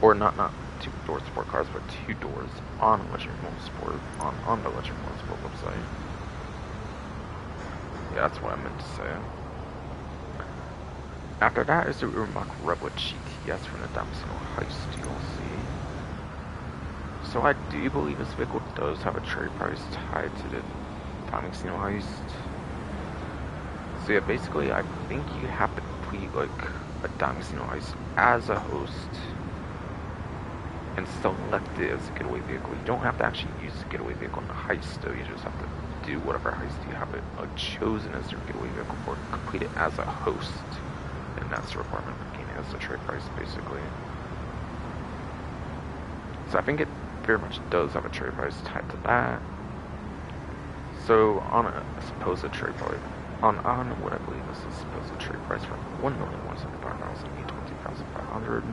Or not two-door sport cars, but two doors on Legendary Motorsport, on the Legendary Motorsport website. Yeah, that's what I meant to say. After that is the Urmach Rebel GTS from the Damasceno Heist DLC. So I do believe this vehicle does have a trade price tied to the Damasceno Heist. So yeah, basically I think you have to complete like a Damasceno Heist as a host and select it as a getaway vehicle. You don't have to actually use the getaway vehicle in the heist though, you just have to do whatever heist you have it chosen as your getaway vehicle for, complete it as a host. And that's the requirement for gaining as a trade price, basically. So I think it very much does have a trade price tied to that. So on a supposed trade price, on what I believe is a supposed trade price for 1,175,822,500,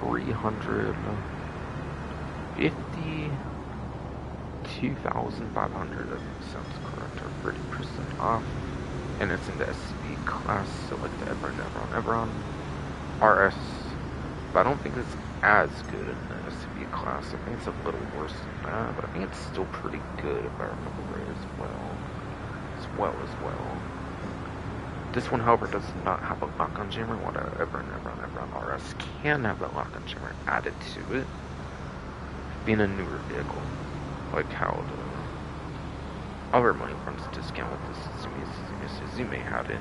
352,500, that sounds correct, or 30% off. And it's in the SCV class, so like the Everon RS. But I don't think it's as good in the SCV class. I think it's a little worse than that, but I think it's still pretty good if I remember right as well. This one, however, does not have a lock-on jammer, while the Everon RS can have that lock-on jammer added to it, being a newer vehicle, like how the other money runs discount with the Suzume had it.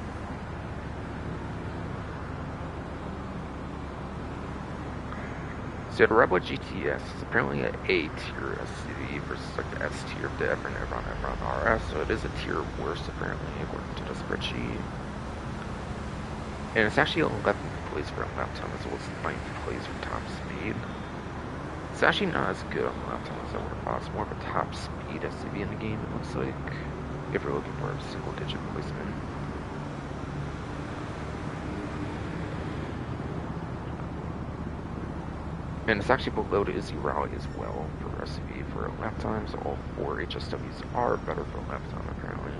So the Rebel GTS is apparently an A-tier SUV versus like the S-tier of the Everon RS, so it is a tier worse apparently according to the spreadsheet. And it's actually 11th place for a lap time as well as 9th place for top speed. It's actually not as good on the lap time as I would have thought. It's more of a top speed SUV in the game, it looks like, if you're looking for a single digit placement. And it's actually below the Izzy Rally as well for SUV for a lap time, so all 4 HSWs are better for a lap time apparently.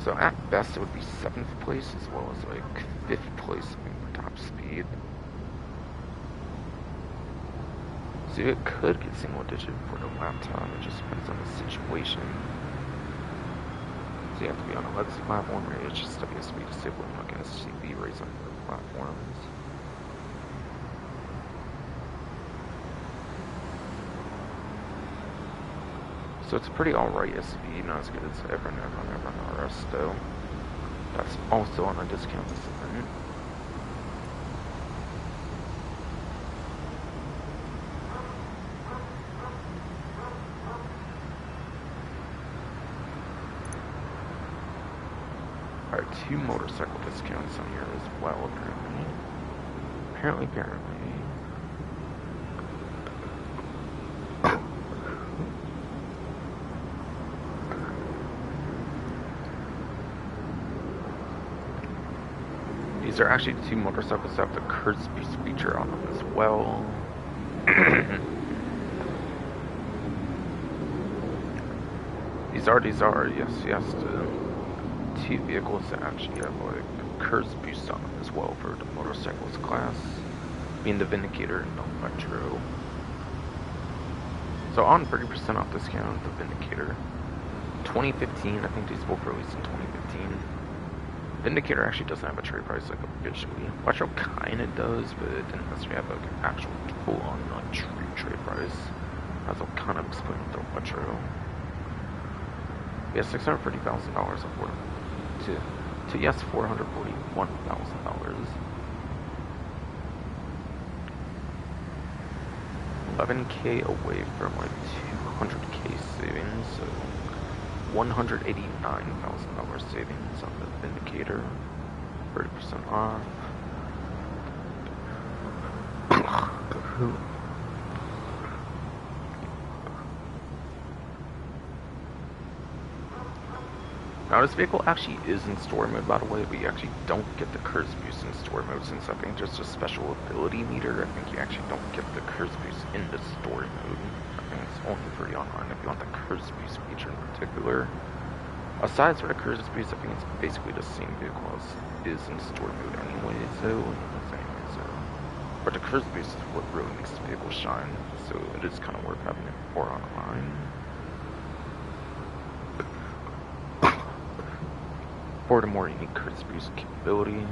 So at best it would be 7th place as well as like 5th place for top speed. So it could get single digit for the lap time, it just depends on the situation. So you have to be on a legacy platform or HSW speed to stay with like SUV race on other platforms. So it's pretty alright SUV, not as good as Everon RS though. That's also on a discount this event. 2 motorcycle discounts on here as well, apparently. Apparently. These are actually 2 motorcycles that have the curse boost feature on them as well. These are, yes, the 2 vehicles that actually have like curse boost on them as well for the motorcycles class, being the Vindicator and the Electro. So on 30% off discount, the Vindicator. 2015, I think these both released in 2015. Vindicator actually doesn't have a trade price like officially. Electro kinda does, but it didn't necessarily have like an actual full-on like trade price, as I'll kind of explain with the Electro. Yeah, $630,000 affordable to yes, $441,000. 11K away from like 200K savings, so $189,000 savings on the Vindicator, 30% off. Now this vehicle actually is in story mode, by the way, but you actually don't get the curse boost in story mode, since I think there's a special ability meter. I think you actually don't get the curse boost in the story mode. I think it's only for the online if you want the curse boost feature in particular. Aside from the curse boost, I think it's basically the same vehicle as is in story mode anyway, but the curse boost is what really makes the vehicle shine, so it is kind of worth having it for online. For the more unique curse boost capability.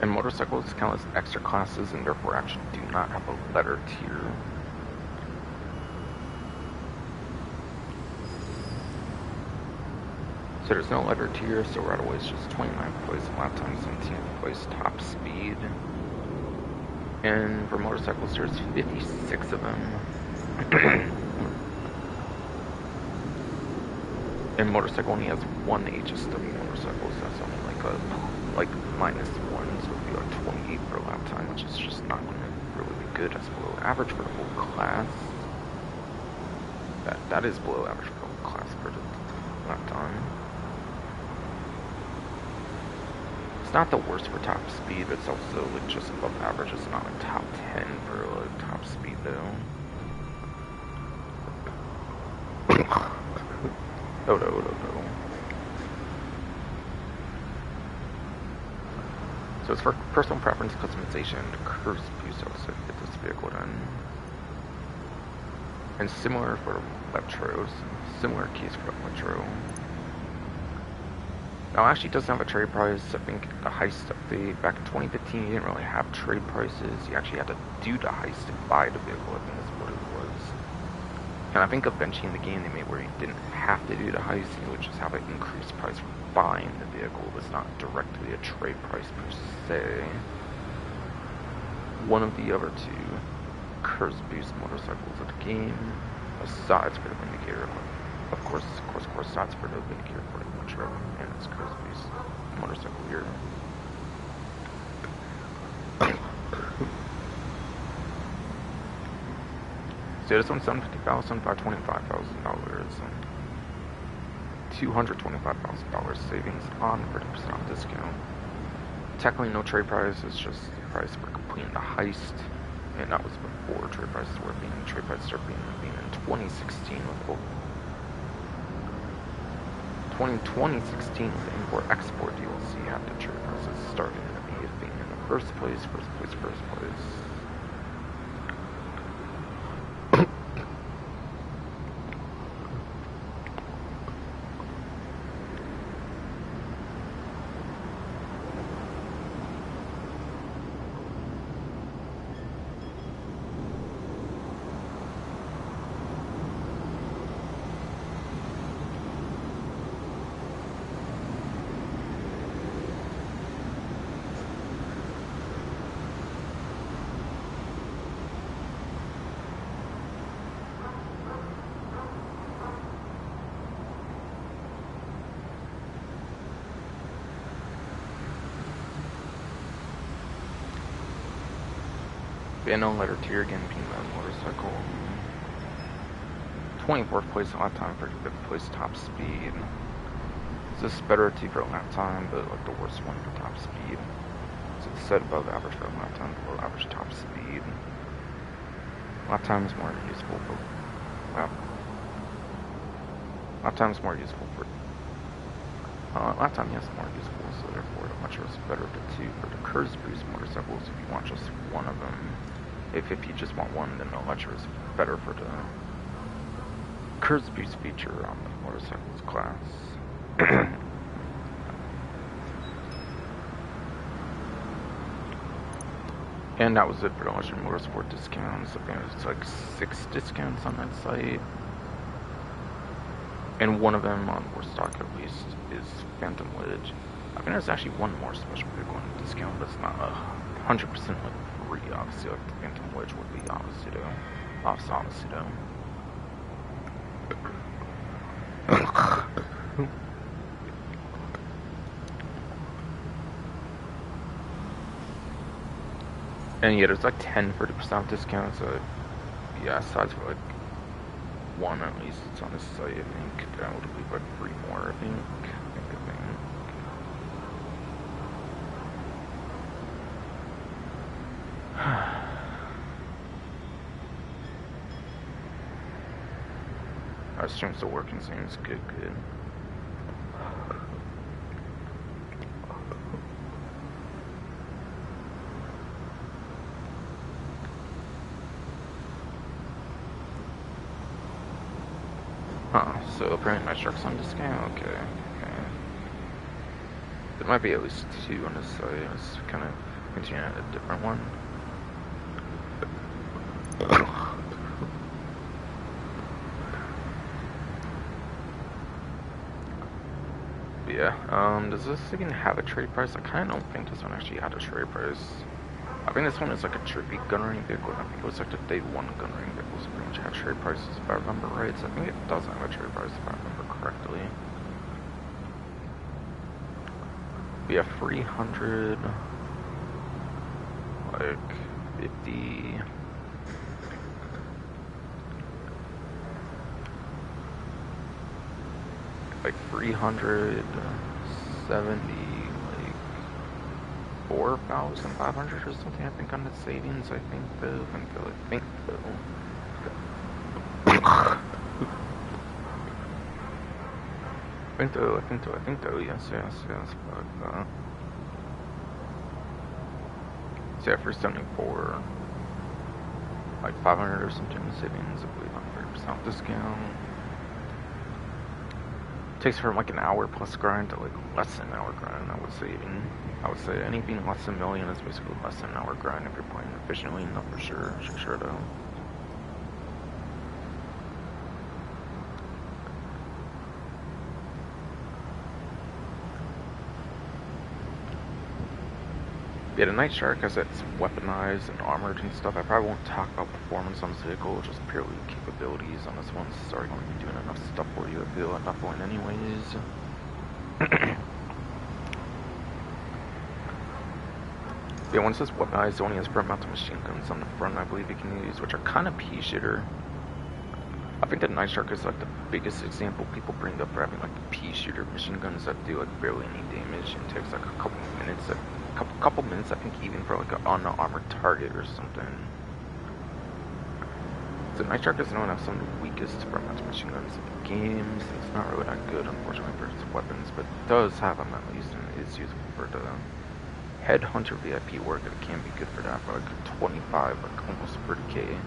And motorcycles count as extra classes and therefore actually do not have a letter tier. So there's no letter tier, so right away it's just 29th place lap time, 17th place top speed. And for motorcycles, there's 56 of them. And motorcycle only has 1 HSW motorcycle, so that's only like a -1, so it'd be like 28 per lap time, which is just not going to really be good. That's below average for the whole class. That is below average for the whole class for the lap time. It's not the worst for top speed, but it's also like just above average. It's not like top 10 for like top speed though. No. So it's for personal preference, customization, and curse boost. Also get this vehicle done. And similar for Electros, similar keys for Electro. Now, it actually doesn't have a trade price. I think the heist update back in 2015, you didn't really have trade prices. You actually had to do the heist to buy the vehicle. I think that's what it was. And I think eventually in the game they made where you didn't have to do the heist. You would just have an increased price for buying the vehicle. It was not directly a trade price per se. One of the other 2 curse boost motorcycles of the game, aside for the Vindicator. Of course, sides for the Vindicator for the Electro and its curse boost motorcycle here. So this one's $750,000, $525,000, $225,000 savings on 30% off discount. Technically no trade price, it's just the price for completing the heist. And that was before trade prices were being, trade prices started being in 2016 with 2016 with the import-export DLC had the trade prices starting to be a thing in the first place. And no letter tier again, Pima motorcycle. 24th place lap time, 35th place top speed. This is better T for lap time, but like the worst one for top speed. So it's set above average for lap time, below average top speed. Lap time is more useful for lap time is more useful for lap time, yes, more useful, so therefore the much is better of the two for the Curse Boost motorcycles if you want just one of them. If you just want one, then the Electra is better for the Curse Boost feature on the motorcycles class. And that was it for the Legend Motorsport discounts. I think it's like 6 discounts on that site. And one of them on more stock at least is Phantom Ledge. I think there's actually one more special vehicle on discount, but it's not 100% like free, obviously, like the Phantom Ledge would be, obviously though. Obviously though. And yeah, there's like 10-30% discounts, so yeah, aside for like one at least, it's on this site, I think. That would be like 3 more, I think. Our stream's still working, seems good. So apparently my truck's on discount, okay. There might be at least 2 on this site, let's kind of continue at a different one. Yeah, does this even have a trade price? I kinda don't think this one actually had a trade price. I think this one is like a trippy gunnery vehicle. I think it was like the day 1 gunnery vehicles pretty much had trade prices if I remember right. So I think it does have a trade price if I remember correctly. We have 300, like 50. Like 370, like 4,500 or something, I think, on the savings, I think though. Yes, but, so yeah, for 74, like 500 or something in savings, I believe, on 30% discount. Takes from like an hour plus grind to like less than an hour grind, I would say anything less than a million is basically less than an hour grind if you're playing efficiently, no, for sure though. Yeah, the Night Shark, as it's weaponized and armored and stuff, I probably won't talk about performance on this vehicle, just purely capabilities on this one. It's already going to be doing enough stuff for you, I feel, at that point anyways. Yeah, once it's weaponized, it only has front mounted machine guns on the front, I believe you can use, which are kind of pea-shooter. I think the Night Shark is like the biggest example people bring up for having like pea-shooter machine guns that do like barely any damage and takes like a couple minutes, I think, even for like an unarmored target or something. So Night Shark is known to have some of the weakest front mounted machine guns in the game, so it's not really that good, unfortunately, for its weapons, but it does have them at least, and it is useful for the Headhunter VIP work. It can be good for that, for like 25, like almost 30k.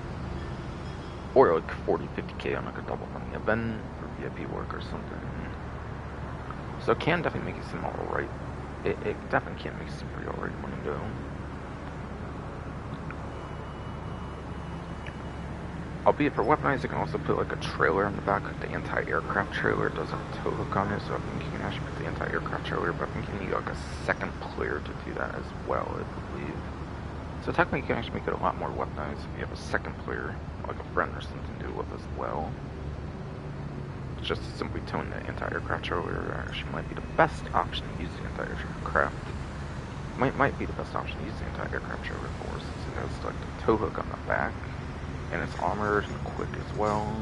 Or like 40-50k on like a double money event for VIP work or something. So it can definitely make you some alright. It definitely can make you some pretty alright money though. Albeit for weaponized, you can also put like a trailer in the back, like the anti-aircraft trailer. It does have a tow hook on it, so I think you can actually put the anti-aircraft trailer, but I think you need like a second player to do that as well, I believe. So technically you can actually make it a lot more weaponized if you have a second player, like a friend or something, to do it with as well. Just simply towing the anti-aircraft trailer actually might be the best option to use the anti-aircraft. might be the best option to use the anti-aircraft trailer for, since it has like the tow hook on the back, and it's armored and quick as well.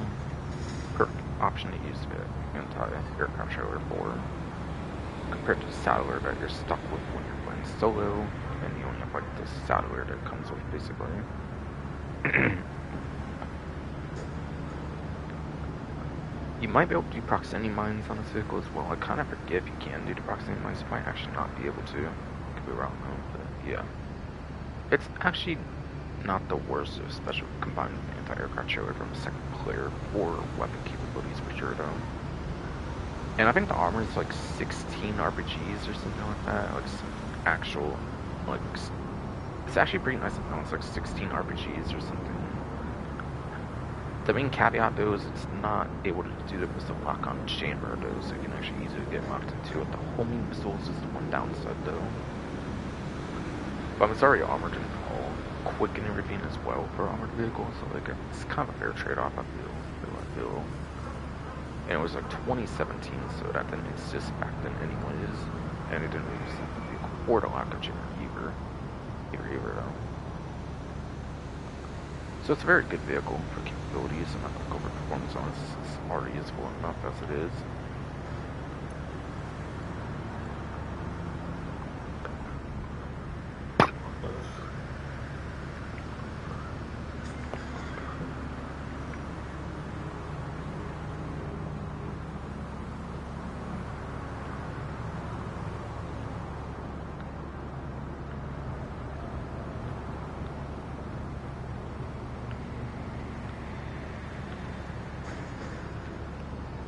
Perfect option to use the anti-aircraft trailer for, compared to the saddler that you're stuck with when you're playing solo, and you only have like this saddler that comes with basically. You might be able to do proximity mines on this vehicle as well. I kind of forget if you can do the proximity mines. You might actually not be able to. Could be wrong though, but yeah. It's actually not the worst, especially combined with the anti-aircraft trailer from a second player for weapon capabilities for sure though. And I think the armor is like 16 RPGs or something like that. Like some actual, like, it's actually pretty nice and balanced, like 16 RPGs or something. The main caveat though is it's not able to do the missile lock-on chamber though, so you can actually easily get locked into it. The homing missiles is the one downside though. But it's already armored and all quick and everything as well for armored vehicles, so like it's kind of a fair trade-off I feel. And it was like 2017, so that didn't exist back then anyways, and it didn't use the vehicle or the lock-on chamber either though. So it's a very good vehicle for capabilities. I'm not going to go over performance on it. It's already useful enough as it is.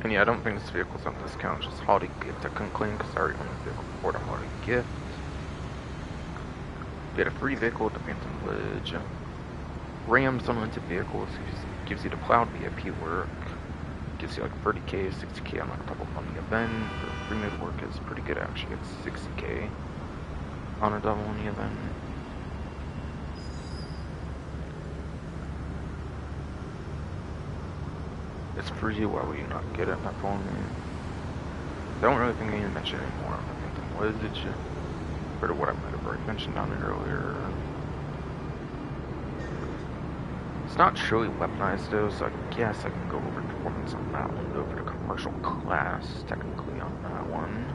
And yeah, I don't think this vehicle's on discount, just holiday gift I couldn't claim because I already own the vehicle before the holiday gift. Get a free vehicle with the Phantom Ledge. Rams unlimited vehicles, gives you the plowed VIP work. Gives you like 30k, 60k on like a double on the event. The free mid work is pretty good actually, it's 60k on a double on the event. It's free, why would you not get it that phone? I don't really think I need to mention anymore on the Phantom Ledge, or what I might have already mentioned on it earlier. It's not truly weaponized though, so I guess I can go over performance on that one though for the commercial class, technically on that one.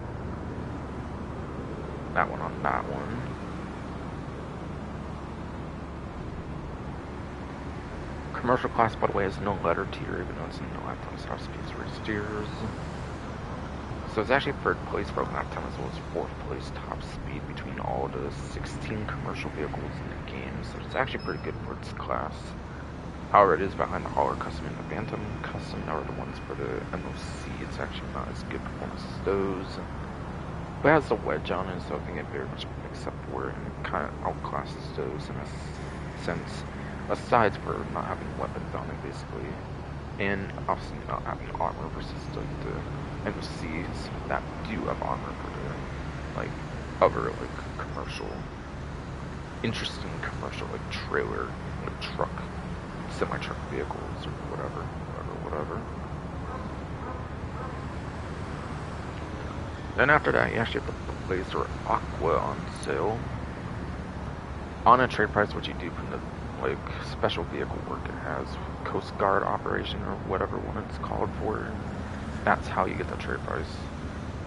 That one on that one. Commercial class, by the way, has no letter tier, even though it's in the lifetime top speeds or steers. So it's actually third place for lifetime as well as fourth place top speed between all the 16 commercial vehicles in the game. So it's actually pretty good for its class. However, it is behind the Hauler Custom and the Phantom Custom are the ones for the MOC. It's actually not as good performance as those. But it has the wedge on it, so I think it very much makes up for it and kind of outclasses those in a sense. Aside for not having weapons on it, basically, and obviously not having armor versus like the MOCs that do have armor for the like other like commercial, interesting commercial like trailer, like truck, semi-truck vehicles or whatever. Then after that, you actually have the Blazer Aqua on sale on a trade price, which you do from the like special vehicle work it has, Coast Guard operation or whatever one it's called for. That's how you get the trade price.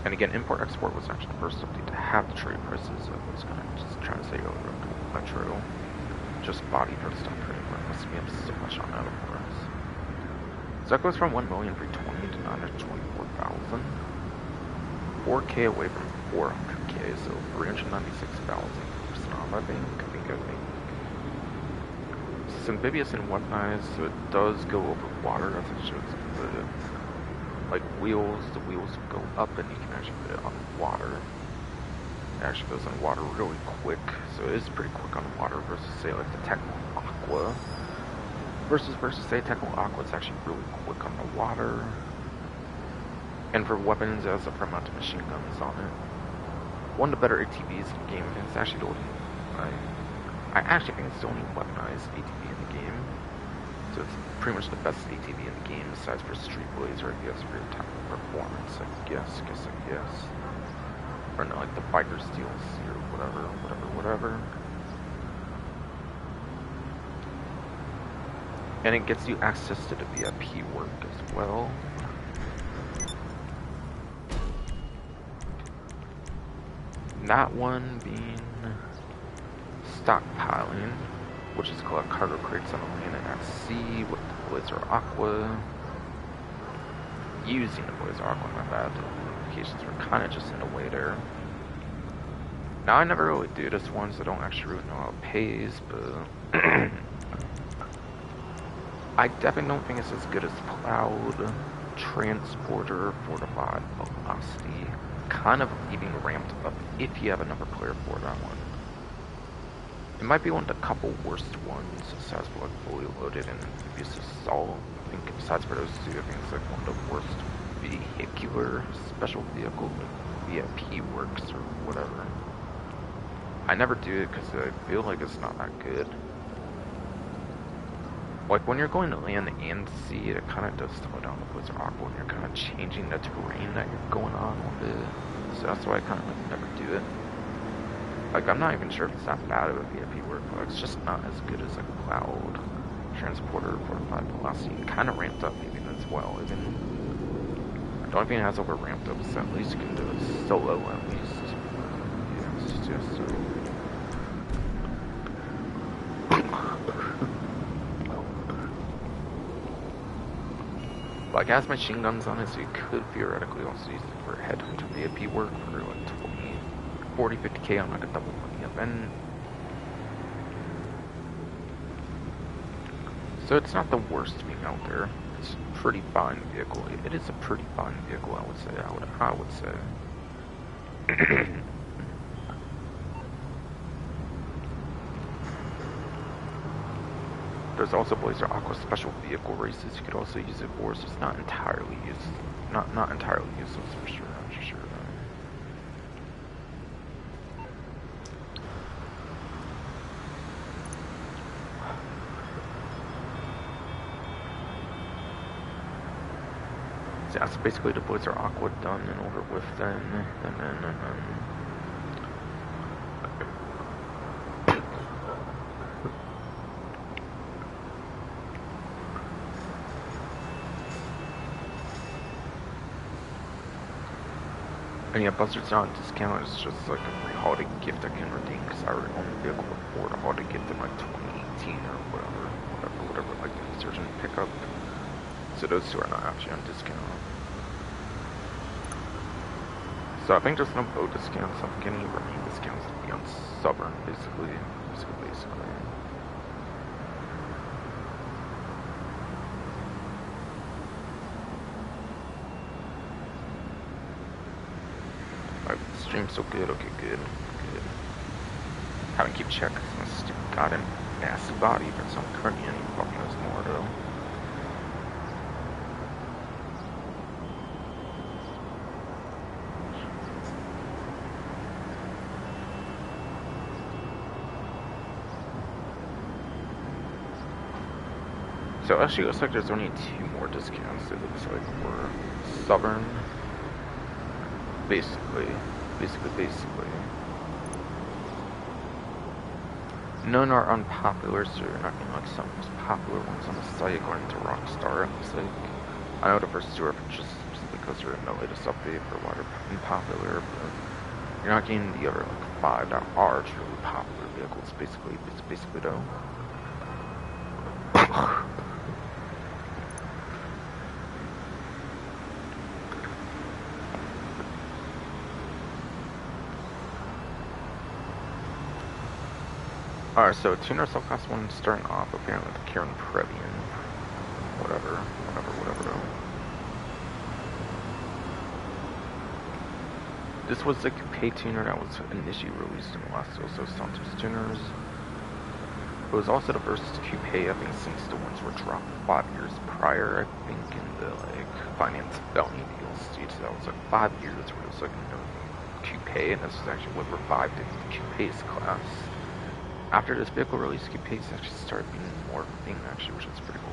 And again, import export was actually the first update to have the trade prices. So I was kind of just trying to say earlier, Metro just body for the stuff trade. But it must be up so much on that, of course. So that goes from 1,320,000 to 924,000. 4k away from 400k, so 396,000 percent off. I think. It's amphibious and weaponized, so it does go over water. That's what it shows. The like wheels, the wheels go up, and you can actually put it on water. It actually goes on water really quick, so it is pretty quick on water versus say like the Techno Aqua. Versus say Techno Aqua, it's actually really quick on the water. And for weapons, it has a front-mounted machine guns on it. One of the better ATVs in the game, and it's actually the only I actually think it's the only weaponized ATV in the game. So it's pretty much the best ATV in the game, besides for Street Blazer, I guess, for your technical performance, I guess. or no, like the biker's DLC or whatever. And it gets you access to the VIP work as well. That one being stockpiling, which is collect cargo crates on the land and at sea with the Blazer Aqua. Using the Blazer Aqua, my bad. The locations were kind of just in the way there. Now, I never really do this one, so I don't actually really know how it pays, but I definitely don't think it's as good as Cloud, Transporter, Fortified, Velocity. Kind of even ramped up if you have another player for that one. It might be one of the couple worst ones, besides for like fully loaded and amphibious assault. I think besides for those two, I think it's like one of the worst vehicular special vehicle, like VIP works or whatever. I never do it because I feel like it's not that good. Like when you're going to land and sea, it kind of does slow down the Blizzard Aqua when you're kind of changing the terrain that you're going on with it. So that's why I kind of like never do it. Like I'm not even sure if it's that bad of a VIP work, but it's just not as good as like Cloud, Transporter, Fortified, Velocity. Kind of ramped up even as well. Even I don't think it has over ramped up, so at least you can do it solo at least. Yeah, it's just so. Like, it has machine guns on it, so you could theoretically also use it for headhunter VIP work for like 20, 40, 50k on like a double money up. And so it's not the worst thing out there. It's a pretty fine vehicle. It is a pretty fine vehicle, I would say. I would say. There's also Blazer Aqua special vehicle races you could also use it for, so it's not entirely not entirely useless for sure, I'm sure. So that's basically the Blazer Aqua done and over with then, and then and yeah, Buzzard's not a discount, it's just like a free holiday gift I can redeem because I already own the vehicle before the holiday gift in like 2018 or whatever, like the insurgent pickup. So those two are not actually on discount. So I think there's no boat discounts, I'm getting remaining discounts to be on Sovereign, basically. Stream's so good, okay, good. Haven't keep check because my stupid goddamn nasty body, but some currently any fucking knows more though. So actually it looks like there's only 2 more discounts, it looks like, for Sovereign. Basically. None are unpopular, so you're not getting like some of the most popular ones on the site according to Rockstar. It looks like. I know the first 2 are just because they're in the latest update for why they're unpopular, but you're not getting the other like 5 that are truly popular vehicles. Basically though. Alright, so tuner subclass 1 starting off apparently with Karen Previan. Whatever. This was the coupe tuner that was initially released in the last also Santos tuners. It was also the first coupe, I think, since the ones were dropped 5 years prior, I think, in the like Finance Bounty DLC. So that was like 5 years where it was like coupe, and this was actually what revived it, the coupes class. After this vehicle release, coupes actually started being more of a thing, actually, which is pretty cool.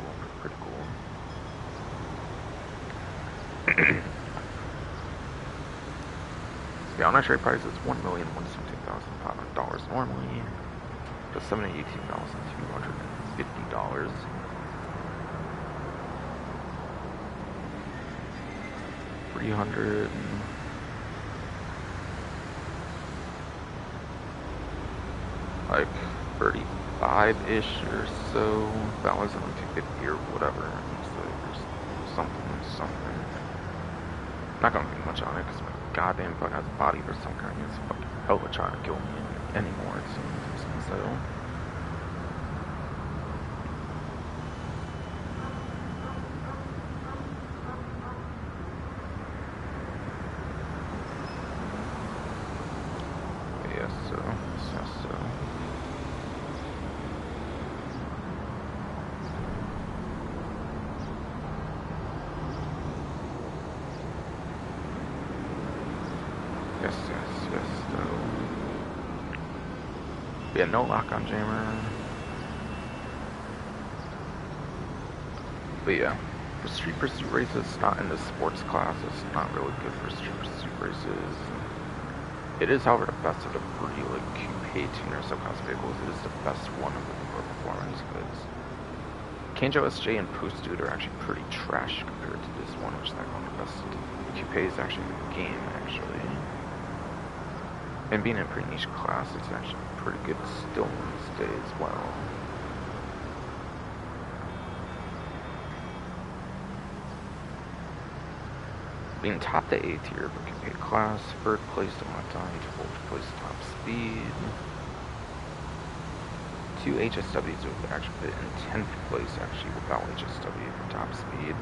The on trade price is $1,117,500 normally, for $718,250. $300. Like 35-ish or so, $1,250 or whatever. It's like there's something. I'm not gonna do much on it because my goddamn fuck has a body for some kind. It's fucking hella trying to kill me anymore. It seems so. Yes, so. Yes, no. Yeah, no lock on jammer. But yeah, for street pursuit races, not in the sports class, it's not really good for street pursuit races. It is, however, the best of the three, like, coupe tuner subclass vehicles. It is the best one of the performance, because Kanjo SJ and Post Dude are actually pretty trash compared to this one, which is like one of the best coupes actually in the game, actually. And being in a pretty niche class, it's actually pretty good still in this day as well. Being top to A tier for coupe class, third place to my time, fourth place top speed. 2 HSWs with actually fit in 10th place actually without HSW for top speed.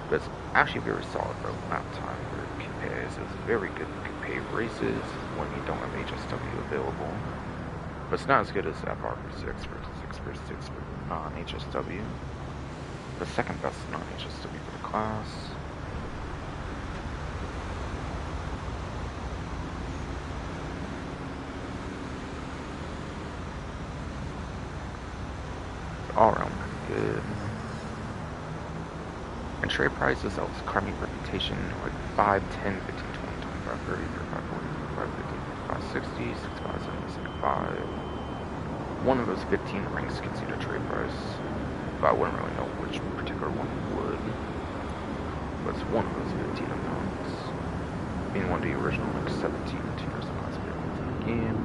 But it's actually very solid for lap time for coupes. It's very good for coupe races when you don't have HSW available. But it's not as good as FR6 for 6 for non-HSW. The second best non-HSW for the class. All around pretty good. And trade prices, else Carmi reputation, like 5, 10, 15, 20, 25, 30, 35, 40, 45, 50, 55, 60, 65, 70, 75. One of those 15 ranks can see the trade price, but I wouldn't really know which particular one would. But it's one of those 15 amounts. Being one of the original, like 17 tuners of class vehicles in the game.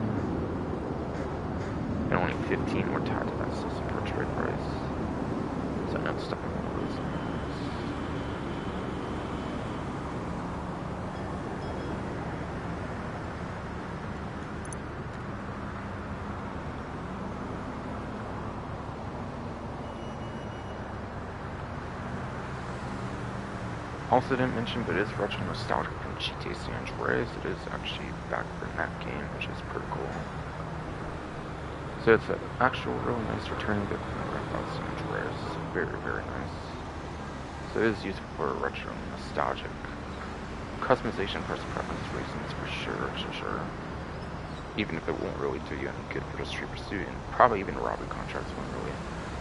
And only 15 were tied to that system for trade price. So now it's definitely one of those amounts. Also didn't mention, but it is retro nostalgic from GTA San Andreas. It is actually back from that game, which is pretty cool. So it's an actual really nice returning bit from the Grand Theft San Andreas. Very, very nice. So it is useful for retro nostalgic customization for preference reasons for sure. Even if it won't really do you any good for the street pursuit, and probably even robbery contracts won't really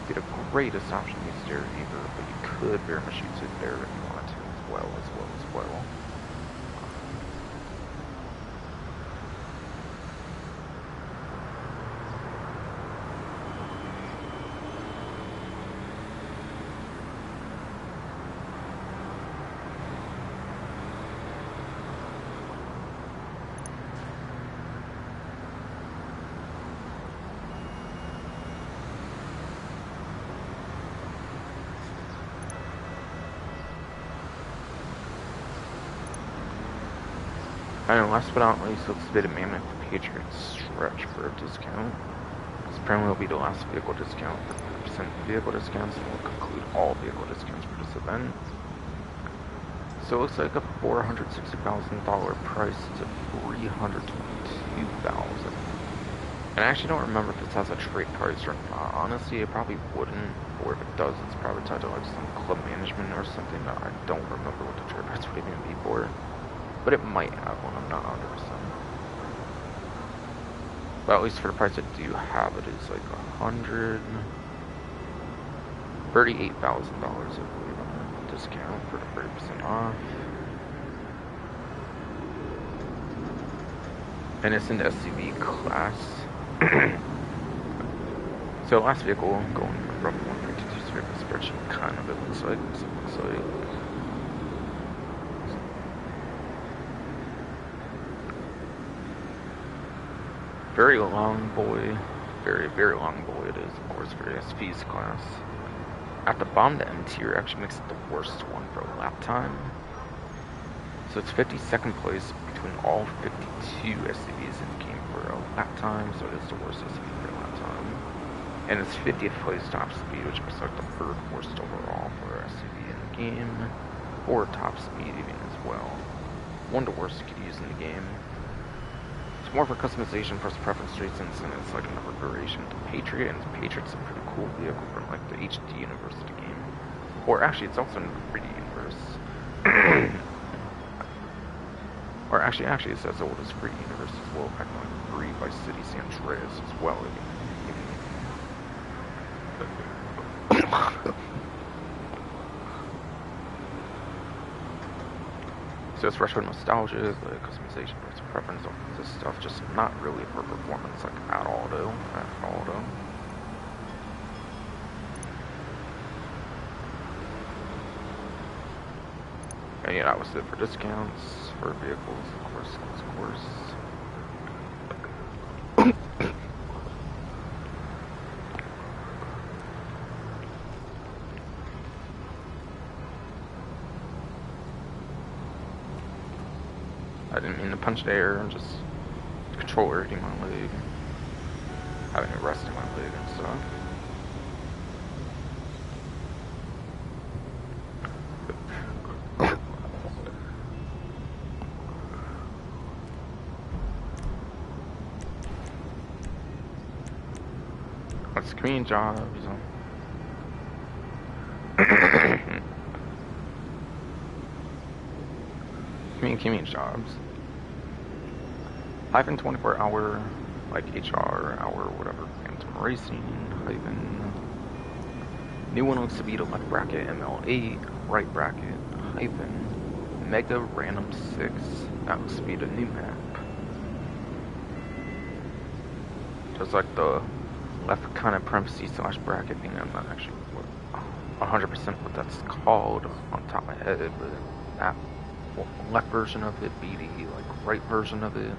be the greatest option to use there either, but you could very much use it there if you wanted to as well. And last but not least, let's bid a Mammoth Patriot stretch for a discount. This apparently will be the last vehicle discount for 50% vehicle discounts, and will conclude all vehicle discounts for this event. So it looks like a $460,000 price to $322,000. And I actually don't remember if this has a trade price or not. Honestly, it probably wouldn't, or if it does, it's probably tied to like some club management or something. I don't remember what the trade price would even be for. But it might have one, I'm not 100%. But at least for the price I do have, it is like $138,000, I believe, on a discount for the 30% off. and it's in the SUV class. So last vehicle going from 152 vehicle spreadsheet, kind of it looks like. So it looks like very long boy, very long boy it is, of course, for the SP's class. At the bottom, the M tier actually makes it the worst one for lap time. So it's 52nd place between all 52 SUVs in the game for a lap time, so it is the worst SUV for a lap time. And it's 50th place top speed, which was like the third worst overall for a SUV in the game, or top speed even as well. One of the worst you could use in the game. It's more for customization for preference reasons, and it's like another variation of the Patriot, and the Patriot's a pretty cool vehicle for like the HD universe of the game. Or actually, it's also in the 3D universe. Or actually, it's as old as 3D universe as well, back in like 3 by City San Andreas as well. So it's retro nostalgia, the customization versus preference, all this stuff, just not really for performance, like at all though. And yeah, that was it for discounts, for vehicles, of course. I didn't mean to punch the air, and just the controller hitting my leg, having it rest in my leg and stuff. Let's screen jobs. Community jobs. 24-hour, like HR hour, whatever. Phantom Racing, hyphen. New one looks to be the left bracket, ML8, right bracket, hyphen. Mega Random 6. That looks to be the new map. Just like the left kind of parentheses slash bracket thing. I'm not actually 100% what that's called on top of my head, but that left version of it be the like right version of it.